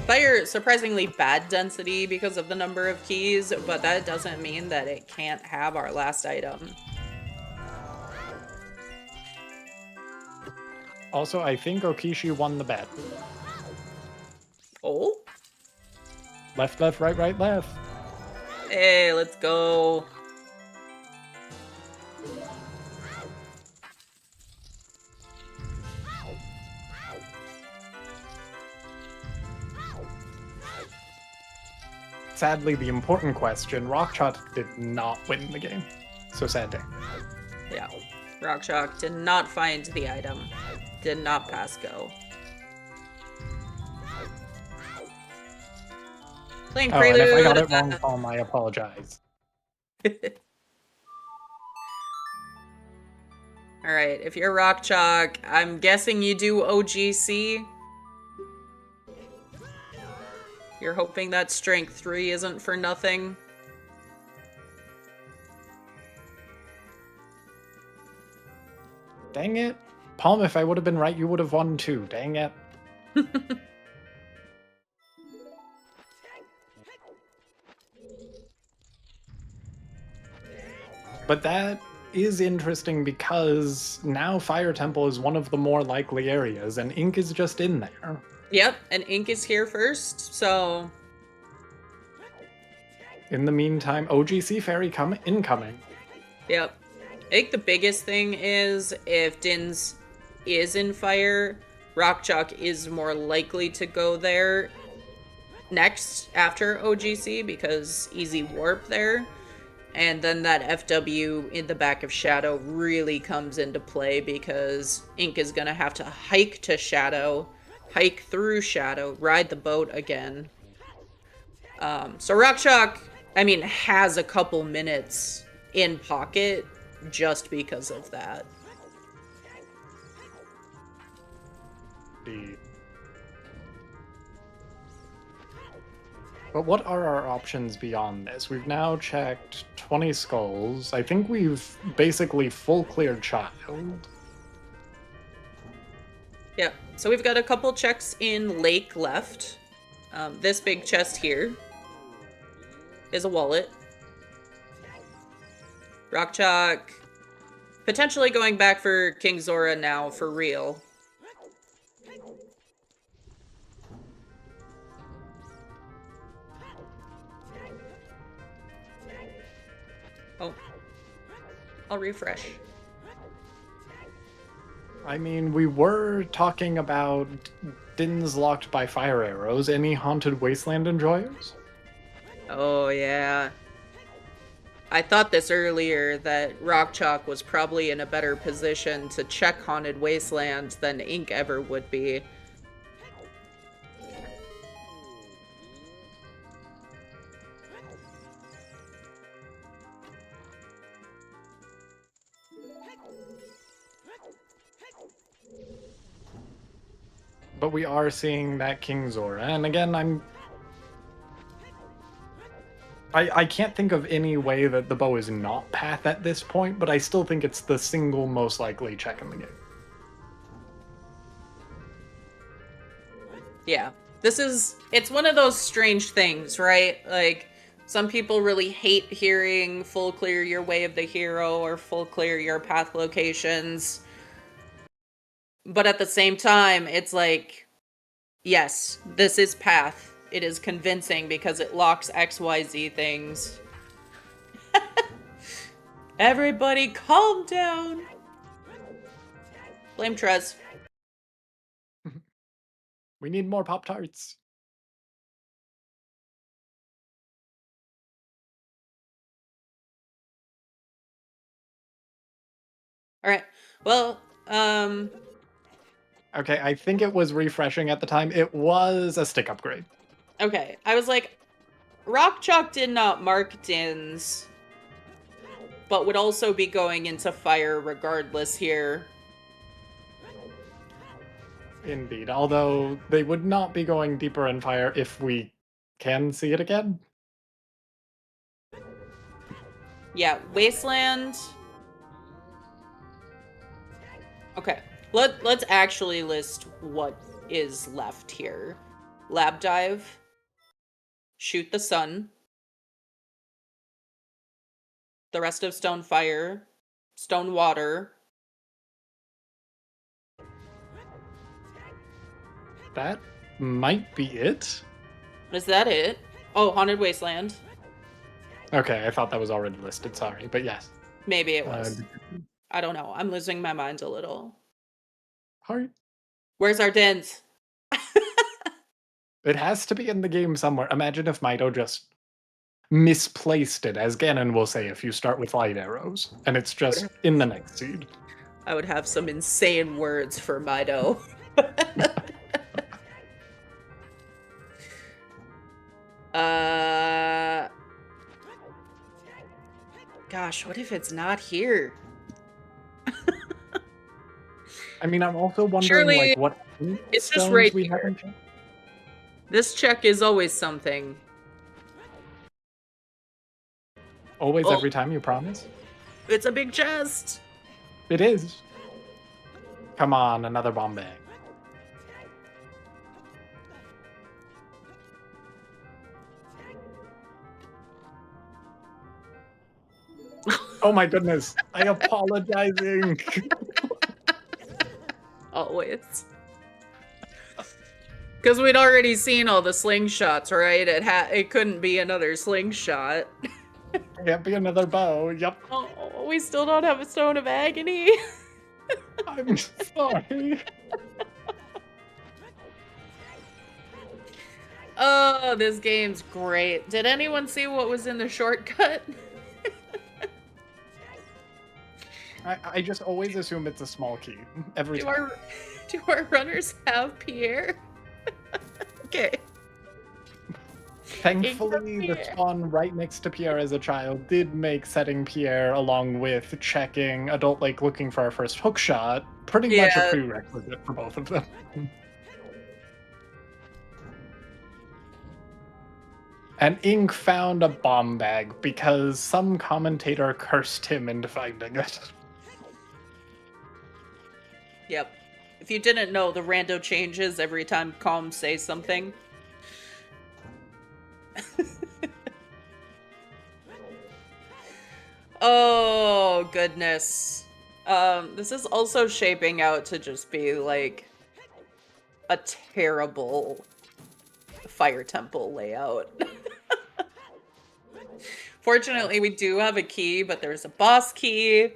Fire, surprisingly bad density because of the number of keys, but that doesn't mean that it can't have our last item. Also, I think Okishi won the bet. Oh? Left, left, right, right, left. Hey, let's go. Sadly, the important question, rockchalk did not win the game. So sad day. Yeah. rockchalk did not find the item. Did not pass go. Playing Oh, Prelude. and if I got it wrong, Palm, I apologize. Alright, if you're rockchalk, I'm guessing you do OGC. You're hoping that strength 3 isn't for nothing. Dang it. Palm, if I would have been right, you would have won too. Dang it. But that is interesting because now Fire Temple is one of the more likely areas, and Ink is just in there. Yep, and Ink is here first, so... In the meantime, OGC Fairy incoming. Yep. I think the biggest thing is if Dins is in fire, rockchalk is more likely to go there next after OGC because easy warp there. And then that FW in the back of Shadow really comes into play because Ink is going to have to hike to Shadow, hike through Shadow, ride the boat again. So rockchalk, I mean, has a couple minutes in pocket just because of that. But what are our options beyond this? We've now checked 20 skulls. I think we've basically full cleared Child. Yep, so we've got a couple checks in Lake left. This big chest here is a wallet. rockchalk potentially going back for King Zora now for real. Oh, I'll refresh. I mean, we were talking about Dins locked by fire arrows. Any Haunted Wasteland enjoyers? Oh, yeah. I thought this earlier, that rockchalk was probably in a better position to check Haunted Wasteland than Ink ever would be. But we are seeing that King Zora, and again, I can't think of any way that the bow is not path at this point, but I still think it's the single most likely check in the game. Yeah. It's one of those strange things, right? Like, some people really hate hearing full clear your way of the hero or full clear your path locations. But at the same time, it's like, yes, this is path. It is convincing because it locks XYZ things. Everybody calm down. Blame Trez. We need more Pop-Tarts. All right. Well, Okay, I think it was refreshing at the time. It was a stick upgrade. okay. I was like, rockchalk did not mark Dins, but would also be going into fire regardless here. Indeed, although they would not be going deeper in fire if we can see it again. Yeah, Wasteland. Okay. Let's actually list what is left here. Lab dive. Shoot the sun. The rest of stone fire. Stone water. That might be it. Is that it? Oh, Haunted Wasteland. Okay, I thought that was already listed, sorry, but yes. Maybe it was. I don't know. I'm losing my mind a little. Heart. Where's our Dins? It has to be in the game somewhere. Imagine if Mito just misplaced it, as Ganon will say if you start with light arrows, and it's just in the next seed. I would have some insane words for Mido. Gosh, what if it's not here? I mean, I'm also wondering, Surely like, what it's just stones right we here. haven't checked. This check is always something. Always, Oh. every time, you promise? It's a big chest. It is. Come on, another bomb bag. Oh my goodness, I apologizing. Always. Because we'd already seen all the slingshots, right? It couldn't be another slingshot. Can't be another bow, yep. Oh, we still don't have a Stone of Agony. I'm sorry. Oh, this game's great. Did anyone see what was in the shortcut? I just always assume it's a small key. Every time. Do our runners have Pierre? Okay. Thankfully, the Pierre. spawn right next to Pierre as a child did make setting Pierre along with checking Adult Lake looking for our first hook shot pretty much a Yeah. prerequisite for both of them. And Ink found a bomb bag because some commentator cursed him into finding it. Yep. If you didn't know, the rando changes every time Calm says something. Oh, goodness. This is also shaping out to just be, like, a terrible fire temple layout. Fortunately, we do have a key, but there's a boss key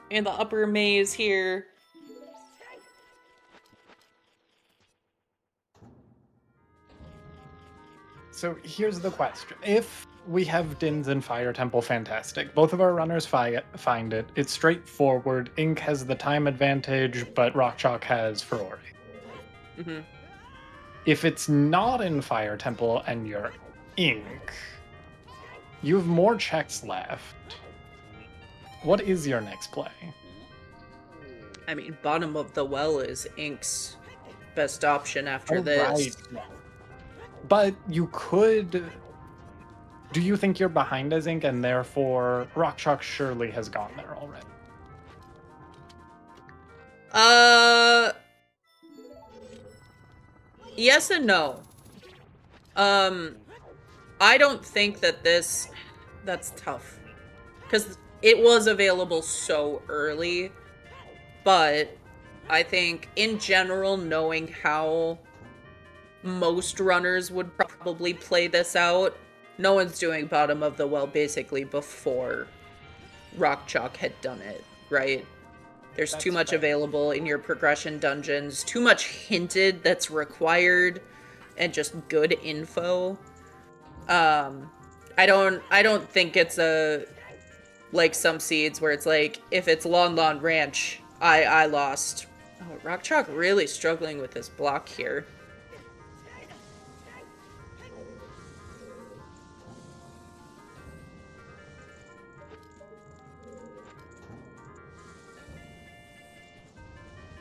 in the upper maze here. So here's the question. If we have Dins and Fire Temple, fantastic. Both of our runners find it. It's straightforward. Ink has the time advantage, but Rockchalk has Ferori. Mm-hmm. If it's not in Fire Temple and you're Ink, you have more checks left. What is your next play? I mean, bottom of the well is Ink's best option after this. Right. But you could... Do you think you're behind as Ink and therefore Rockchalk surely has gone there already? Yes and no. I don't think that that's tough. Because it was available so early. But I think, in general, knowing how most runners would probably play this out, no one's doing bottom of the well basically before Rockchalk had done it, right? There's too much available in your progression dungeons, too much hinted that's required, and just good info. I don't think it's a like some seeds where it's like, if it's Lon Lon Ranch, I lost. Oh, rockchalk really struggling with this block here.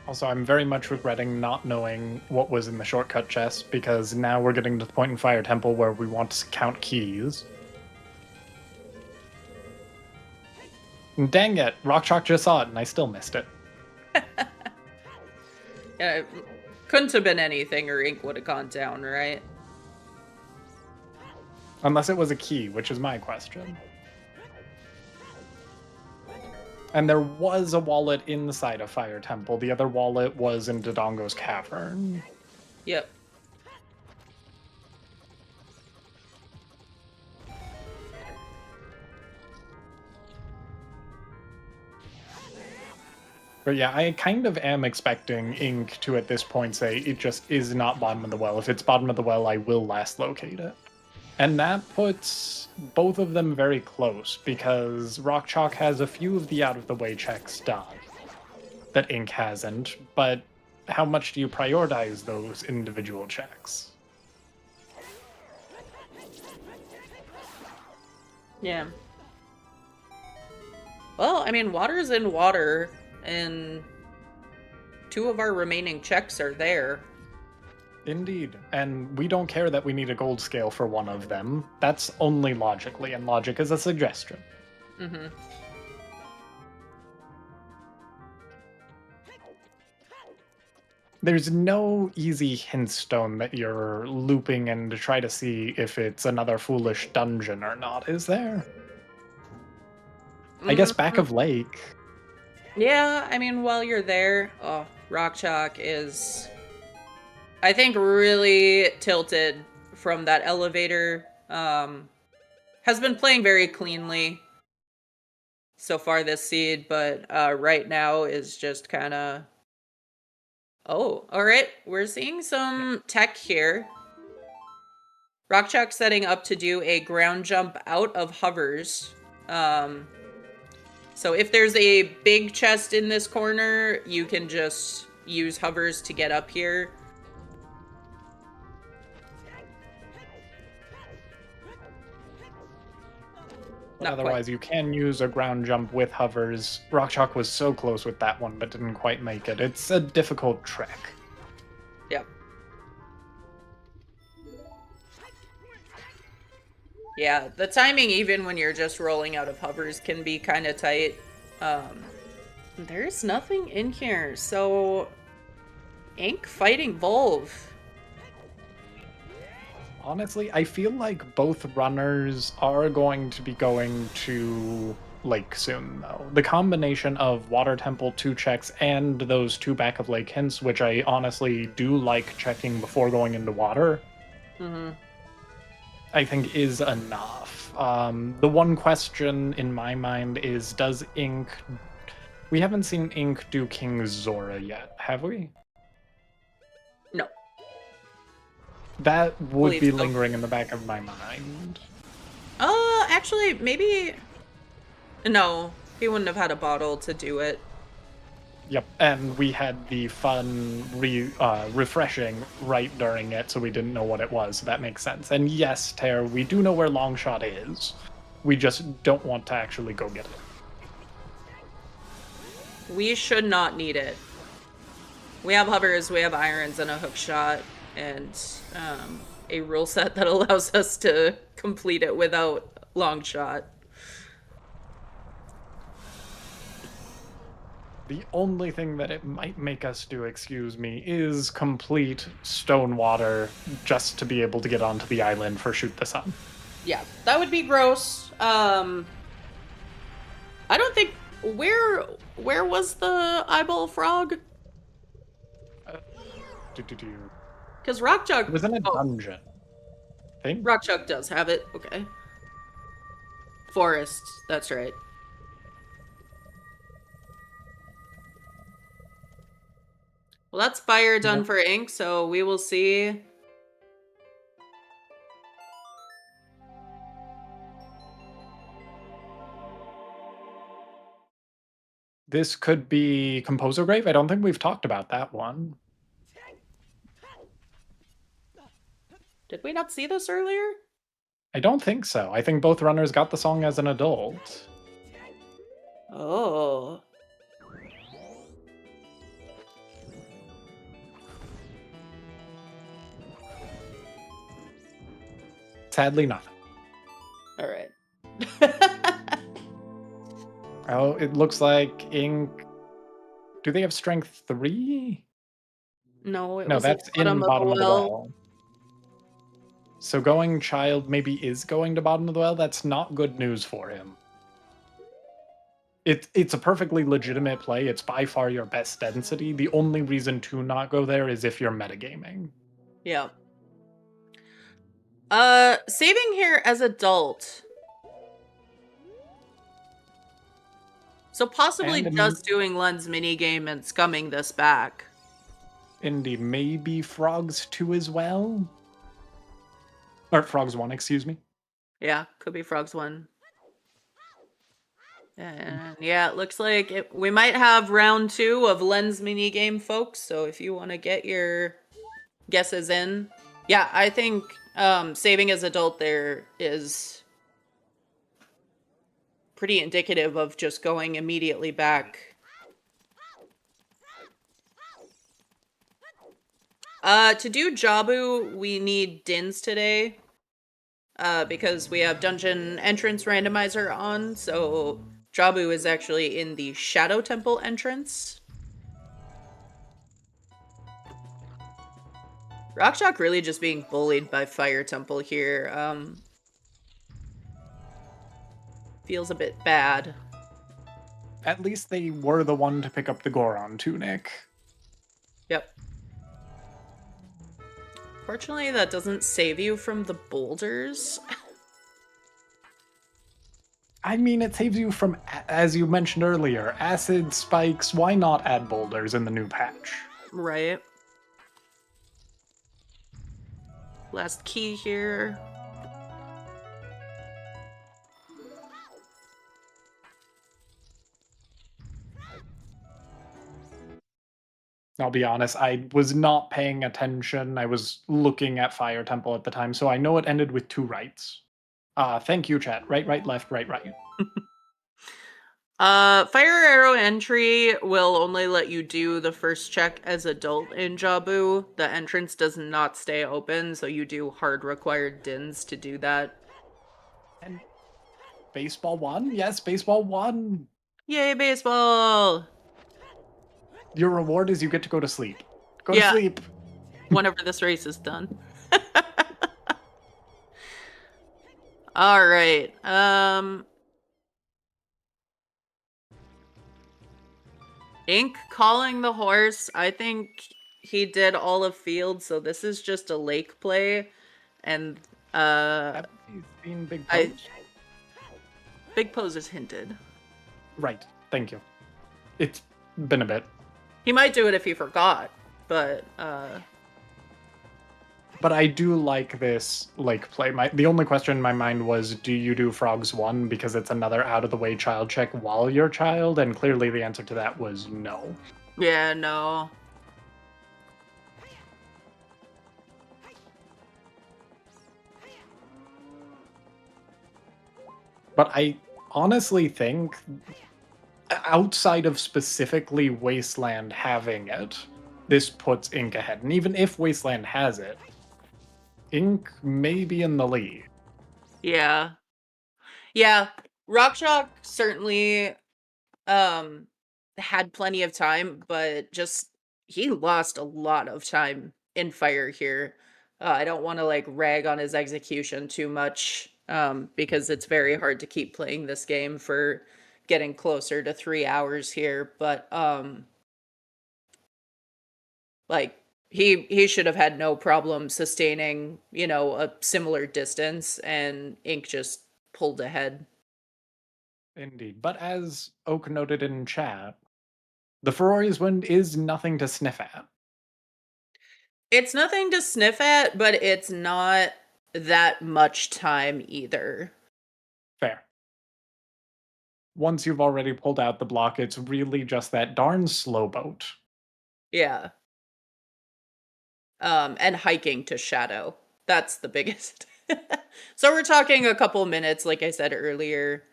Also, I'm very much regretting not knowing what was in the shortcut chest, because now we're getting to the point in Fire Temple where we want to count keys. And dang it, Rockchalk just saw it and I still missed it. Yeah, it couldn't have been anything or ink would have gone down, right? Unless it was a key, which is my question. And there was a wallet inside of Fire Temple. The other wallet was in Dodongo's Cavern. Yep. But yeah, I kind of am expecting Ink to at this point say it just is not bottom of the well. If it's bottom of the well, I will last locate it. And that puts both of them very close, because Rockchalk has a few of the out-of-the-way checks done that Ink hasn't, but how much do you prioritize those individual checks? Yeah. Well, I mean, water's in water, and 2 of our remaining checks are there. Indeed. And we don't care that we need a gold scale for one of them. That's only logically, and logic is a suggestion. Mm-hmm. There's no easy hint stone that you're looping in to try to see if it's another foolish dungeon or not, is there? I guess back of lake. Yeah, I mean, while you're there, oh, rockchalk is, I think, really tilted from that elevator. Has been playing very cleanly so far this seed, but right now is just kind of... Oh, all right. We're seeing some tech here. Rockchalk setting up to do a ground jump out of hovers. So if there's a big chest in this corner, you can just use hovers to get up here. Otherwise, you can use a ground jump with hovers. Rockchalk was so close with that one, but didn't quite make it. It's a difficult trick. Yep. Yeah, the timing, even when you're just rolling out of hovers, can be kind of tight. There's nothing in here, so... Ink fighting Volv. Honestly, I feel like both runners are going to be going to Lake soon, though. The combination of Water Temple 2 checks and those 2 back of Lake hints, which I honestly do like checking before going into water, I think is enough. The one question in my mind is, does Ink... We haven't seen Ink do King Zora yet, have we? No. That would be so. lingering in the back of my mind. Actually, maybe... No, he wouldn't have had a bottle to do it. Yep, and we had the fun refreshing right during it, so we didn't know what it was, so that makes sense. And yes, Tare, we do know where Longshot is. We just don't want to actually go get it. We should not need it. We have hovers, we have irons, and a hook shot, and a rule set that allows us to complete it without long shot. The only thing that it might make us do, excuse me, is complete stone water just to be able to get onto the island for Shoot the Sun. Yeah, that would be gross. I don't think... Where was the eyeball frog? Because Rockchalk... It was in a dungeon. I think? Rockchalk does have it. Okay. Forest. That's right. Well, that's fire done for ink, so we will see. This could be Composer Grave. I don't think we've talked about that one. Did we not see this earlier? I don't think so. I think both runners got the song as an adult. Oh. Sadly, nothing. All right. Oh, it looks like Ink. Do they have strength 3? No, it No, was that's the bottom in of the bottom of the well. well. So going child maybe is going to bottom of the well. That's not good news for him. It's a perfectly legitimate play. It's by far your best density. The only reason to not go there is if you're metagaming. Yeah. Saving here as adult. So possibly And just doing Len's minigame and scumming this back. Indeed, maybe Frogs 2 as well? Or Frogs 1, excuse me. Yeah, could be Frogs 1. And yeah, it looks like we might have round 2 of Len's minigame, folks. So if you want to get your guesses in. Yeah, I think saving as adult there is pretty indicative of just going immediately back. To do Jabu, we need Dins today. Because we have dungeon entrance randomizer on, so Jabu is actually in the Shadow Temple entrance. Rockchalk really just being bullied by Fire Temple here. Feels a bit bad. At least they were the one to pick up the Goron tunic. Yep. Fortunately, that doesn't save you from the boulders. I mean, it saves you from, as you mentioned earlier, acid spikes. Why not add boulders in the new patch? Right. Last key here. I'll be honest, I was not paying attention. I was looking at Fire Temple at the time, so I know it ended with 2 rights. Thank you, chat. Right, right, left, right, right. Fire Arrow entry will only let you do the first check as adult in Jabu. The entrance does not stay open, so you do hard required dins to do that. And baseball 1? Yes, baseball 1. Yay, baseball! Your reward is you get to go to sleep. Go to sleep. Whenever this race is done. All right. Ink calling the horse. I think he did all of field, so this is just a lake play. And Have you seen Big Pose? Big Pose is hinted. Right. Thank you. It's been a bit. He might do it if he forgot, but But I do like this lake play. The only question in my mind was, do you do Frogs 1 because it's another out-of-the-way child check while you're child? And clearly the answer to that was no. yeah, no. But I honestly think, outside of specifically Wasteland having it, this puts Ink ahead. And even if Wasteland has it, Ink may be in the lead. Yeah. Yeah. Rockchalk certainly had plenty of time, but just he lost a lot of time in fire here. I don't want to like rag on his execution too much because it's very hard to keep playing this game for getting closer to 3 hours here, but like he should have had no problem sustaining, you know, a similar distance, and Ink just pulled ahead. Indeed. But as Oak noted in chat, the Ferrari's wind is nothing to sniff at. It's nothing to sniff at, but it's not that much time either. Fair. once you've already pulled out the block, it's really just that darn slow boat. Yeah. And hiking to Shadow. That's the biggest. So we're talking a couple minutes, like I said earlier.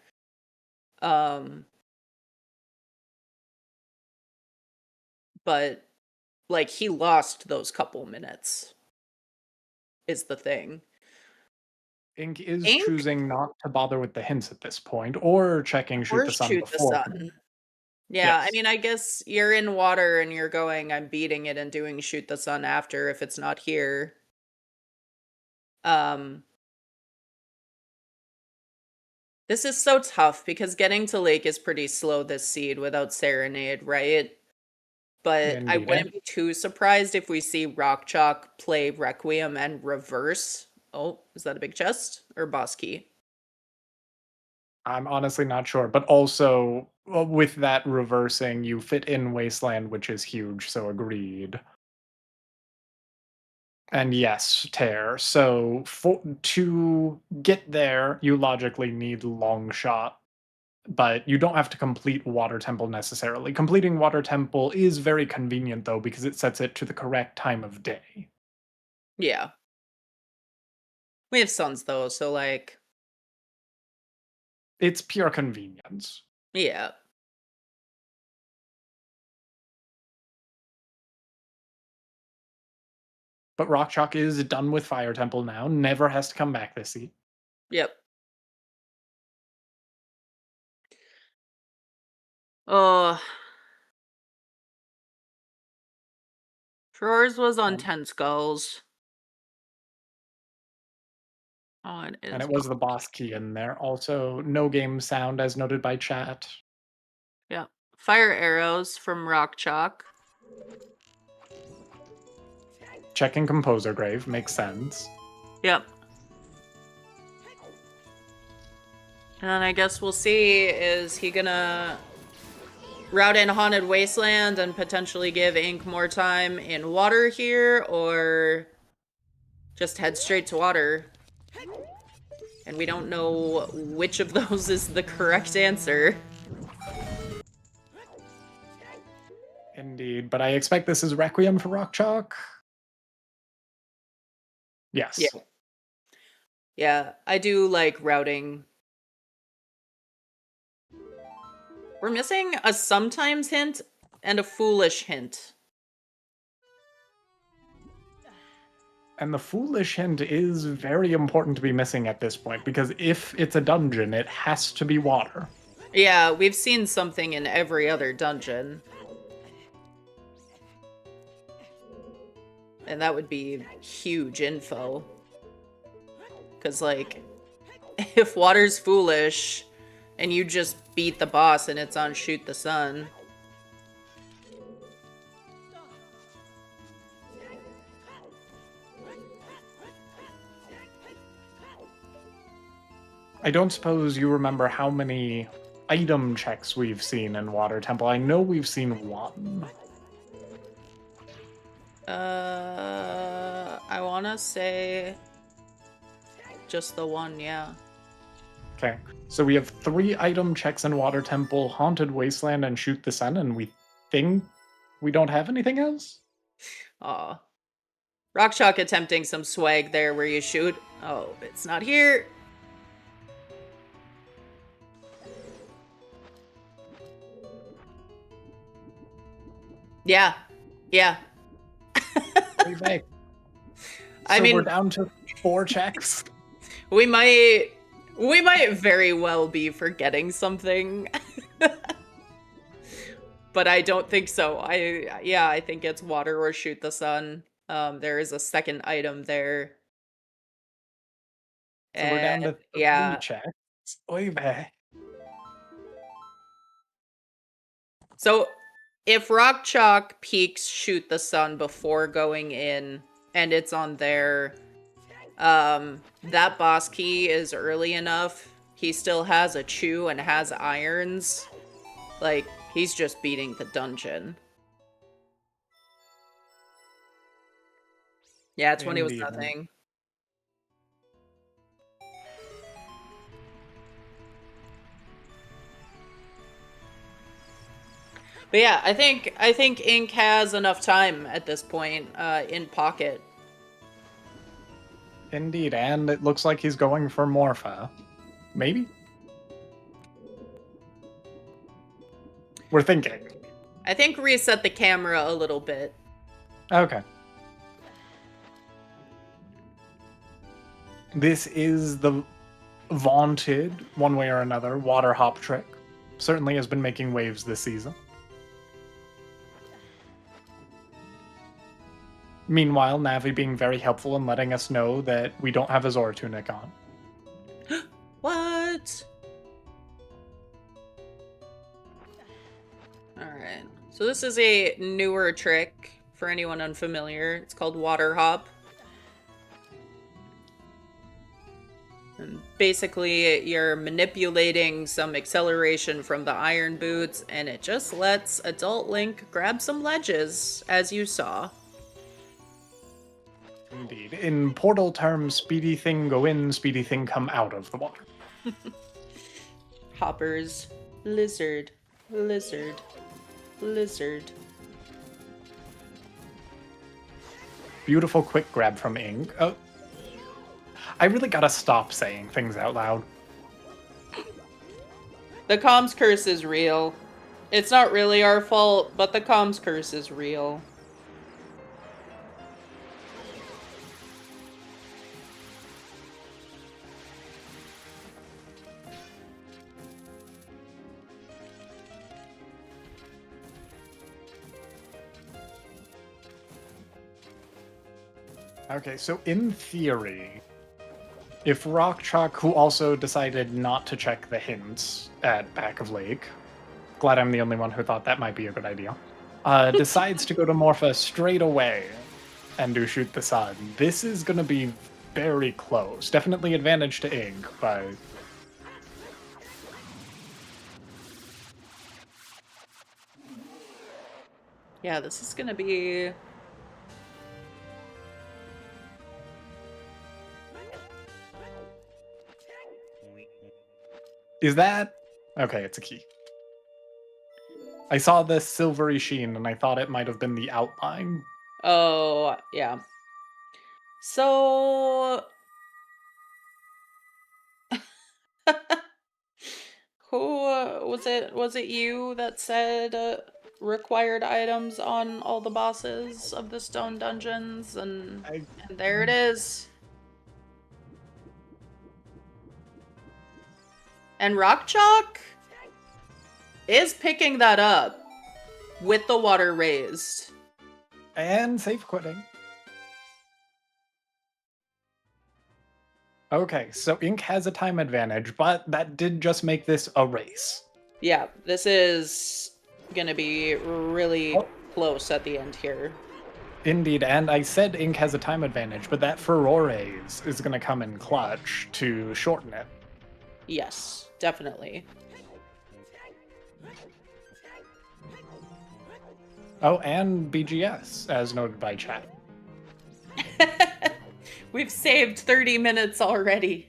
But like he lost those couple minutes is the thing. Ink is Ink choosing not to bother with the hints at this point, or checking Shoot or the Sun Shoot the before. Sun. Yeah, I Yes. mean, I guess you're in water and you're going, I'm beating it and doing Shoot the Sun after if it's not here. Um This is so tough because getting to Lake is pretty slow this seed without Serenade, right? But I Indeed. wouldn't be too surprised if we see Rock Chalk play Requiem and reverse. Oh, is that a big chest or boss key? I'm honestly not sure, but also with that reversing, you fit in Wasteland, which is huge, so agreed. And yes, tear. So to get there, you logically need long shot, but you don't have to complete Water Temple necessarily. Completing Water Temple is very convenient though because it sets it to the correct time of day. Yeah. We have sons though, so like, It's pure convenience. yeah. But Rock Chalk is done with Fire Temple now, never has to come back this seat. Yep. Oh, Drawers was on Um, 10 skulls. Oh, it and is. it was the boss key in there. Also, no game sound as noted by chat. Yeah. Fire arrows from Rock Chalk. Checking Composer Grave makes sense. Yep. And I guess we'll see, is he gonna route in Haunted Wasteland and potentially give Ink more time in water here, or just head straight to water? And we don't know which of those is the correct answer. Indeed, but I expect this is Requiem for Rock Chalk. Yes. Yeah. Yeah, I do like routing. We're missing a sometimes hint and a foolish hint. And the foolish hint is very important to be missing at this point, because if it's a dungeon, it has to be water. Yeah, we've seen something in every other dungeon. And that would be huge info. Because, like, if water's foolish and you just beat the boss and it's on Shoot the Sun. I don't suppose you remember how many item checks we've seen in Water Temple. I know we've seen one. I want to say just the one, yeah. Okay, so we have 3 item checks in Water Temple, Haunted Wasteland, and Shoot the Sun, and we think we don't have anything else? Aw. Rock Chalk attempting some swag there where you shoot. Oh, it's not here. Yeah. Yeah. Okay. I So mean, we're down to 4 checks. we might very well be forgetting something. But I don't think so. I think it's water or Shoot the Sun. There is a second item there. So we're down to 3 yeah. checks. Oy vey. So if Rock Chalk peaks Shoot the Sun before going in and it's on there, that boss key is early enough. He still has a chew and has irons. Like, he's just beating the dungeon. Yeah, 20 was Indeed. nothing. But yeah, I think Ink has enough time at this point in pocket. Indeed, and it looks like he's going for Morpha. Maybe? We're thinking. I think reset the camera a little bit. Okay. This is the vaunted, one way or another, water hop trick. Certainly has been making waves this season. Meanwhile, Navi being very helpful in letting us know that we don't have a Zora tunic on. What? Alright. So this is a newer trick for anyone unfamiliar. It's called water hop. And basically, you're manipulating some acceleration from the iron boots, and it just lets Adult Link grab some ledges, as you saw. Indeed. In Portal terms, speedy thing go in, speedy thing come out of the water. Hoppers. Lizard. Lizard. Lizard. Beautiful quick grab from Ink. Oh, I really gotta stop saying things out loud. The comms curse is real. It's not really our fault, but the comms curse is real. Okay, so in theory, if rockchalk, who also decided not to check the hints at back of lake, glad I'm the only one who thought that might be a good idea, decides to go to Morpha straight away and do shoot the sun, this is going to be very close. Definitely advantage to Ink, but... Yeah, this is gonna be... Is that... Okay, it's a key. I saw this silvery sheen and I thought it might have been the outline. Oh, yeah. So... Who was it? Was it you that said required items on all the bosses of the stone dungeons? And there it is. And rockchalk is picking that up with the water raised. And safe quitting. Okay, so Ink has a time advantage, but that did just make this a race. Yeah, this is gonna be really close at the end here. Indeed, and I said Ink has a time advantage, but that Furores is going to come in clutch to shorten it. Yes, definitely. Oh, and BGS, as noted by chat. We've saved 30 minutes already.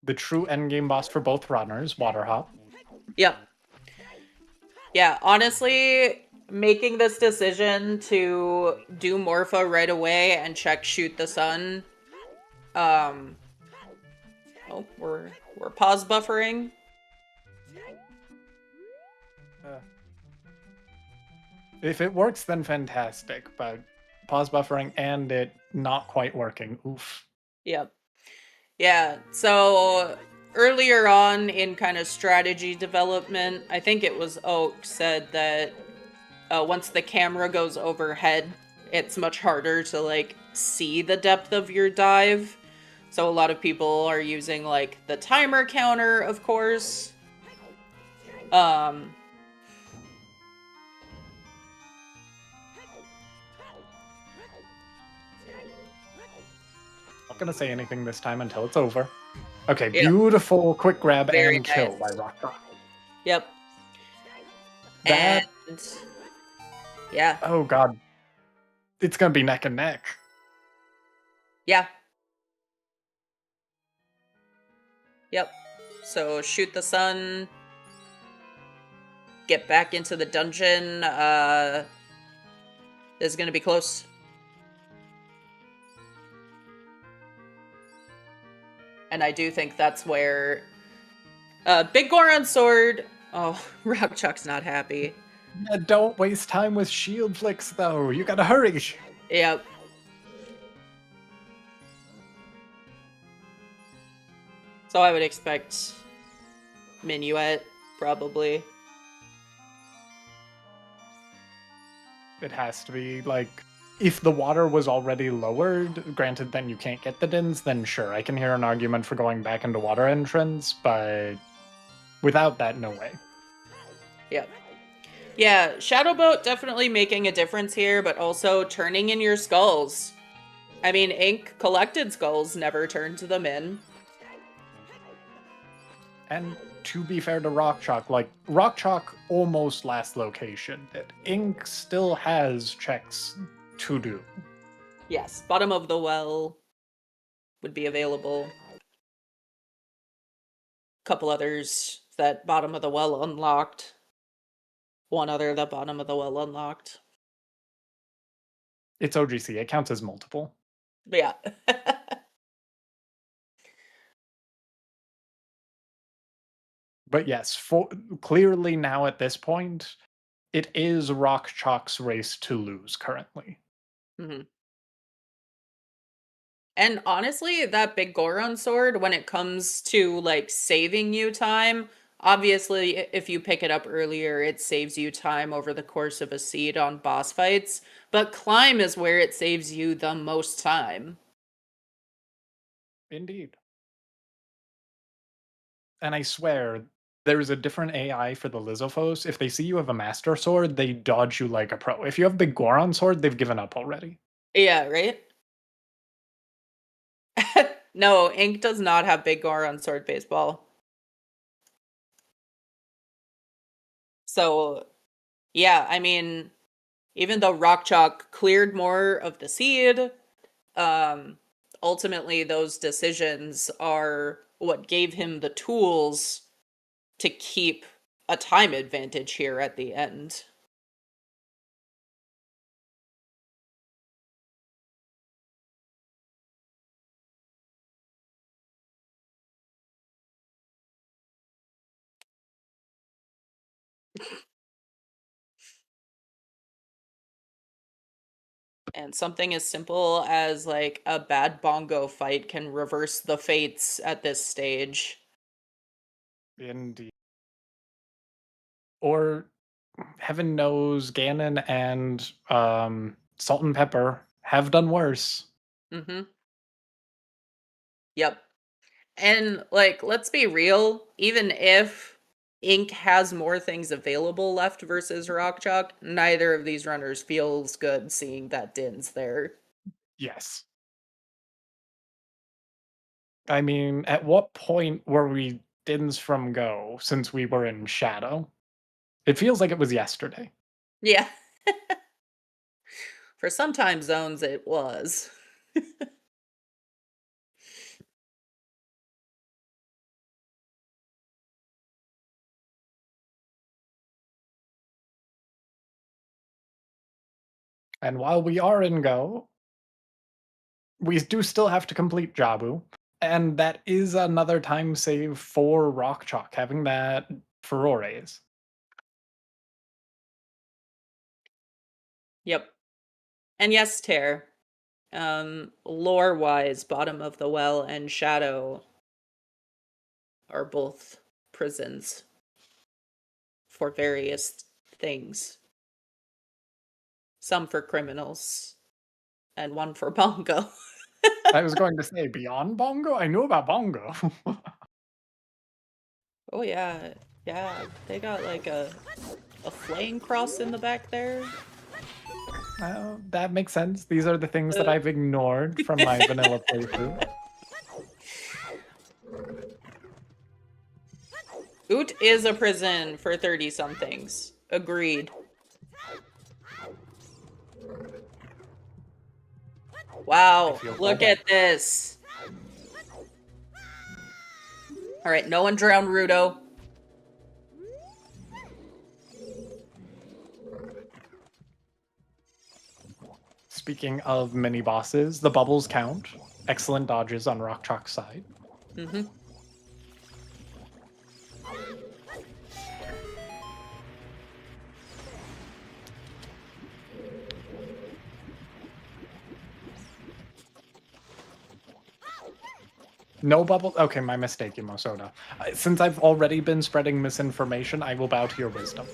The true endgame boss for both runners, Water Hop. Yep. Yeah, honestly, making this decision to do Morpha right away and check shoot the sun. Oh, we're pause buffering. If it works, then fantastic, but pause buffering and it not quite working. Oof. Yep. Yeah, so earlier on in kind of strategy development, I think it was Oak said that once the camera goes overhead, it's much harder to like see the depth of your dive. So a lot of people are using like the timer counter, of course. Not gonna say anything this time until it's over. Okay, Yep. beautiful quick grab Very and kill nice. by Rockdog. Yep. That... And yeah. Oh god. It's gonna be neck and neck. Yeah. Yep. So shoot the sun. Get back into the dungeon. This is gonna be close. And I do think that's where Big Goron Sword. Oh, Rockchuck's not happy. Yeah, don't waste time with shield flicks, though. You gotta hurry. Yep. So I would expect Minuet, probably. It has to be, like, if the water was already lowered, granted then you can't get the dins, then sure, I can hear an argument for going back into water entrance, but without that, no way. Yep. Yeah, Shadowboat definitely making a difference here, but also turning in your skulls. I mean, Ink collected skulls, never turned them in. And to be fair to rockchalk, like, rockchalk almost last location. Ink still has checks to do. Yes, bottom of the well would be available. Couple others that bottom of the well unlocked. One other that bottom of the well unlocked. It's OGC, it counts as multiple. But yeah. But yes, clearly now at this point, it is rockchalk's race to lose currently. Mm-hmm. And honestly, that Big Goron sword, when it comes to like saving you time, obviously if you pick it up earlier, it saves you time over the course of a seed on boss fights. But climb is where it saves you the most time. Indeed. And I swear, there's a different AI for the Lizophos. If they see you have a Master Sword, they dodge you like a pro. If you have Big Goron Sword, they've given up already. Yeah, right? No, Ink does not have Big Goron sword baseball. So, yeah, I mean, even though Rockchalk cleared more of the seed, ultimately those decisions are what gave him the tools to keep a time advantage here at the end. And something as simple as like a bad bongo fight can reverse the fates at this stage. Indeed. Or, heaven knows, Ganon and Salt and Pepper have done worse. Mm-hmm. Yep. And like, let's be real, even if Ink has more things available left versus Rockchalk, neither of these runners feels good seeing that Din's there. Yes. I mean, at what point were we Dins from Go since we were in Shadow? It feels like it was yesterday. Yeah. For some time zones, it was. And while we are in Go, we do still have to complete Jabu. And that is another time save for Rockchalk, having that Furores. Yep. And yes, Tear. Lore-wise, Bottom of the Well and Shadow are both prisons for various things. Some for criminals, and one for Bongo. I was going to say, beyond Bongo? I knew about Bongo. Oh yeah, yeah, they got like a flame cross in the back there. That makes sense. These are the things that I've ignored from my vanilla playthrough. OoT is a prison for 30-somethings. Agreed. Wow, look at this. All right, no one drown Rudo. Speaking of mini bosses, the bubbles count. Excellent dodges on rockchalk's side. Mm-hmm. No bubble. Okay, my mistake, Ymosoda. Since I've already been spreading misinformation, I will bow to your wisdom.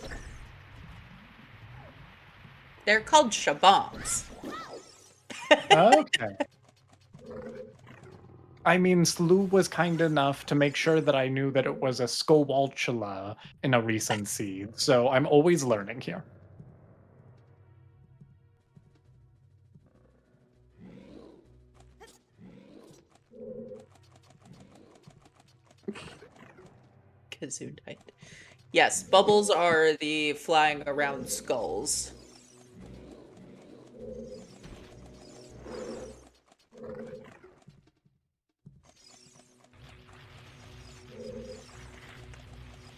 They're called shabombs. Okay. I mean, Slew was kind enough to make sure that I knew that it was a Skowalchula in a recent seed, so I'm always learning here. Gesundheit. Yes, bubbles are the flying around skulls.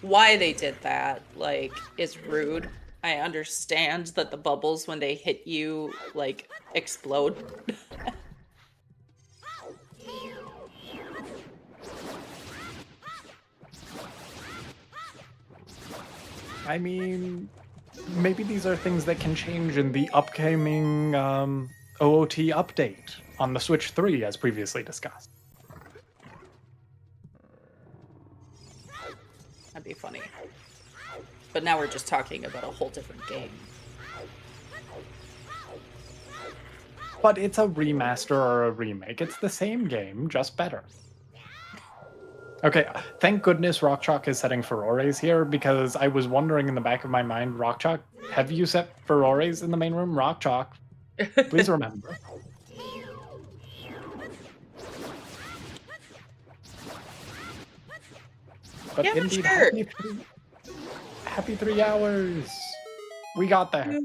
Why they did that, like, is rude. I understand that the bubbles, when they hit you, like, explode. I mean, maybe these are things that can change in the upcoming OOT update on the Switch 3, as previously discussed. That'd be funny. But now we're just talking about a whole different game. But it's a remaster or a remake. It's the same game, just better. Okay, thank goodness rockchalk is setting furores here, because I was wondering in the back of my mind, rockchalk, have you set furores in the main room? Rockchalk, please remember. But Yeah, indeed, sure. happy 3 hours. We got there.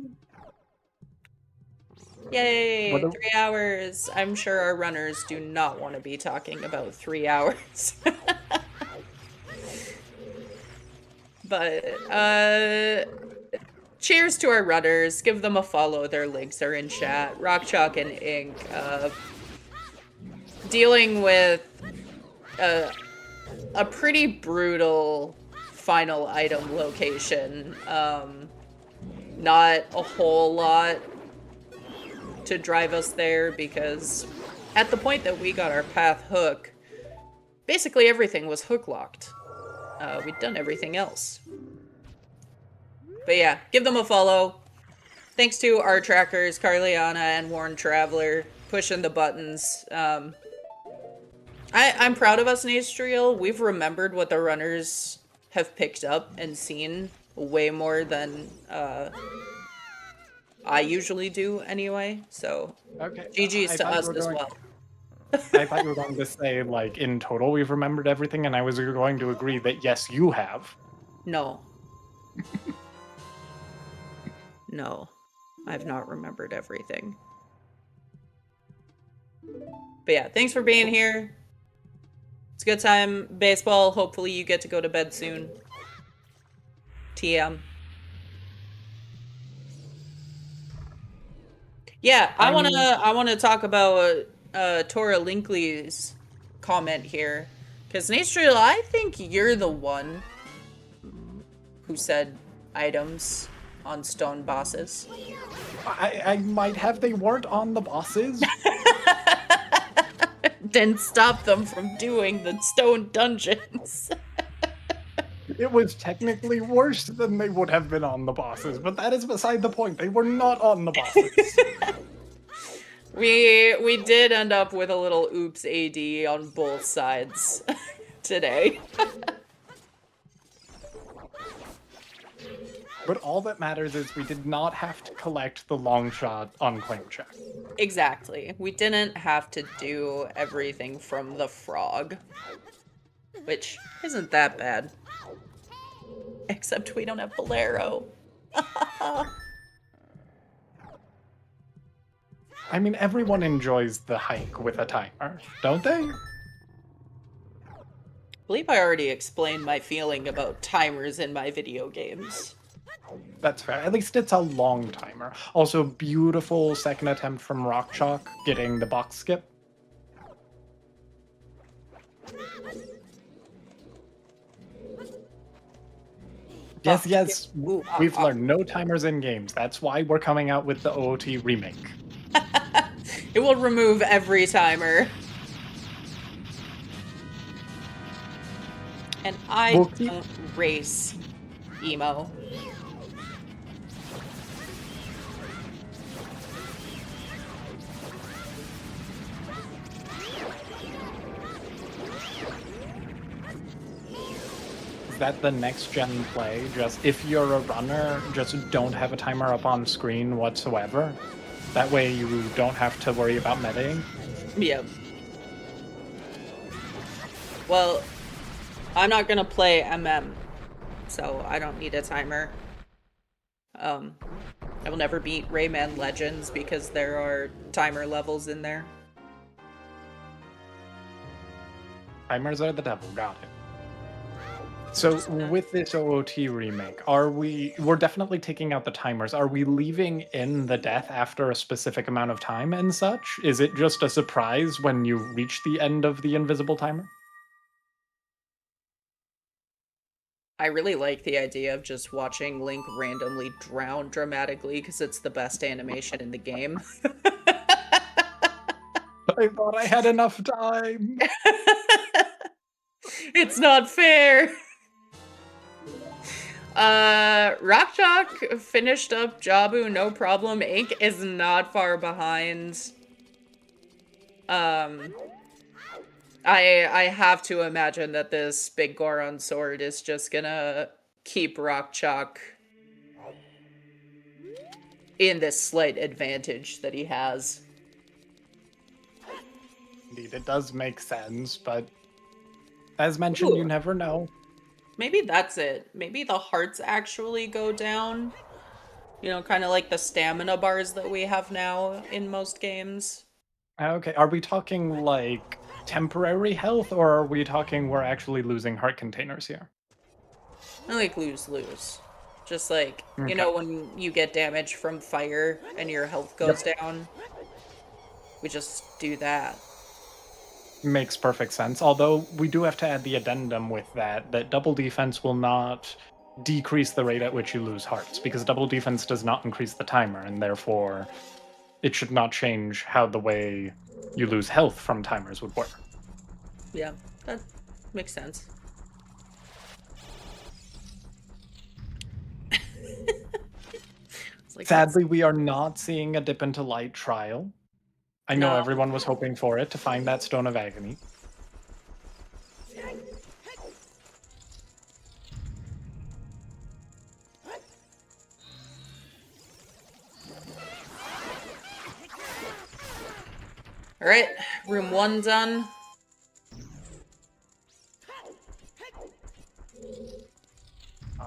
Yay, What 3 hours. I'm sure our runners do not want to be talking about 3 hours. But, cheers to our runners. Give them a follow. Their links are in chat. Rockchalk and Ink. Dealing with a pretty brutal final item location. Not a whole lot to drive us there, because at the point that we got our path hook, basically everything was hook locked. We'd done everything else. But yeah, give them a follow. Thanks to our trackers, Carliana and Warren Traveler, pushing the buttons. I'm proud of us in Astriel. We've remembered what the runners have picked up and seen way more than I usually do anyway. So Okay. GG's to us as well. I thought you were going to say, like, in total we've remembered everything, and I was going to agree that, yes, you have. No. No. I've not remembered everything. But yeah, thanks for being here. It's a good time. Baseball, hopefully you get to go to bed soon. TM. Yeah, I wanna talk about Tora Linkley's comment here. Because Nastriel, I think you're the one who said items on stone bosses. I might have. They weren't on the bosses. Didn't stop them from doing the stone dungeons. It was technically worse than they would have been on the bosses, but that is beside the point. They were not on the bosses. We did end up with a little oops AD on both sides today. But all that matters is we did not have to collect the long shot on claim check. Exactly. We didn't have to do everything from the frog. Which isn't that bad. Except we don't have Bolero. I mean, everyone enjoys the hike with a timer, don't they? believe I already explained my feeling about timers in my video games. That's fair. At least it's a long timer. Also, beautiful second attempt from rockchalk getting the box skip. Yes, yes. Ooh, We've learned no timers in games. That's why we're coming out with the OOT remake. It will remove every timer. And I don't race emo. Is that the next gen play? Just if you're a runner, just don't have a timer up on screen whatsoever. That way you don't have to worry about metaing. Yep. Well, I'm not gonna play MM, so I don't need a timer. I will never beat Rayman Legends because there are timer levels in there. Timers are the devil, got it. So with this OOT remake, we're definitely taking out the timers. Are we leaving in the death after a specific amount of time and such? Is it just a surprise when you reach the end of the invisible timer? I really like the idea of just watching Link randomly drown dramatically because it's the best animation in the game. I thought I had enough time. It's not fair. Rockchalk finished up Jabu, no problem. Ink is not far behind. I have to imagine that this big Goron sword is just gonna keep Rockchalk in this slight advantage that he has. Indeed, it does make sense, but as mentioned, you never know. Maybe that's it. Maybe the hearts actually go down. You know, kind of like the stamina bars that we have now in most games. Okay, are we talking like temporary health, or are we talking we're actually losing heart containers here? I like lose. Just like, you Okay. know, when you get damage from fire and your health goes down. We just do that. Makes perfect sense. Although we do have to add the addendum with that double defense will not decrease the rate at which you lose hearts, because double defense does not increase the timer, and therefore it should not change how the way you lose health from timers would work. Yeah, that makes sense. Like, Sadly, we are not seeing a dip into light trial. I know everyone was hoping for it to find that Stone of Agony. All right, room 1 done.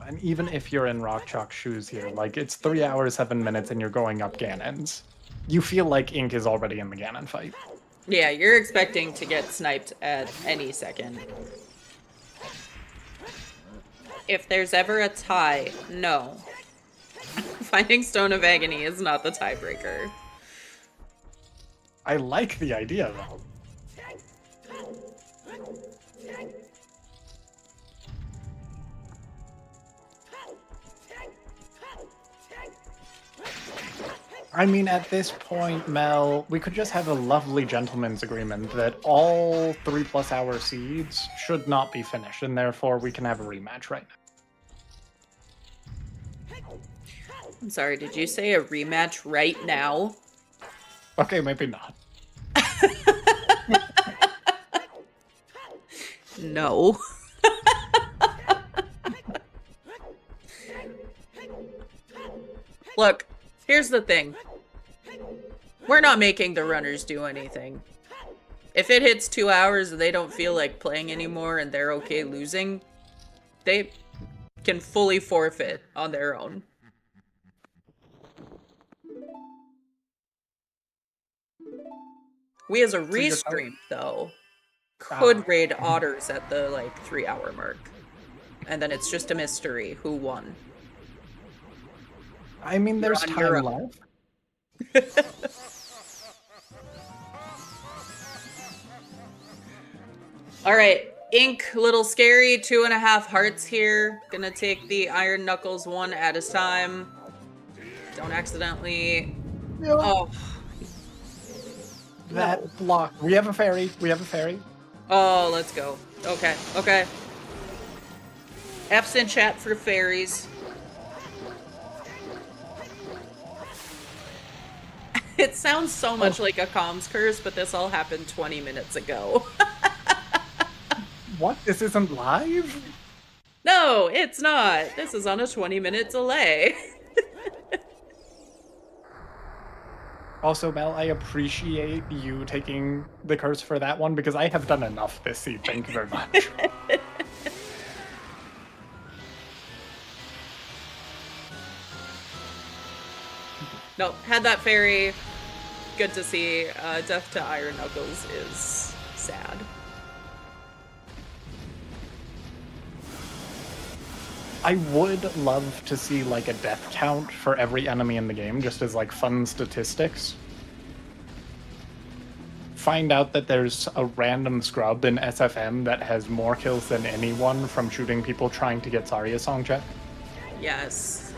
And even if you're in rockchalk shoes here, like it's 3 hours, 7 minutes, and you're going up Ganons, you feel like Ink is already in the Ganon fight. Yeah, you're expecting to get sniped at any second. If there's ever a tie, no. Finding Stone of Agony is not the tiebreaker. I like the idea, though. I mean, at this point, Mel, we could just have a lovely gentleman's agreement that all 3+ hour seeds should not be finished, and therefore we can have a rematch right now. I'm sorry, did you say a rematch right now? Okay, maybe not. No. Look, here's the thing. We're not making the runners do anything. If it hits 2 hours and they don't feel like playing anymore and they're okay losing, they can fully forfeit on their own. We as a restream, though, could raid otters at the like 3-hour mark. And then it's just a mystery who won. I mean, You're there's on your time own. left. All right, Ink, little scary, 2.5 hearts here. Gonna take the Iron Knuckles one at a time. Don't accidentally. Yeah. Oh, That block. We have a fairy. We have a fairy. oh, let's go. Okay, okay. F's in chat for fairies. It sounds so much like a comms curse, but this all happened 20 minutes ago. What? This isn't live? No, it's not. This is on a 20-minute delay. Also, Mel, I appreciate you taking the curse for that one because I have done enough this seed. Thank you very much. Nope, had that fairy. Good to see. Death to Iron Knuckles is sad. I would love to see like a death count for every enemy in the game, just as like fun statistics. Find out that there's a random scrub in SFM that has more kills than anyone from shooting people trying to get Zarya song check. Yes.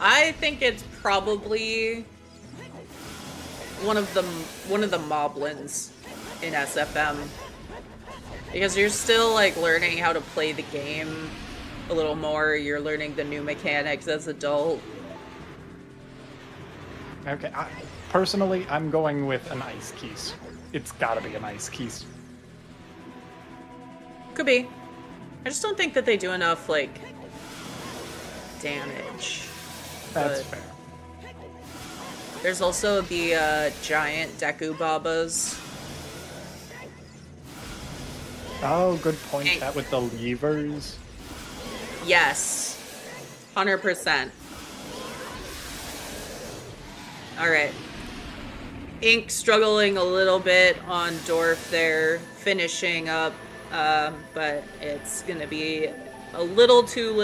I think it's probably one of the moblins in SFM. Because you're still like learning how to play the game a little more. You're learning the new mechanics as adult. Okay, personally, I'm going with an ice keys. It's gotta be an ice keys. Could be. I just don't think that they do enough like damage. That's But fair. there's also the giant Deku Babas. Oh, good point. Hey. That with the levers. Yes. 100%. Alright. Ink struggling a little bit on Dorf there, finishing up, but it's gonna be a little too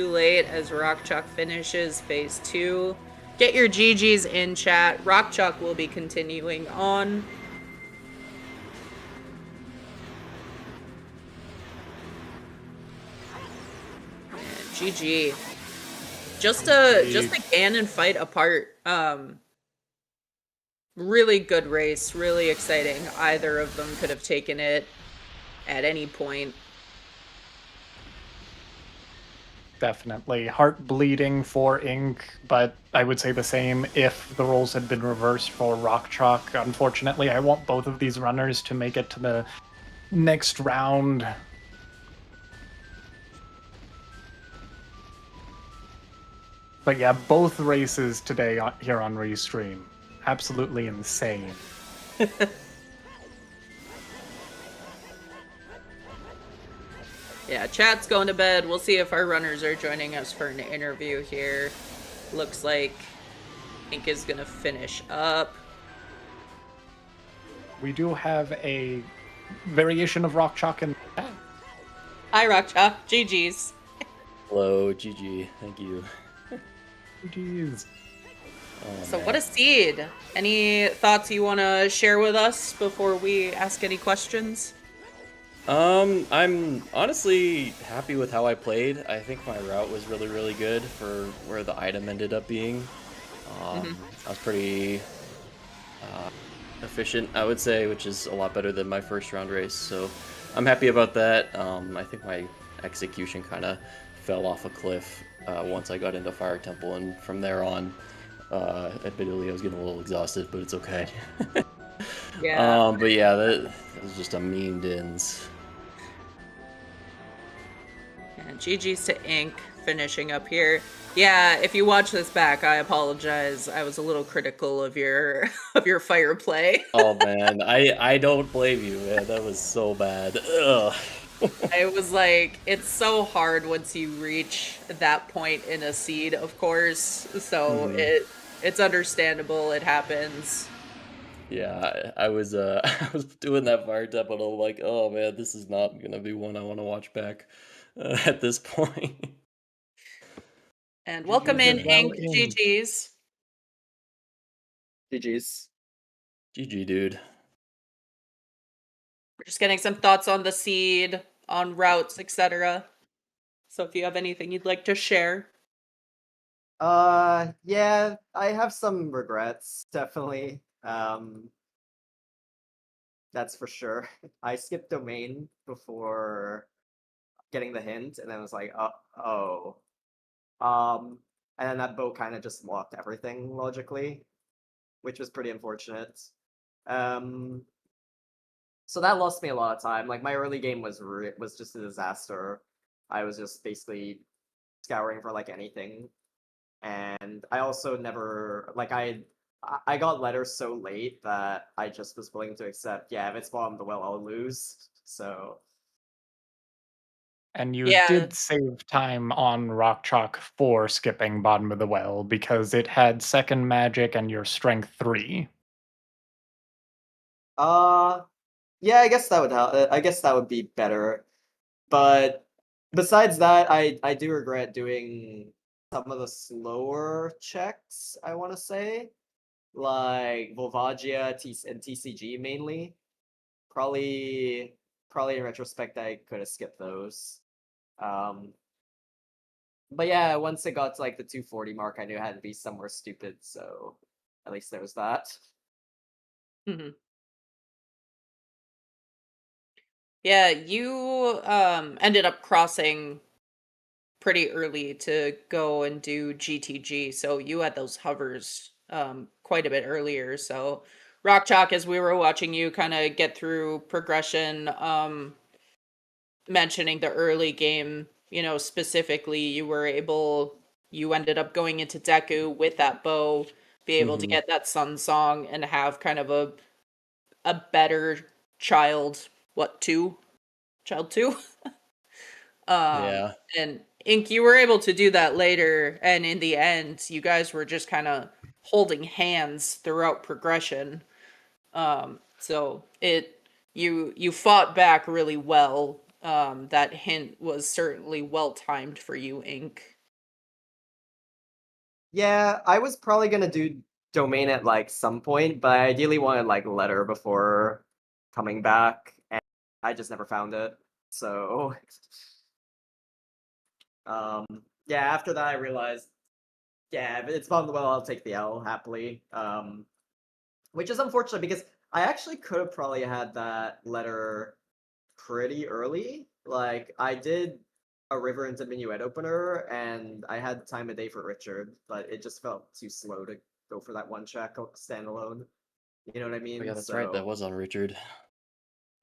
late as rockchalk finishes phase 2. Get your GGs in chat. rockchalk will be continuing on. GG. Just a Ganon fight apart. Really good race, really exciting. Either of them could have taken it at any point. Definitely. Heart bleeding for Ink, but I would say the same if the roles had been reversed for rockchalk. Unfortunately, I want both of these runners to make it to the next round. But yeah, both races today here on Restream. Absolutely insane. Yeah, chat's going to bed. We'll see if our runners are joining us for an interview here. Looks like Ink is going to finish up. We do have a variation of rockchalk in the chat. Hi, rockchalk. GG's. Hello, GG. Thank you. Jeez. Oh, So man. what a seed. Any thoughts you want to share with us before we ask any questions? I'm honestly happy with how I played. I think my route was really, really good for where the item ended up being. I was pretty efficient, I would say, which is a lot better than my first round race. So I'm happy about that. I think my execution kind of fell off a cliff once I got into Fire Temple, and from there on, admittedly, I was getting a little exhausted, but it's okay. Yeah. But yeah, that was just a mean dins. And GG's to Ink finishing up here. Yeah, if you watch this back, I apologize. I was a little critical of your fire play. Oh man, I don't blame you, man. That was so bad. Ugh. I was like, it's so hard once you reach that point in a seed, of course. So it's understandable. It happens. Yeah, I was I was doing that fire temple and I'm like, oh man, this is not gonna be one I want to watch back at this point. And welcome GG's in as well, Ink Ink. GG's. GG's. GG, dude. We're just getting some thoughts on the seed, on routes, etc. So if you have anything you'd like to share. Yeah, I have some regrets, definitely. That's for sure. I skipped domain before getting the hint, and then I was like, oh. Um, and then that bow kind of just locked everything logically, which was pretty unfortunate. Um, so that lost me a lot of time. Like my early game was just a disaster. I was just basically scouring for like anything, and I also never like I got letters so late that I just was willing to accept, yeah, if it's bottom the well, I'll lose. So And you Yeah. did save time on Rock Chalk for skipping bottom of the well because it had second magic and your strength 3. uh yeah, I guess that would help. I guess that would be better. But besides that, I do regret doing some of the slower checks, I want to say, like Volvagia and TCG mainly. Probably probably in retrospect I could have skipped those. Um but yeah, once it got to like the 240 mark, I knew it had to be somewhere stupid, so at least there was that. Mhm. Yeah, you ended up crossing pretty early to go and do GTG, so you had those hovers quite a bit earlier. So Rock Chalk, as we were watching you kind of get through progression, mentioning the early game, specifically you ended up going into Deku with that bow, be able to Hmm. get that Sun Song and have kind of a better child, what, two? Child two? Yeah. And Ink, you were able to do that later, and in the end, you guys were just kind of holding hands throughout progression. So you fought back really well. That hint was certainly well timed for you, Ink. Yeah, I was probably gonna do domain at like some point, but I ideally wanted like letter before coming back, and I just never found it. So um yeah, after that I realized, yeah, if it's bottom of the well, I'll take the L happily. Which is unfortunate because I actually could have probably had that letter pretty early. Like I did a river into minuet opener, and I had time of day for Richard, but it just felt too slow to go for that one check standalone. You know what I Oh yeah, mean? that's right. That So was on Richard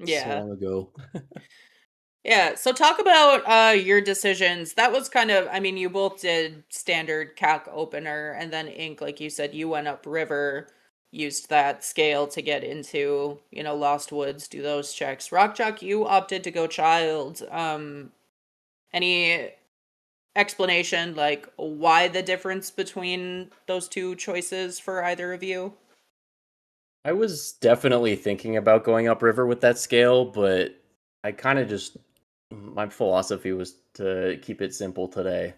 so Yeah. long ago. Yeah, so talk about your decisions. That was kind of, I mean, you both did standard CAC opener, and then Ink, like you said, you went up river, used that scale to get into, Lost Woods, do those checks. Rockjock, you opted to go child. Any explanation, like why the difference between those two choices for either of you? I was definitely thinking about going upriver with that scale, but I kind of just my philosophy was to keep it simple today.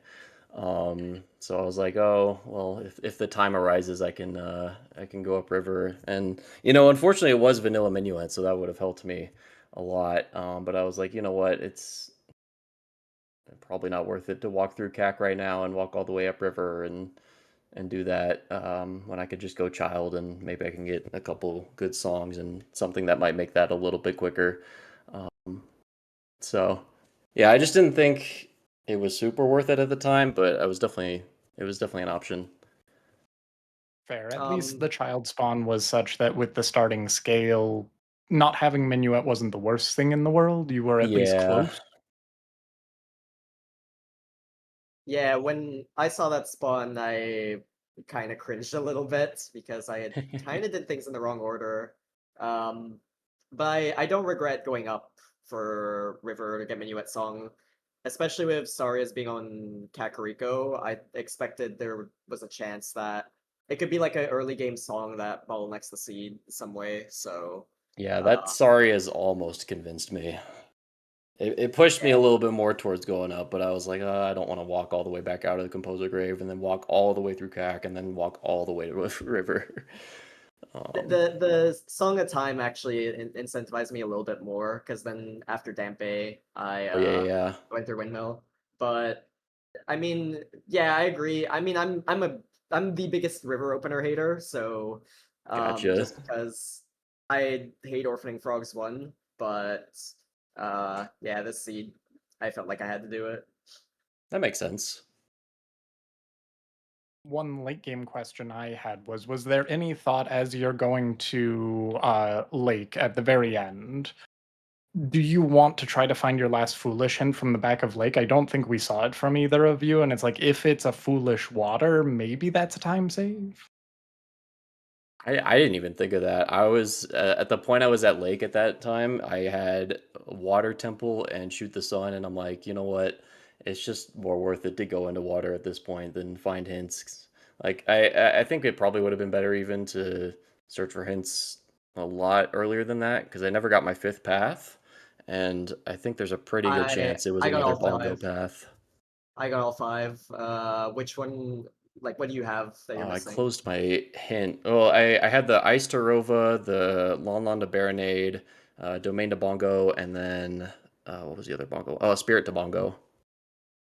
So I was like, oh well, if the time arises, I can go upriver, and unfortunately, it was vanilla minuet, so that would have helped me a lot. But I was like, you know what, it's probably not worth it to walk through CAC right now and walk all the way upriver and do that when I could just go child and maybe I can get a couple good songs and something that might make that a little bit quicker. Um, so yeah, I just didn't think it was super worth it at the time, but it was definitely an option. Fair. At least um the child spawn was such that with the starting scale, not having Minuet wasn't the worst thing in the world. You were at least Yeah. close. yeah, when I saw that spawn, I kind of cringed a little bit because I had kind of did things in the wrong order. Um, but I don't regret going up for River to get Minuet Song, especially with Saria's being on Kakariko. I expected there was a chance that it could be like an early game song that bottlenecks the seed some way. So Yeah, that sorry has almost convinced me. It pushed me a yeah. little bit more towards going up, but I was like, I don't want to walk all the way back out of the Composer Grave and then walk all the way through CAC and then walk all the way to River. The Song of Time actually incentivized me a little bit more because then after Dampe, I Oh yeah. went through Windmill. But I mean, yeah, I agree. I mean, I'm the biggest river opener hater, so Gotcha. just because I hate Orphaning Frogs 1, but yeah, this seed, I felt like I had to do it. That makes sense. One late game question I had was there any thought as you're going to Lake at the very end? Do you want to try to find your last foolish hint from the back of Lake? I don't think we saw it from either of you, and it's like if it's a foolish water, maybe that's a time save. I didn't even think of that. I was at the point I was at Lake at that time. I had Water Temple and Shoot the Sun, and I'm like, you know what? It's just more worth it to go into water at this point than find hints. Like I think it probably would have been better even to search for hints a lot earlier than that because I never got my fifth path, and I think there's a pretty good chance it was I got another all bongo 5. path. I got all 5. Which one? Like, what do you have that you're I missing? closed my hint. Well, I had the Ice Tarova, the Lon Lon to Baronade, Domain to Bongo, and then what was the other bongo? Oh, Spirit to Bongo.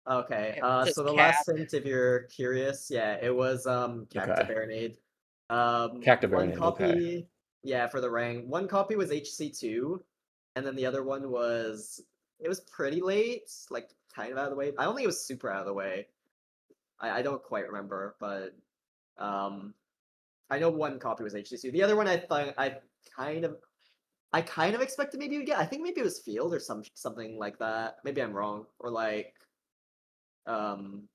Okay. Just So the cat. last hint, if you're curious, yeah, it was Cacta Okay. Baronade. Cacta One Baronade. Okay. copy, yeah, for the Rang. One copy was HC2, and then the other one was it was pretty late, like kind of out of the way. I don't think it was super out of the way. I don't quite remember, but um I know one copy was HC2. The other one I thought kind of I kind of expected maybe you'd get. I think maybe it was Field or something like that. Maybe I'm wrong. Or like um,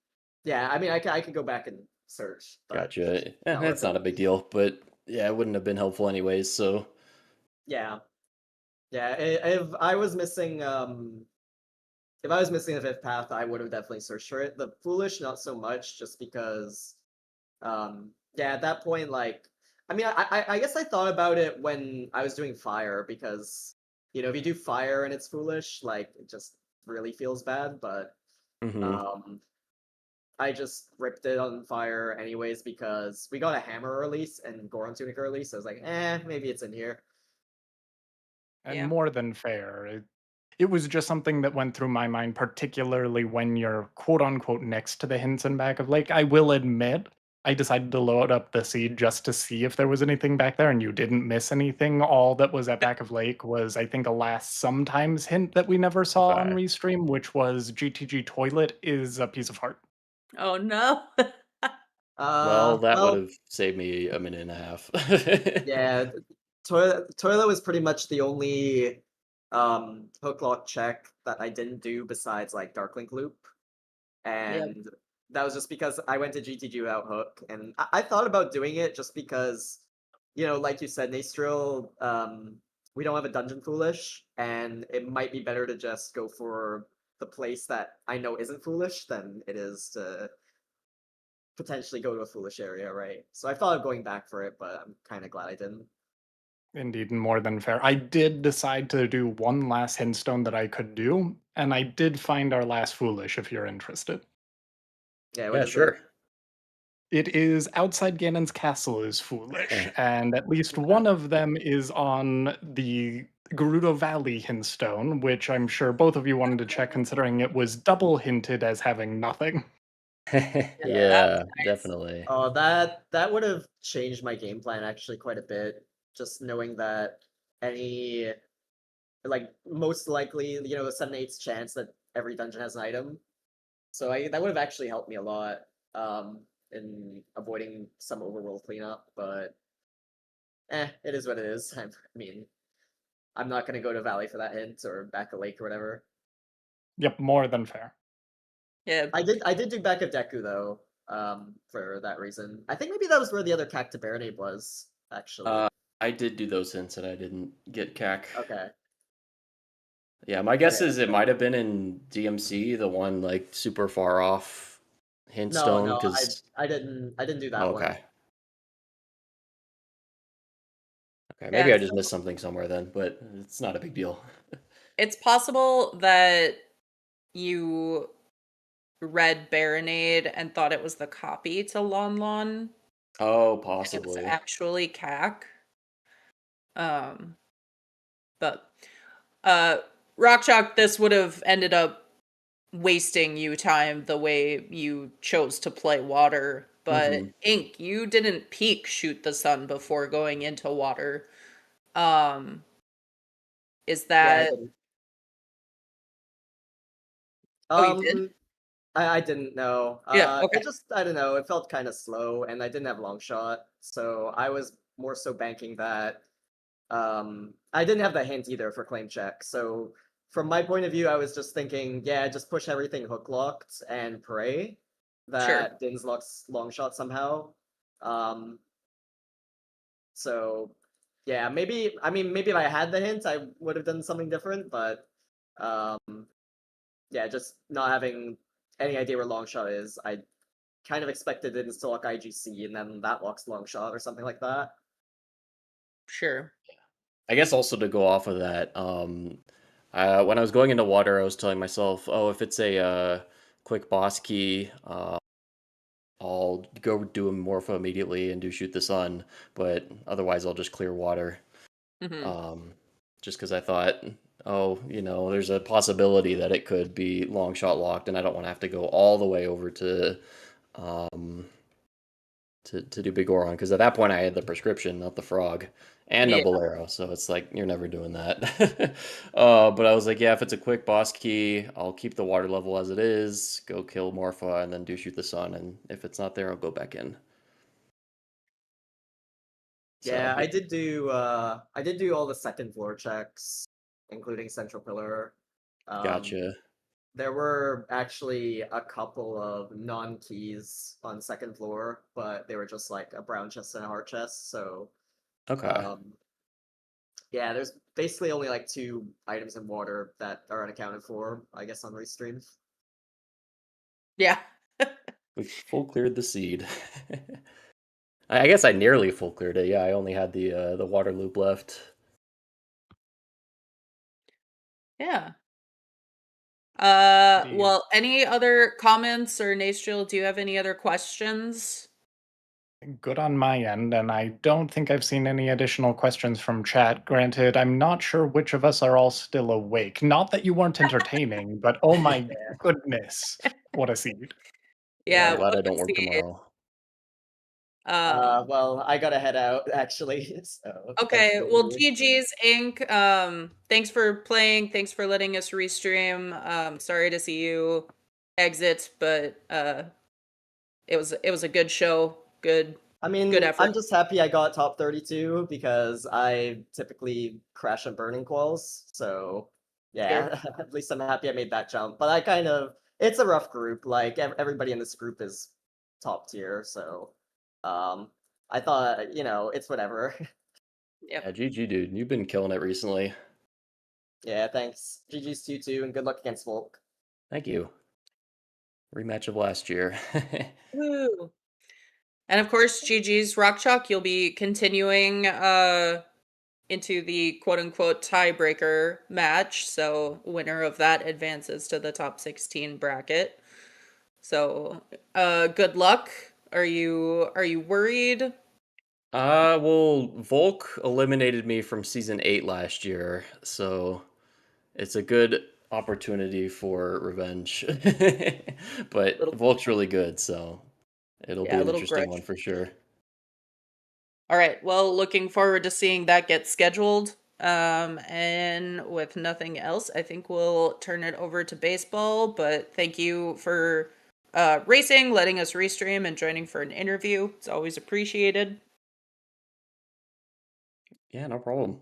yeah, I mean, I could go back and search, but Gotcha. not worth That's it. not a big deal, but yeah, it wouldn't have been helpful anyways. So Yeah, yeah. If I was missing the fifth path, I would have definitely searched for it. The foolish, not so much, just because, yeah, at that point, like, I mean, I guess I thought about it when I was doing fire because, if you do fire and it's foolish, like, it just really feels bad. But hmm um, I just ripped it on fire anyways because we got a hammer release and Goron Tunic early, so I was like, maybe it's in here. And Yeah. more than fair. It was just something that went through my mind, particularly when you're quote unquote next to the hints and back of Lake. I will admit, I decided to load up the seed just to see if there was anything back there, and you didn't miss anything. All that was at back of Lake was, I think, a last sometimes hint that we never saw on okay. Restream, which was GTG Toilet is a piece of heart. Oh no. Well, that would Well, have saved me a minute and a half. yeah, toilet was pretty much the only hook lock check that I didn't do besides like Dark Link Loop, Yep. and that was just because I went to GTG without hook, and I thought about doing it just because, like you said, Nastril, we don't have a dungeon foolish, and it might be better to just go for the place that I know isn't foolish than it is to potentially go to a foolish area, right? So I thought of going back for it, but I'm kind of glad I didn't. Indeed, more than fair. I did decide to do one last hintstone that I could do, and I did find our last foolish if you're interested. Yeah, what Yeah, is it? sure. It is outside Ganon's castle is foolish, and at least one of them is on the Gerudo Valley hintstone, which I'm sure both of you wanted to check considering it was double hinted as having nothing. Yeah, that was Yeah, nice. definitely. Oh, that would have changed my game plan actually quite a bit. Just knowing that any like most likely, the 7/8 chance that every dungeon has an item. So that would have actually helped me a lot in avoiding some overworld cleanup. But it is what it is. I mean, I'm not gonna go to Valley for that hint or back a lake or whatever. Yep, more than fair. Yeah. I did do back of Deku though, for that reason. I think maybe that was where the other Cacta Baronade was, actually. Uh, I did do those hints and I didn't get CAC. Okay. Yeah, my guess Okay, is that's it fair. might have been in DMC, the one like super far off hint No, stone, no, I because I didn't I didn't do that one. okay. Okay, maybe Yeah, I just missed something somewhere then, but it's not a big deal. it's possible that you read Baronade and thought it was the copy to Lon Lon, Oh, and it was possibly. actually CAC. But Rock Chalk, this would have ended up wasting you time the way you chose to play water. But Ink, you didn't peek shoot the sun before going into water. Is Yeah, I that didn't. oh you did? I didn't know. Yeah, okay. It just I don't know. It felt kind of slow, and I didn't have long shot, so I was more so banking that. I didn't have the hint either for claim check. So from my point of view, I was just thinking, yeah, just push everything hook locked and pray Sure. that Din's locks long shot somehow. Um, so yeah, maybe I mean maybe if I had the hint, I would have done something different, but um, yeah, just not having any idea where long shot is, I kind of expected Din to lock IGC and then that locks long shot or something like that. Sure. I guess also to go off of that, when I was going into water, I was telling myself, oh, if it's a quick boss key, I'll go do a Morpho immediately and do shoot the sun, but otherwise I'll just clear water. Hmm. Just because I thought, oh, there's a possibility that it could be long shot locked, and I don't want to have to go all the way over um, to do Big Oron, because at that point I had the prescription, not the frog, and no Yeah, Bolero, so it's like you're never doing that. But I was like, yeah, if it's a quick boss key, I'll keep the water level as it is, go kill Morpha, and then do shoot the sun, and if it's not there, I'll go back in. So Yeah, I did do all the second floor checks, including Central Pillar. Um, gotcha. there were actually a couple of non-keys on second floor, but they were just like a brown chest and a hard chest. So Okay. um, yeah, there's basically only like two items in water that are unaccounted for, I guess, on Restream. yeah. We full cleared the seed. I guess I nearly full cleared it. Yeah, I only had the water loop left. Yeah. Pretty Well, any other comments or Nastriel, do you have any other questions? good on my end, and I don't think I've seen any additional questions from chat. Granted, I'm not sure which of us are all still awake. Not that you weren't entertaining, but oh my goodness, what a seed. Yeah, Yeah, I'm glad what I a don't work seed. tomorrow. Well, I gotta head out actually, so thanks Okay, for well, me. GG's Inc. Thanks for playing. Thanks for letting us restream. Sorry to see you exit, but it was a good show. I Good mean, effort. I'm just happy I got top 32 because I typically crash on burning quals. So, Fair. yeah, at least I'm happy I made that jump. But I kind of, it's a rough group. Like, everybody in this group is top tier. So, I thought, it's whatever. Yep. Yeah, GG, dude. You've been killing it recently. Yeah, thanks. GG's to you too, and good luck against Volk. Thank you. Rematch of last year. Woo. And of course, GG's Rock Chalk, you'll be continuing into the quote unquote tiebreaker match. So winner of that advances to the top 16 bracket. So good luck. Are you worried? Well, Volk eliminated me from season 8 last year, so it's a good opportunity for revenge. But Little Volk's really good, so it'll be Yeah, a an little interesting one grudge. for sure. All right. Well, looking forward to seeing that get scheduled. And with nothing else, I think we'll turn it over to baseball. But thank you for racing, letting us restream, and joining for an interview. It's always appreciated. Yeah, no problem.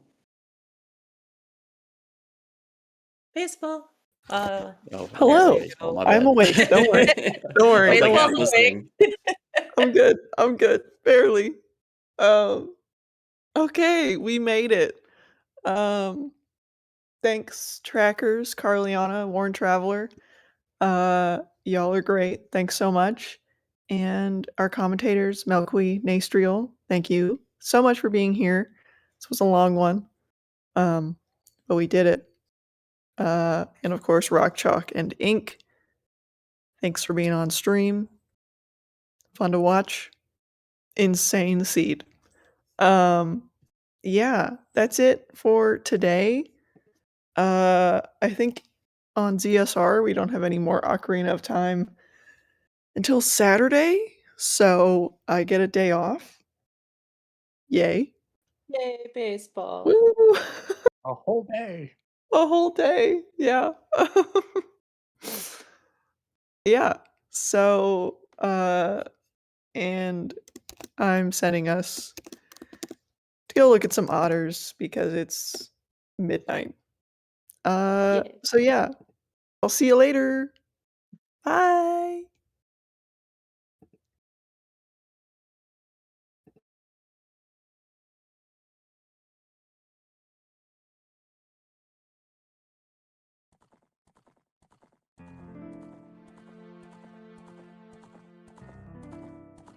Baseball. Oh, I guess Hello. baseball, my I'm bad. awake. Don't worry. Don't I worry. was like Don't half Baseball's worry. awake. listening. I'm good. I'm good. Barely. Um. Okay, we made it. Um. Thanks, trackers, Carliana, Warren Traveler. Y'all are great. Thanks so much. And our commentators, Melqui, Nastriel, thank you so much for being here. This was a long one, but we did it. And of course, Rock Chalk and Ink. Thanks for being on stream. Fun to watch. Insane seed. Yeah, that's it for today. I think on ZSR we don't have any more Ocarina of Time until Saturday, so I get a day off. Yay. Yay, baseball. Woo! A whole day. A whole day. Yeah. Yeah. So, and I'm sending us to go look at some otters because it's midnight. Yay. So yeah. I'll see you later. Bye.